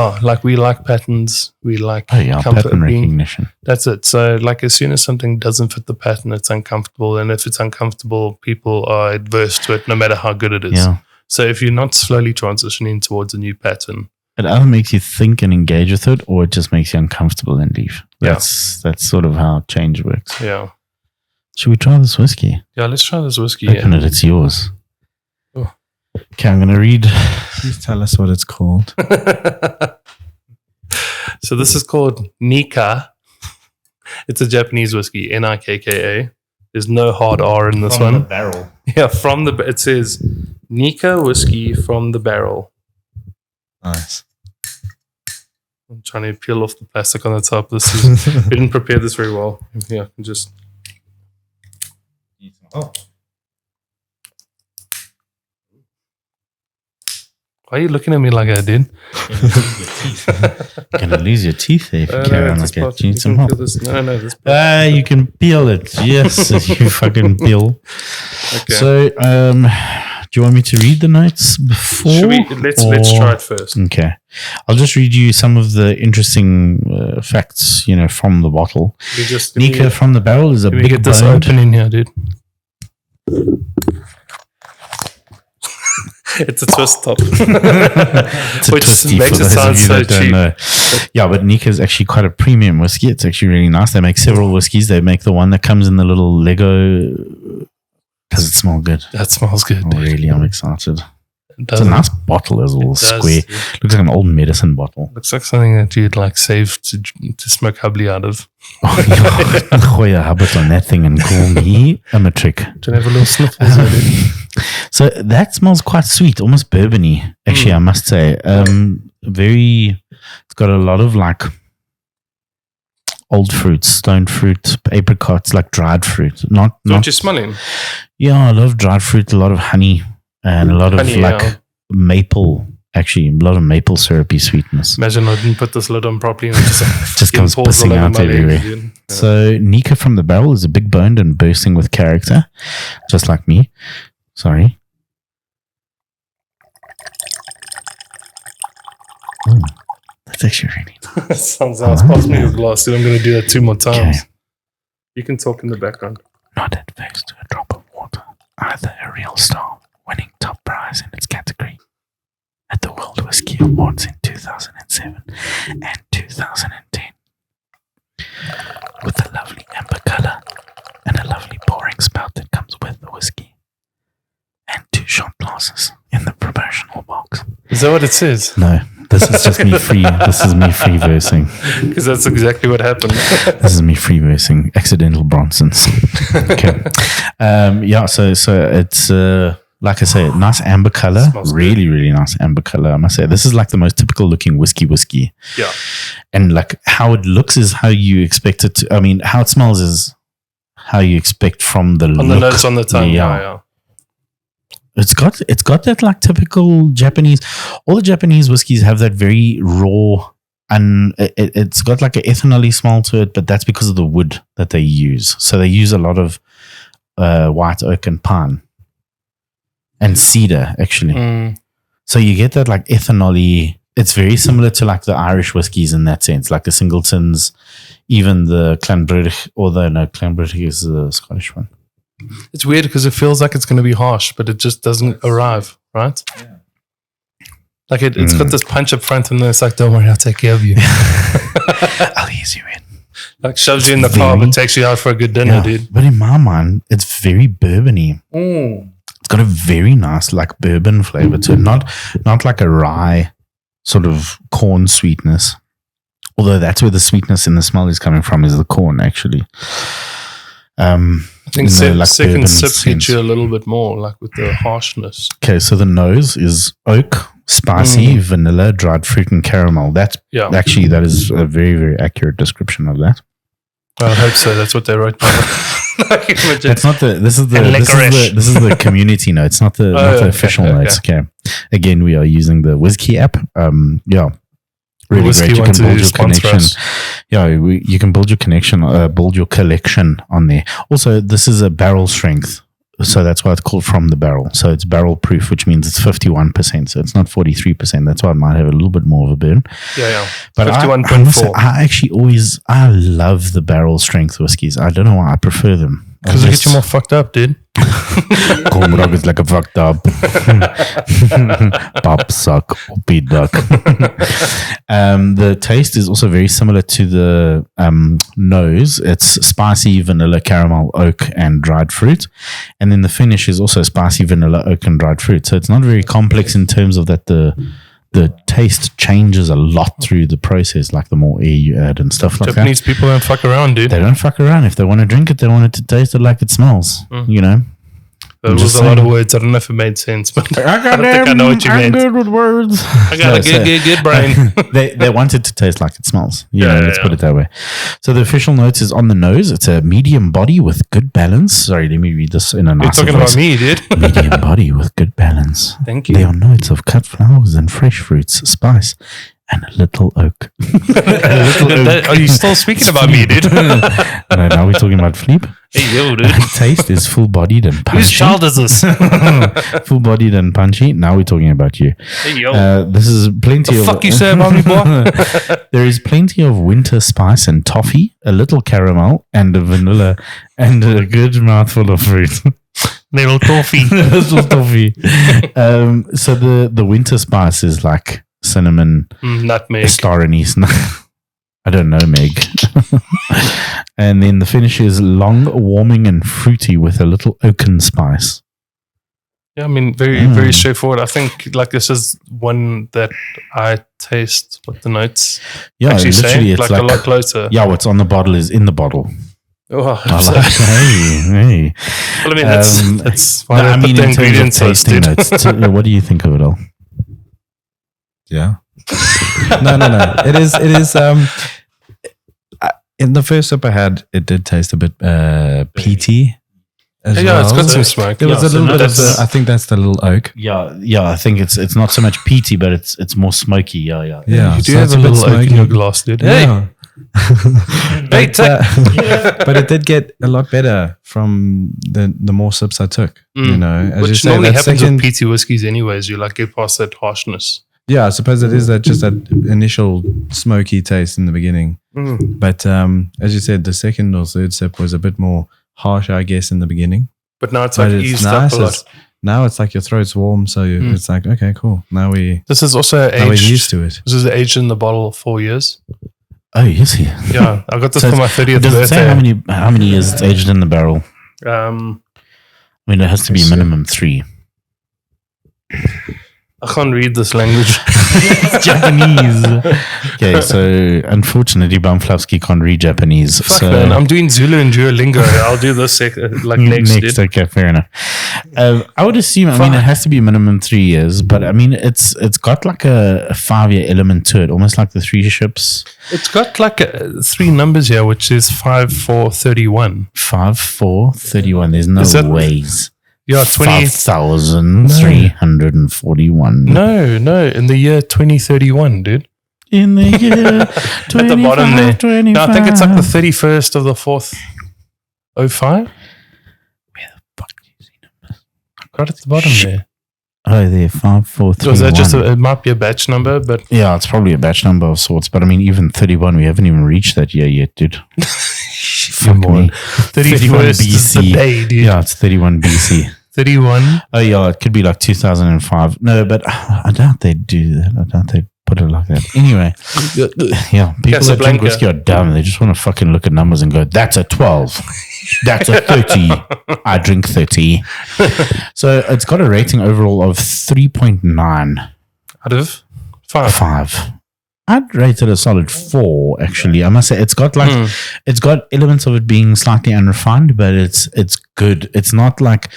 A: like patterns. We like
B: pattern recognition.
A: That's it. So like as soon as something doesn't fit the pattern, it's uncomfortable, and if it's uncomfortable, people are adverse to it, no matter how good it is.
B: Yeah.
A: So if you're not slowly transitioning towards a new pattern,
B: it either makes you think and engage with it, or it just makes you uncomfortable and leave. That's sort of how change works.
A: Yeah.
B: Should we try this whiskey?
A: Yeah, let's try this whiskey.
B: Open it, it's yours.
A: Oh.
B: Okay, I'm going to read.
C: Please tell us what it's called.
A: So this is called Nika. It's a Japanese whiskey, Nikka. There's no hard R in this
B: From
A: one.
B: the barrel.
A: Yeah, it says Nika whiskey from the barrel.
C: Nice.
A: I'm trying to peel off the plastic on the top. We didn't prepare this very well. Yeah, just.
B: Oh.
A: Why are you looking at me like that, dude?
B: Gonna lose your teeth if you carry on like that. You need some help.
A: This
B: You can peel it. Yes, you fucking peel.
A: Okay.
B: So, do you want me to read the notes before?
A: Let's try it first.
B: Okay. I'll just read you some of the interesting facts, from the bottle. Nika from the barrel is a big
A: get this
B: boned.
A: open in here, dude. It's a twist top.
B: It's a
A: Which
B: twisty
A: makes
B: for
A: it
B: those
A: sound
B: of you
A: so
B: that don't
A: cheap.
B: know. Yeah, but Nika is actually quite a premium whiskey. It's actually really nice. They make several whiskeys. They make the one that comes in the little Lego. Does it smell good?
A: That smells good.
B: Oh,
A: Dude.
B: really? I'm excited.
A: It
B: It's a nice bottle. It's a little square.
A: Dude.
B: Looks like an old medicine bottle.
A: Looks like something that you'd like save to smoke hubbly out of.
B: Oh, yeah. Gooi a habit on that thing and call me a matric.
A: Do you have a little sniffles? Dude?
B: So that smells quite sweet, almost bourbony. Actually, I must say, it's got a lot of like old fruits, stone fruit, apricots, like dried fruit. Not
A: What you smelling?
B: Yeah, I love dried fruit. A lot of honey and a lot of maple. Actually, a lot of maple syrupy sweetness.
A: Imagine I didn't put this lid on properly and it
B: Just comes
A: pours
B: pissing
A: all over
B: out
A: my legs,
B: everywhere.
A: dude. Yeah.
B: So Nika from the barrel is a big boned and bursting with character, just like me. Sorry. Oh, that's actually really nice.
A: Sounds nice. Pass me your glass, dude. I'm going to do that 2 more times.
B: Okay.
A: You can talk in the background.
B: Not adverse to a drop of water. Either a real star, winning top prize in its category at the World Whiskey Awards in 2007 and 2010. With a lovely amber color and a lovely pouring spout that comes with the whiskey. And 2 shot glasses in the promotional box.
A: Is that what it says?
B: No, this is just me free. This is me free versing.
A: Because that's exactly what happened.
B: This is me free versing. Accidental Bronsons. Okay. So it's like I say, nice amber color.
A: Smells
B: Really, really nice amber color. I must say, this is like the most typical looking whiskey.
A: Yeah.
B: And like how it looks is how you expect it to. I mean, how it smells is how you expect from the look.
A: On the notes on the tongue.
B: Yeah.
A: Yeah.
B: It's got that like typical Japanese. All the Japanese whiskeys have that very raw, and it's got like an ethanol-y smell to it, but that's because of the wood that they use. So they use a lot of white oak and pine and cedar actually. So you get that like ethanol-y. It's very similar to like the Irish whiskies in that sense, like the Singletons, even the Clanbrigg, although no, Clanbrigg is the Scottish one.
A: It's weird because it feels like it's going to be harsh, but it just doesn't arrive, right?
C: Yeah.
A: Like it's got this punch up front, and then it's like, don't worry, I'll take care of you.
B: I'll ease you in.
A: Like shoves you in the car, but takes you out for a good dinner, dude.
B: But in my mind, it's very bourbony. It's got a very nice like bourbon flavor to it, not like a rye sort of corn sweetness. Although that's where the sweetness in the smell is coming from, is the corn actually.
A: I think
B: like
A: second
B: bourbon
A: sip hits
B: sense.
A: you a little bit more, like with the harshness.
B: Okay, so the nose is oak, spicy, vanilla, dried fruit, and caramel. That is a very, very accurate description of that.
A: I hope so. That's what they wrote down.
B: That's not the. This is the community notes, not the official notes. Okay. Again, we are using the Whiskey app. Really
A: Whiskey
B: great. You can build your
A: sponsor
B: connection.
A: us.
B: Yeah, you can build your connection, build your collection on there. Also, this is a barrel strength, so that's why it's called from the barrel. So it's barrel proof, which means it's 51%. So it's not 43%. That's why it might have a little bit more of a burn.
A: Yeah.
B: But
A: 51.4.
B: I love the barrel strength whiskies. I don't know why I prefer them.
A: Because they get you more fucked up, dude.
B: Cornbrook is like a fucked up pop suck beat duck. The taste is also very similar to the nose. It's spicy, vanilla, caramel, oak, and dried fruit. And then the finish is also spicy, vanilla, oak, and dried fruit. So it's not very complex in terms of that the the taste changes a lot through the process, like the more air you add and stuff like
A: Japanese people don't fuck around, dude.
B: They don't fuck around. If they want to drink it, they want it to taste it like it smells. You know.
A: That was a lot of words. I don't know if it made sense, but I don't think I know what you meant.
B: I'm good with words.
A: I got a good brain.
B: They want it to taste like it smells. Let's put it that way. So the official notes is on the nose. It's a medium body with good balance. Sorry, let me read this in a nicer
A: You're talking
B: voice.
A: about me, dude.
B: Medium body with good balance.
A: Thank you.
B: There are notes of cut flowers and fresh fruits, spice, and a little oak.
A: Are you still speaking about me, dude?
B: No, now we're talking about Philippe.
A: Hey, yo, dude.
B: Taste is full-bodied and punchy.
A: Whose child is this?
B: Full-bodied and punchy. Now we're talking about you.
A: Hey, yo.
B: This is plenty of...
A: fuck you say about me, boy?
B: There is plenty of winter spice and toffee, a little caramel, and a vanilla, and a good mouthful of fruit.
A: Little toffee.
B: Little toffee. So the winter spice is like cinnamon,
A: nutmeg,
B: star anise. I don't know, Meg. And then the finish is long, warming, and fruity with a little oaken spice.
A: Yeah, I mean, very straightforward. I think like this is one that I taste what the notes actually say,
B: it's
A: like a lot closer.
B: Yeah, what's on the bottle is in the bottle.
A: Oh,
B: hey.
A: Well, I mean, that's why
B: I mean,
A: the
B: in terms of
A: ingredients
B: tasting notes, what do you think of it all?
C: Yeah. No. It is. In the first sip I had, it did taste a bit peaty. As well.
A: It's got some smoke.
C: There was a little bit of I think that's the little oak.
B: Yeah. I think it's not so much peaty, but it's more smoky. Yeah.
A: You do have a little oak in your glass, dude.
C: Yeah.
A: But
C: it did get a lot better from the more sips I took. You know, as
A: which
C: you say,
A: normally
C: that
A: happens with peaty whiskies, anyways. You like get past that harshness.
C: Yeah, I suppose it is just that initial smoky taste in the beginning. But as you said, the second or third sip was a bit more harsh, I guess, in the beginning.
A: But now it's like eased up a lot.
C: Now it's like your throat's warm, so it's like, okay, cool. Now
A: this is also
C: we're
A: aged.
C: used to it.
A: This is aged in the bottle 4 years.
B: Oh, yes,
A: Yeah, I got this for my 30th
B: does
A: birthday.
B: it say how many years it's aged in the barrel? I mean, it has to be minimum 3.
A: I can't read this language.
B: It's Japanese. Okay, so unfortunately, Bumfluffski can't read Japanese.
A: Fuck, man. I'm doing Zulu and Duolingo. I'll do this next. Dude.
B: Okay, fair enough. I would assume, I mean, it has to be minimum 3 years, but I mean, it's got like a 5-year element to it, almost like the 3 ships.
A: It's got like 3 numbers here, which is 5, 4, 31.
B: 5, 4, 31. There's no ways.
A: Yeah,
B: 5,341.
A: No, in the year 2031, dude.
B: In the year
A: 25, at the bottom there.
B: 25.
A: No, I think it's like the 31st of the 4th, 05.
B: Where the fuck do you see numbers?
A: Right at the bottom there.
B: Oh, there, 5, 4, 3.
A: Was that just it might be a batch number, but
B: yeah, it's probably a batch number of sorts. But I mean, even 31, we haven't even reached that year yet, dude.
A: Fuck me. 31st is the day, dude.
B: Yeah, it's 31 BC.
A: 31.
B: Oh yeah, it could be like 2005. No, but I doubt they'd do that. I doubt they'd put it like that. Anyway, yeah, people that drink whiskey are dumb. They just want to fucking look at numbers and go, "That's a 12. That's a 30. I drink 30." So it's got a rating overall of 3.9
A: out of 5.
B: 5. I'd rate it a solid 4, actually. I must say, it's got it's got elements of it being slightly unrefined, but it's good. It's not like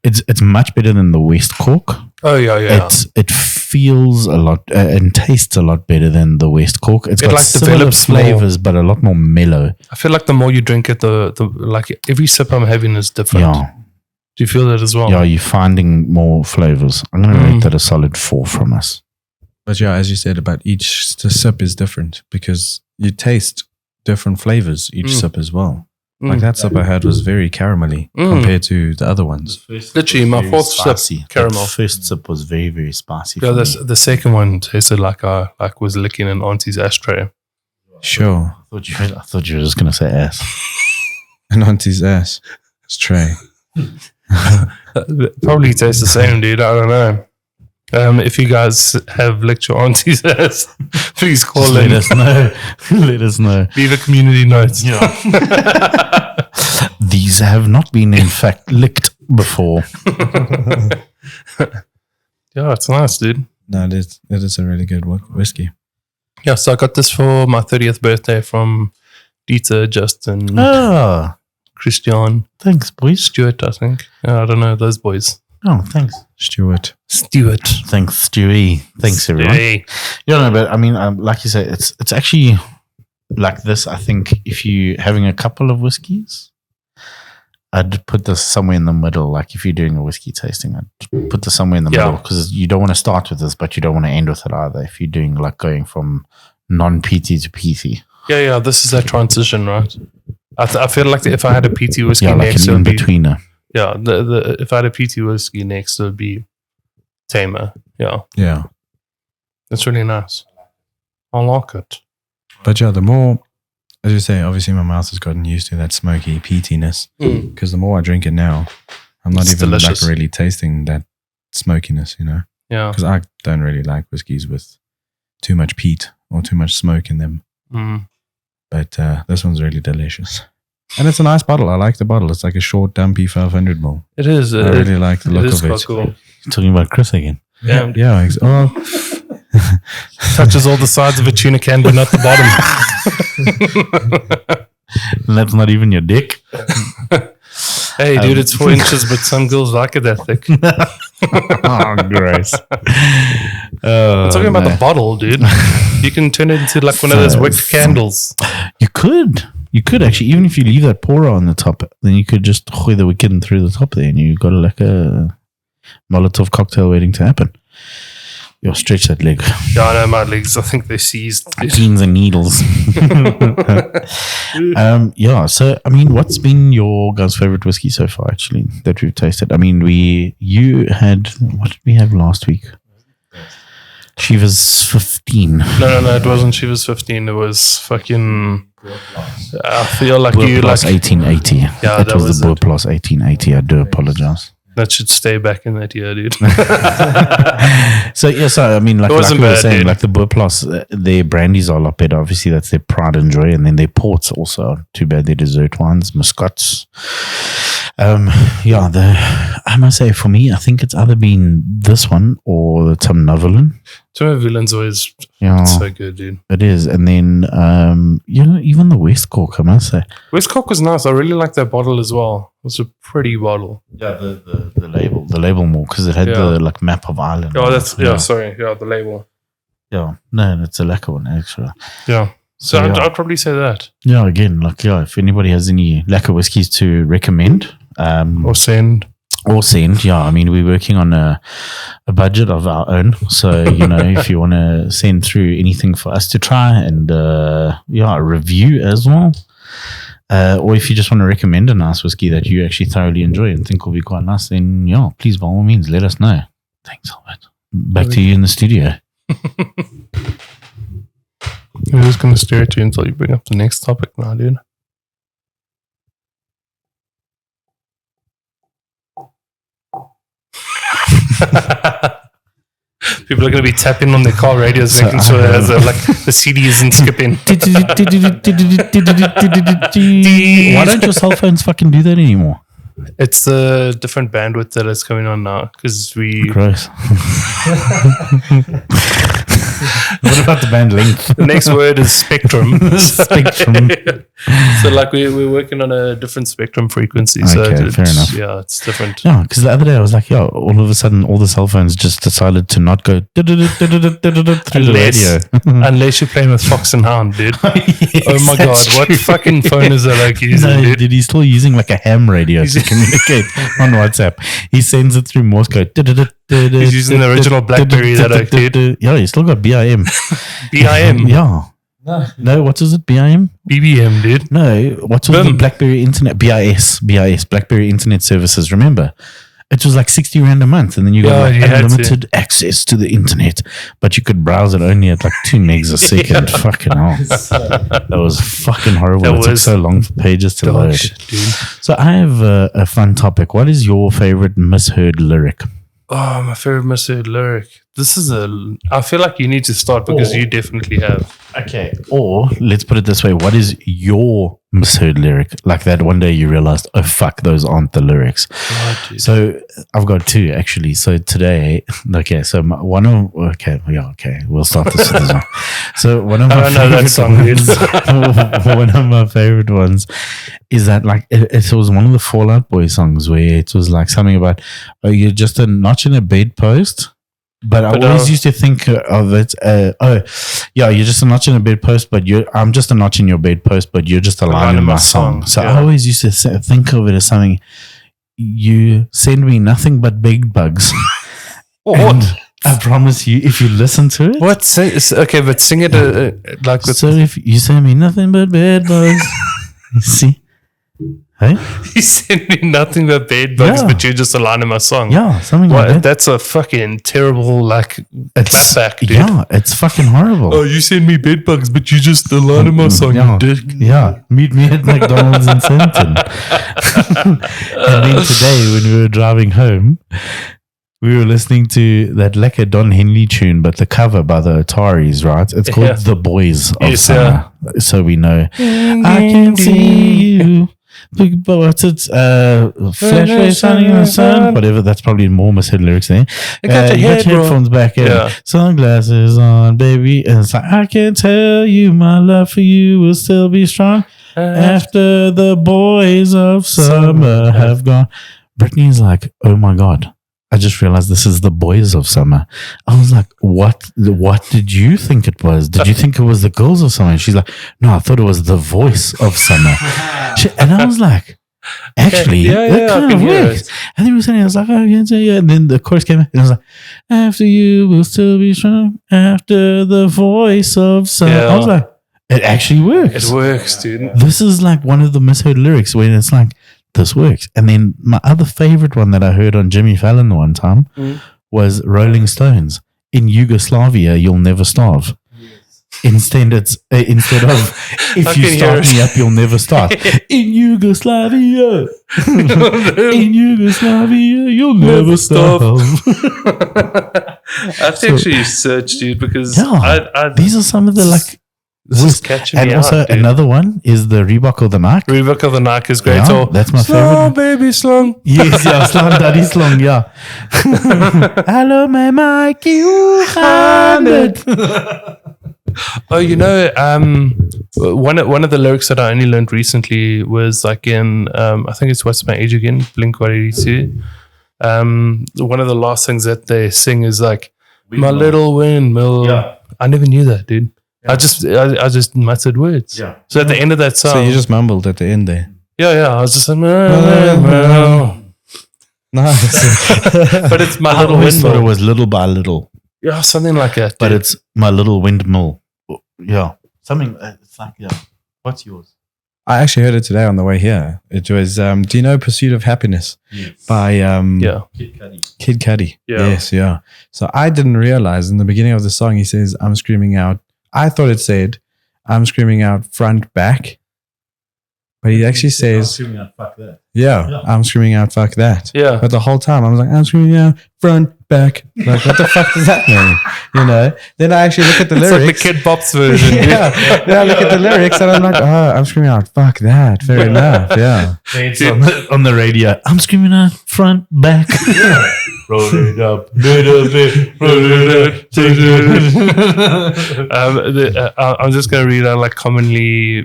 B: it's much better than the West Cork.
A: Oh yeah.
B: It feels a lot and tastes a lot better than the West Cork. It got
A: like
B: similar
A: develops
B: flavors, but a lot more mellow.
A: I feel like the more you drink it, the like every sip I'm having is different.
B: Yeah.
A: Do you feel that as well?
B: Yeah, you're finding more flavors. I'm going to rate that a solid 4 from us.
C: But yeah, as you said, about each sip is different because you taste different flavors each sip as well. Like that sip I had was very caramelly compared to the other ones.
A: Literally, my 4th sip, caramel.
B: The first sip was very, very spicy.
A: Yeah, the second one tasted like I was licking an auntie's ashtray.
C: Sure.
B: I thought you were just going to say ass.
C: An auntie's ass. It's tray.
A: Probably tastes the same, dude. I don't know. If you guys have licked your auntie's ass, please call in.
B: Let us know. Let us know.
A: Leave a community note.
B: Yeah. These have not been, in fact, licked before.
A: Yeah, it's nice, dude.
C: No, it is a really good whiskey.
A: Yeah, so I got this for my 30th birthday from Dieter, Justin, Christian,
B: Thanks, boys.
A: Stuart, I think. I don't know, those boys.
B: Oh, thanks.
C: Stuart.
B: Thanks, Stewie. Thanks, everyone.
A: Stewie.
B: Yeah, no, but I mean, like you say, it's actually like this. I think if you having a couple of whiskeys, I'd put this somewhere in the middle. Like if you're doing a whiskey tasting, I'd put this somewhere in the middle because you don't want to start with this, but you don't want to end with it either. If you're doing like going from non-peaty to peaty.
A: Yeah, this is that transition, right? I feel like if I had a peaty whiskey
B: like
A: next,
B: an in-betweener.
A: Yeah, if I had a peaty whiskey next, it would be tamer. Yeah, that's really nice. I like it.
C: But yeah, the more, as you say, obviously my mouth has gotten used to that smoky peatiness because the more I drink it now, I'm not even like really tasting that smokiness, you know?
A: Yeah.
C: Because I don't really like whiskeys with too much peat or too much smoke in them. But this one's really delicious. And it's a nice bottle. I like the bottle. It's like a short, dumpy 500 ml.
A: It is.
C: I really like the look of it.
A: Cool.
B: You're talking about Chris again.
A: Yeah.
C: Touches
A: all the sides of a tuna can, but not the
B: bottom. And that's not even your dick.
A: Hey, dude, it's 4 inches, but some girls like it that thick.
B: Oh, gross.
A: I'm talking about the bottle, dude. You can turn it into like one of those wick candles.
B: You could actually, even if you leave that pourer on the top, then you could just throw the wick in through the top there and you've got like a Molotov cocktail waiting to happen. You'll stretch that leg.
A: Yeah, I know my legs. I think they're seized.
B: Pins and needles. Yeah, so, I mean, what's been your guys' favorite whiskey so far, actually, that we've tasted? I mean, you had, what did we have last week? Shiva's 15.
A: No, it wasn't Shiva's 15. It was fucking, I feel like
B: Boer
A: you
B: Plus
A: like
B: 1880.
A: Yeah,
B: that was the Boer Plus 1880. I do apologize.
A: That should stay back in that year, dude.
B: So I mean, like we were saying,
A: dude.
B: like the Boer Plus, their brandies are a lot better. Obviously, that's their pride and joy, and then their ports also. Too bad their dessert wines, muscats. I must say, for me, I think it's either been this one or the Tumnavilan.
A: Tumnavilan's always so good, dude.
B: It is, and then even the West Cork, I must say.
A: West Cork was nice. I really liked that bottle as well. It was a pretty bottle.
B: Yeah, the label more because it had the like map of Ireland.
A: Oh, the label.
B: Yeah, no, it's a lacquer one actually.
A: Yeah. So I'd probably say that.
B: Yeah, again, if anybody has any lacquer whiskies to recommend.
A: Or send.
B: Yeah, I mean, we're working on a budget of our own. So, if you want to send through anything for us to try and, a review as well. Or if you just want to recommend a nice whiskey that you actually thoroughly enjoy and think will be quite nice, then, please, by all means, let us know. Thanks, Albert. Back to you in the studio.
A: I'm just going to stare at you until you bring up the next topic now, dude. People are going to be tapping on their car radios, making sure the CD isn't skipping.
B: Why don't your cell phones fucking do that anymore?
A: It's a different bandwidth that is coming on now because we.
B: Gross. What about the band length?
A: The next word is spectrum.
B: Spectrum.
A: So we're working on a different spectrum frequency.
B: Okay, fair enough.
A: Yeah, it's different.
B: Yeah, because the other day I was like, all of a sudden all the cell phones just decided to not go through the radio.
A: Unless you're playing with Fox and Hound, dude.
B: Yes,
A: oh my God, what fucking phone is that like using, dude?
B: He's still using like a ham radio to communicate on WhatsApp. He sends it through Morse code.
A: He's using the original BlackBerry that I did.
B: Yeah, he's still got BIM.
A: BIM?
B: Yeah. No, what is it? BIM?
A: BBM, dude.
B: No, what was the BlackBerry Internet? BIS, BlackBerry Internet Services. Remember? It was like 60 Rand a month, and then you got unlimited access to the internet, but you could browse it only at like 2 megs a second. Fucking hell. That was fucking horrible. It took so long for pages to load. So I have a fun topic. What is your favorite misheard lyric?
A: Oh, my favorite misheard lyric. I feel like you need to start because you definitely have.
B: Okay. Or let's put it this way. What is your misheard lyric? Like that one day you realized, oh, fuck, those aren't the lyrics.
A: Oh,
B: So I've got two actually. So today, okay, so we'll start this with this one. So one of my
A: I don't know that song, dude.
B: one of my favorite ones is that like it was one of the Fall Out Boy songs where it was like something about, oh, you're just a notch in a bedpost. But I always used to think of it. You're just a notch in a bedpost, but I'm just a notch in your bedpost, but you're just a line in my song. So I always used to think of it as something. You send me nothing but bed bugs. And I promise you, if you listen to it,
A: What? Okay, but sing it like with.
B: so if you send me nothing but bed bugs, you see, hey,
A: You send me nothing but bed bugs,
B: Yeah.
A: but you're just a line in my song.
B: yeah, something like that.
A: That's a fucking terrible clapback, dude.
B: Yeah, it's fucking horrible.
A: Oh, you send me bed bugs, but you just a line in my song,
B: Yeah.
A: you dick.
B: Yeah, meet me at McDonald's in Centon. And then today, when we were driving home, we were listening to that lekker Don Henley tune, but the cover by the Ataris, right? It's called
A: Yeah.
B: The Boys of
A: Yes,
B: Summer. So we know. I can see you. Big what's it? Flash ray shining in the sun. Whatever. That's probably more misheard lyrics there.
A: You got your
B: headphones back in.
A: Yeah.
B: Sunglasses on, baby. And it's like, I can tell you my love for you will still be strong after the boys of summer have gone. Brittany's like, oh my God. I just realized this is the boys of summer. I was like, what did you think it was? Did you think it was the girls of summer? And she's like, no, I thought it was the voice of summer. And I was like, actually, that kind of works. And then we were saying, I was like, oh, yeah. And then the chorus came in, and I was like, after you will still be strong, after the voice of summer.
A: Yeah.
B: I was like, it actually works.
A: It works, dude.
B: This is like one of the misheard lyrics when it's like, this works. And then my other favorite one that I heard on Jimmy Fallon one time was Rolling Stones. In Yugoslavia, you'll never starve. Instead of if you start me up, you'll never start. In Yugoslavia, in Yugoslavia, you'll never
A: stop.
B: starve.
A: I have to actually search, dude, because
B: These are some of the like.
A: this is catching
B: And
A: me
B: also
A: out, dude.
B: another one is the Reebok or the Nike.
A: Reebok of the Nike is great.
B: Yeah,
A: So
B: that's my
A: Slong,
B: favorite.
A: baby, slong.
B: Yes, yeah, Slong Daddy Slong, yeah. Hello, my Mikey, you
A: Oh, you know, one of the lyrics that I only learned recently was like in I think it's What's My Age Again, Blink-182. One of the last things that they sing is like my little windmill.
B: Yeah.
A: I never knew that, dude. I just muttered words.
B: Yeah.
A: So at the end of that song,
C: So you just mumbled at the end there.
A: yeah, I was just like, but
C: Nice.
A: it's my
B: I
A: little
B: always thought it
A: windmill.
B: was little by little,
A: Yeah, something like that.
B: but
A: dude.
B: it's my little windmill. Yeah. Something, it's like, yeah. What's yours?
C: I actually heard it today on the way here. It was, do you know Pursuit of Happiness by
A: yeah,
C: Kid Cudi?
A: Yeah.
C: Yes, yeah. So I didn't realize in the beginning of the song, he says, I'm screaming out. I thought it said, I'm screaming out front, back. But he actually says,
B: fuck that.
C: yeah, I'm screaming out, fuck that.
A: yeah.
C: But the whole time I was like, I'm screaming out front, back. Like, what the fuck does that mean? You know? Then I actually look at the
A: It's like
C: lyrics.
A: the Kid Bop's version. dude.
C: Yeah. Then I look at the lyrics and I'm like, oh, I'm screaming out, fuck that. Fair enough. Yeah.
B: It's on the radio. I'm screaming out front, back. Roll it up, little bit, roll it up.
A: I'm just gonna read out like commonly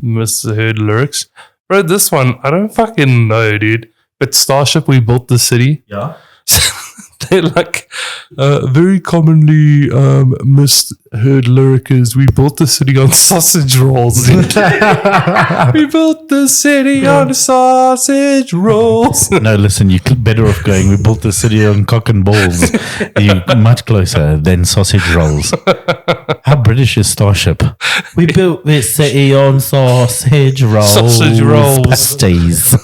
A: misheard lyrics. Bro, this one I don't fucking know, dude. But Starship, we built the city.
B: Yeah.
A: They're like very commonly misheard lyric is we built the city on sausage rolls. dude. We built the city on sausage rolls.
B: No, listen, you're better off going, we built the city on cock and balls. You're much closer than sausage rolls. How British is Starship? We built this city on sausage rolls.
A: Sausage rolls.
B: Pasties.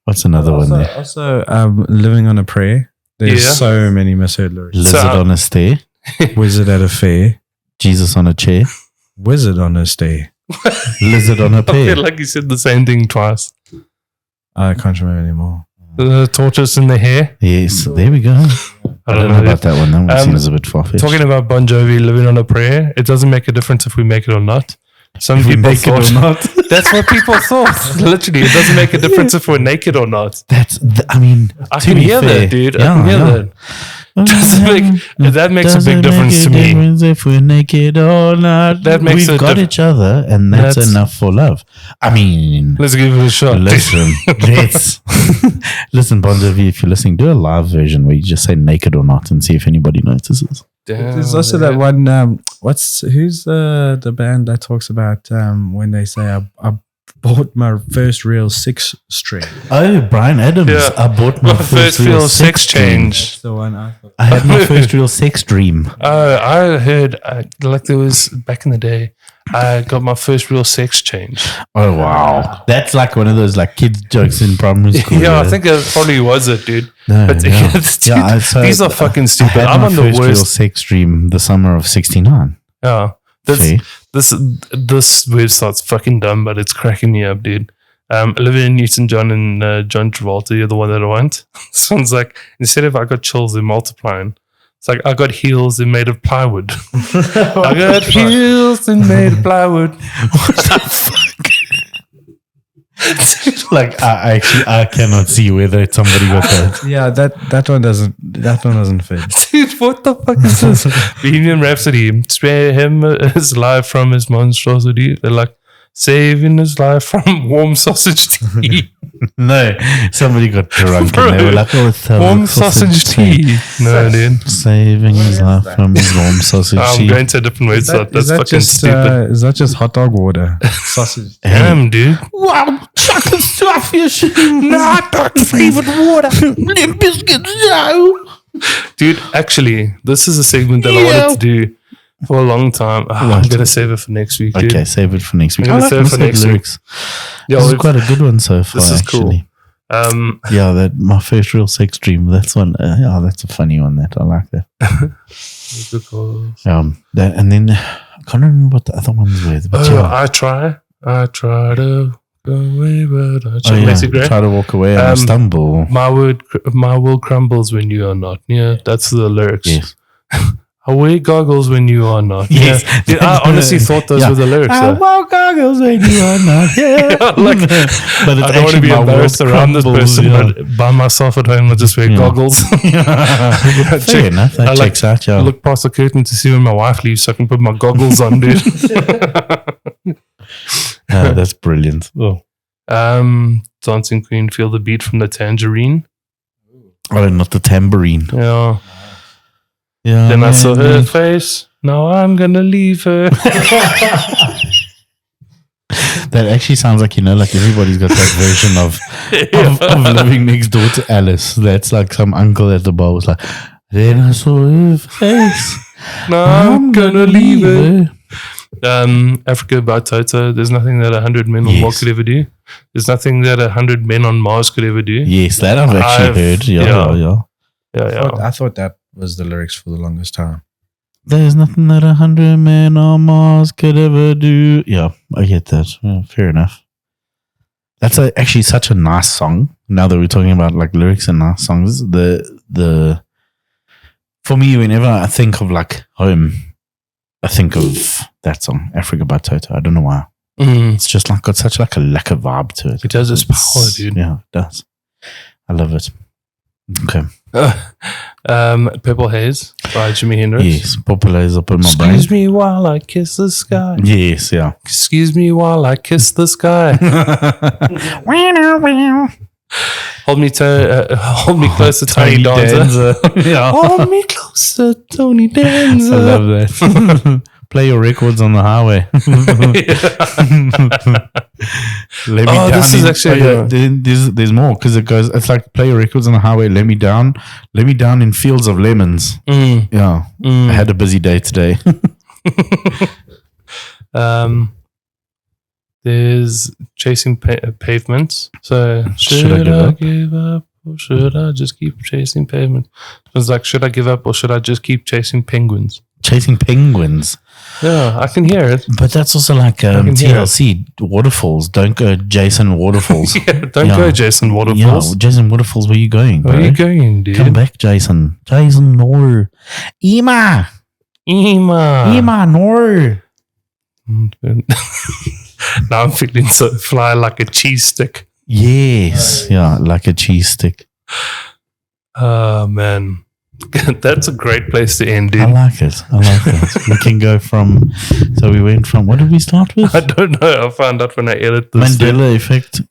B: What's another one there?
C: Also, Living on a Prayer. There's
A: Yeah.
C: so many misheard lyrics.
B: Lizard on a stair.
C: Wizard at a fair.
B: Jesus on a chair.
C: Wizard on a stair.
B: Lizard on a
A: I
B: pear.
A: feel like you said the same thing twice.
C: I can't remember anymore.
A: The tortoise in the hair.
B: Yes, there we go. I don't know about that one. That one seems a bit far-fetched.
A: Talking about Bon Jovi living on a prayer, it doesn't make a difference if we make it or not. Some
B: If we
A: people
B: make it or
A: thought
B: not.
A: that's what people thought. Literally, it doesn't make a difference if we're naked or not.
B: I mean,
A: I
B: to
A: can
B: be
A: hear
B: fair,
A: that, dude.
B: yeah,
A: I can hear
B: yeah.
A: that. That makes a big difference to me.
B: Difference if we're naked or not.
A: That makes
B: We've
A: a
B: got each other, and that's enough for love. I mean,
A: Let's give it a shot.
B: listen, listen, Bon Jovi, if you're listening, do a live version where you just say naked or not and see if anybody notices.
C: There's also that one. Who's the band that talks about when they say I bought my first real 6-string.
B: Oh, Brian Adams.
A: Yeah.
B: I bought my
A: first real sex change.
C: That's the one I thought.
B: I had my first real sex dream.
A: I heard like there was back in the day. I got my first real sex change.
B: Oh, wow. That's like one of those like kids jokes in primary school.
A: Yeah, I think that probably was it, dude.
B: No,
A: But
B: yeah.
A: dude,
B: So
A: these are fucking
B: I
A: stupid.
B: had
A: I'm
B: my
A: on the
B: first real
A: worst.
B: sex dream the summer of 69.
A: Yeah,
B: See?
A: this website's fucking dumb, but it's cracking me up, dude. Olivia Newton-John and John Travolta, you're the one that I want. Sounds like instead of I got chills, they're multiplying. It's like I got heels and made of plywood. I got heels and made of plywood.
B: What the fuck? Like I cannot see whether somebody got that.
C: Yeah, that one doesn't fit.
A: Dude, what the fuck is this? Bohemian Rhapsody. Spare him his life from his monstrosity. They're like saving his life from warm sausage tea.
B: No, somebody got drunk and they were like, "Oh, it's
A: Warm sausage tea. No, dude.
B: Saving his life from his warm sausage
A: I'm
B: tea."
A: going to a different website. That's fucking stupid.
C: Is that just hot dog water? Sausage.
A: Damn, dude.
B: Wow, chocolate starfish, not flavored water, biscuits, no.
A: Dude, actually, this is a segment that I wanted to do for a long time. I'm going to save it for next week, dude.
B: Okay, save it for next week.
A: I'm gonna save it for next week.
B: lyrics.
A: Yeah,
B: This is
A: we've-
B: quite a good one so far.
A: this is
B: actually.
A: cool.
B: Yeah, that my first real sex dream. That's one. Yeah, that's a funny one. That I like that. That and then I can't remember what the other ones were. But
A: Oh,
B: yeah.
A: I try to go away, but I
B: Oh,
A: try.
B: yeah.
A: Macy Gray.
B: Try to walk away and I stumble.
A: My world crumbles when you are not. Yeah, that's the lyrics.
B: Yes.
A: I wear goggles when you are not.
B: Yes.
A: Yeah. Dude, I honestly thought those were the lyrics.
B: I
A: though.
B: wear goggles when you are not. Yeah.
A: Like,
B: but it's
A: I don't want to
B: actually
A: be
B: my
A: embarrassed
B: world
A: around this
B: crumbles,
A: person,
B: yeah.
A: but by myself at home, I just wear goggles.
B: Fair enough. That
A: I
B: checks out, yeah.
A: look past the curtain to see when my wife leaves so I can put my goggles on, dude.
B: That's brilliant. Oh.
A: Dancing Queen, feel the beat from the tangerine.
B: Oh, not the tambourine.
A: Yeah.
B: Yeah.
A: Then I saw her
B: man.
A: face. Now I'm gonna leave her.
B: That actually sounds like, like everybody's got that version of living next door to Alice. That's like some uncle at the bar was like, then I saw her face.
A: Now I'm gonna leave her. Africa by Toto. There's nothing that 100 men on Mars could ever do. There's nothing that 100 men on Mars could ever do.
B: Yes, that I've actually heard. Yeah.
A: Yeah.
C: I thought that was the lyrics for the longest time.
B: There's nothing that 100 men on Mars could ever do. Yeah, I get that. Yeah, fair enough. That's actually such a nice song. Now that we're talking about like lyrics and nice songs, the for me, whenever I think of like home, I think of that song, Africa by Toto. I don't know why. It's just like got such like a lacquer vibe to it.
A: It has its power, dude.
B: Yeah, it does. I love it. Okay.
A: Purple Haze by Jimi Hendrix.
B: Yes, popular is up in my brain.
A: Excuse me while I kiss the sky.
B: Yes, yeah.
A: Excuse me while I kiss the sky. Hold me closer, Tony Danza.
B: Yeah.
A: Hold me closer, Tony Danza.
B: I love that. Play your records on the highway. Let me down.
A: This is actually
B: there's more because it goes. It's like play your records on the highway. Let me down in fields of lemons. Yeah, I had a busy day today.
A: There's chasing pavements. So should I give up or should I just keep chasing pavements? It's like should I give up or should I just keep chasing penguins?
B: chasing penguins.
A: Yeah, I can hear it.
B: But that's also like TLC waterfalls. Don't go Jason Waterfalls.
A: Don't go Jason Waterfalls.
B: Yeah, Jason Waterfalls, where are you going, bro?
A: Where are you going, dude?
B: Come back, Jason. Jason, no. Ima, no.
A: Now I'm feeling so fly like a cheese stick.
B: Yes. Yeah, like a cheese stick.
A: Oh, man. That's a great place to end, dude.
B: I like it. We can go from, so we went from, what did we start with?
A: I don't know. I found out when I edit this.
B: Mandela Effect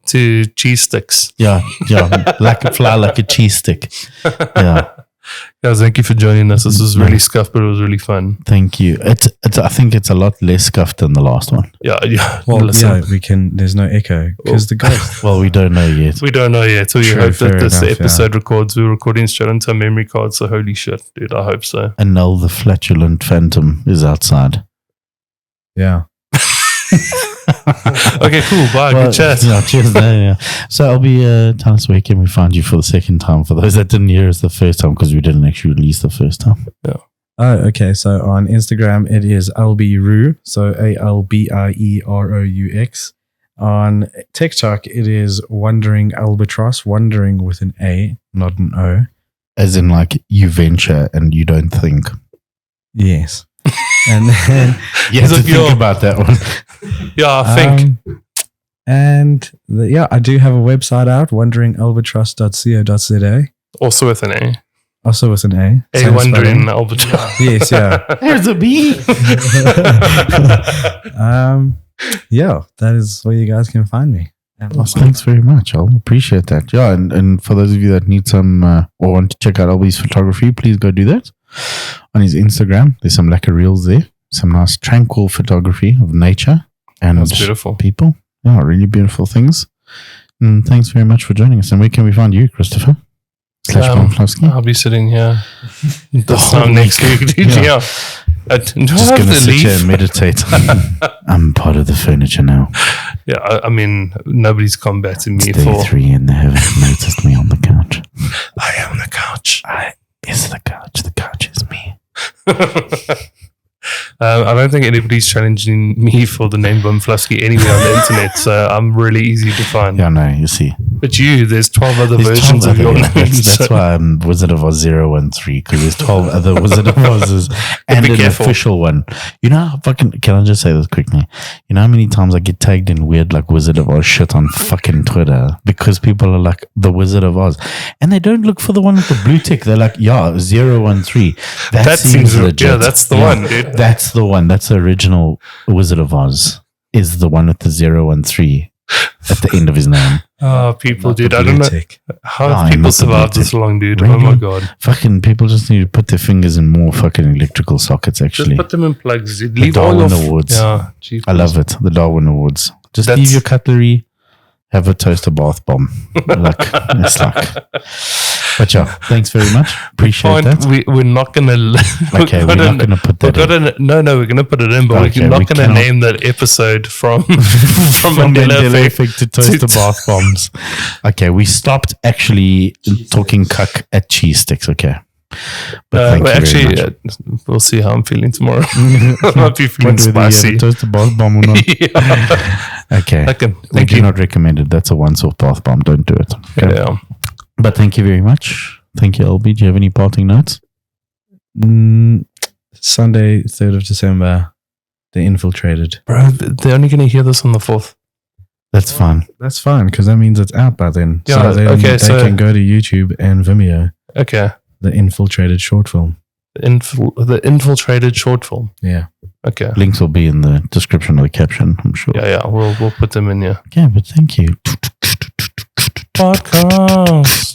A: to cheese sticks.
B: Yeah. Like a fly, like a cheese stick. Yeah.
A: Guys, thank you for joining us. This was really scuffed, but it was really fun.
B: Thank you. I think it's a lot less scuffed than the last one.
A: Yeah.
C: Well, we can. There's no echo because the ghost.
B: Well, we don't know yet.
A: So we hope that this episode records. We're recording straight onto a memory card. So holy shit, dude. I hope so.
B: And Null the flatulent phantom is outside.
C: Yeah.
A: Okay, cool. Bye. Good chat.
B: Yeah, cheers. Yeah. So I'll be tell us where can we find you for the second time for those that didn't hear us the first time because we didn't actually release the first time.
A: Yeah.
C: Oh, okay. So on Instagram it is Albert Roux, so ALBIEROUX. On TikTok it is Wandering Albatross, wandering with an A, not an O.
B: As in like you venture and you don't think.
C: Yes. And then
B: you have to think about that one.
A: Yeah, I think.
C: I do have a website out, wanderingalbatross.co.za.
A: Also with an A.
C: Also with an A.
A: A wandering albatross.
C: Yes, yeah.
B: There's a B.
C: That is where you guys can find me.
B: Awesome. Thanks very much. I'll appreciate that. Yeah, and for those of you that need some or want to check out Albie's photography, please go do that. On his Instagram, there's some lekker reels there. Some nice tranquil photography of nature and
A: that's beautiful
B: people. Yeah, really beautiful things. And thanks very much for joining us. And where can we find you, Christopher? Bumfluffski?
A: I'll be sitting here this time next week. Yeah.
B: Just going to sit here and meditate. I'm part of the furniture now.
A: Yeah, I mean, nobody's combating me
B: it's day 3 and they haven't noticed me on the couch.
A: I am the couch.
B: Is the couch. The couch is me.
A: I don't think anybody's challenging me for the name Bumfluffski anywhere on the internet, so I'm really easy to find.
B: Yeah, no, you see.
A: But there's 12 other versions of your name.
B: That's why I'm Wizardofoz013, because there's 12 other Wizardofozes and an official one. You know how can I just say this quickly? You know how many times I get tagged in weird like Wizard of Oz shit on fucking Twitter because people are like the Wizard of Oz and they don't look for the one with the blue tick. They're like, 013. That seems legit.
A: Yeah, that's the one, dude.
B: That's the one. That's the original Wizard of Oz. Is the one with the 013 at the end of his name.
A: Oh, people, dude. I don't know how people survive this long, dude. Really? Oh my god.
B: Fucking people just need to put their fingers in more fucking electrical sockets, actually.
A: Just put them in plugs. Dude.
B: Leave all your Awards.
A: Yeah,
B: I love it. The Darwin Awards. Just leave your cutlery. Have a toaster bath bomb. But yeah, thanks very much. Appreciate that.
A: We're not going to...
B: Okay, we're not going to put that in.
A: No, we're going to put it in, but we're not going to name that episode from Mandela
B: Effect to toaster bath bombs. Okay, we stopped actually talking cuck at cheese sticks, okay.
A: But we'll see how I'm feeling tomorrow. I might be feeling spicy.
B: Toaster bath bomb or not?
A: Yeah.
B: Okay. Thank you. Not recommended. That's a once-off bath bomb. Don't do it. Okay?
A: Yeah.
B: But thank you very much. Thank you, LB. Do you have any parting notes?
C: Sunday, 3rd of December, they infiltrated.
A: Bro, they're only going to hear this on the 4th.
B: That's fine.
C: That's fine, because that means it's out by then.
A: Yeah,
C: so they can go to YouTube and Vimeo.
A: Okay.
C: The infiltrated short film.
A: The infiltrated short film.
C: Yeah.
A: Okay.
B: Links will be in the description of the caption, I'm sure.
A: Yeah. We'll put them in here.
B: Yeah, but thank you.
A: Podcast.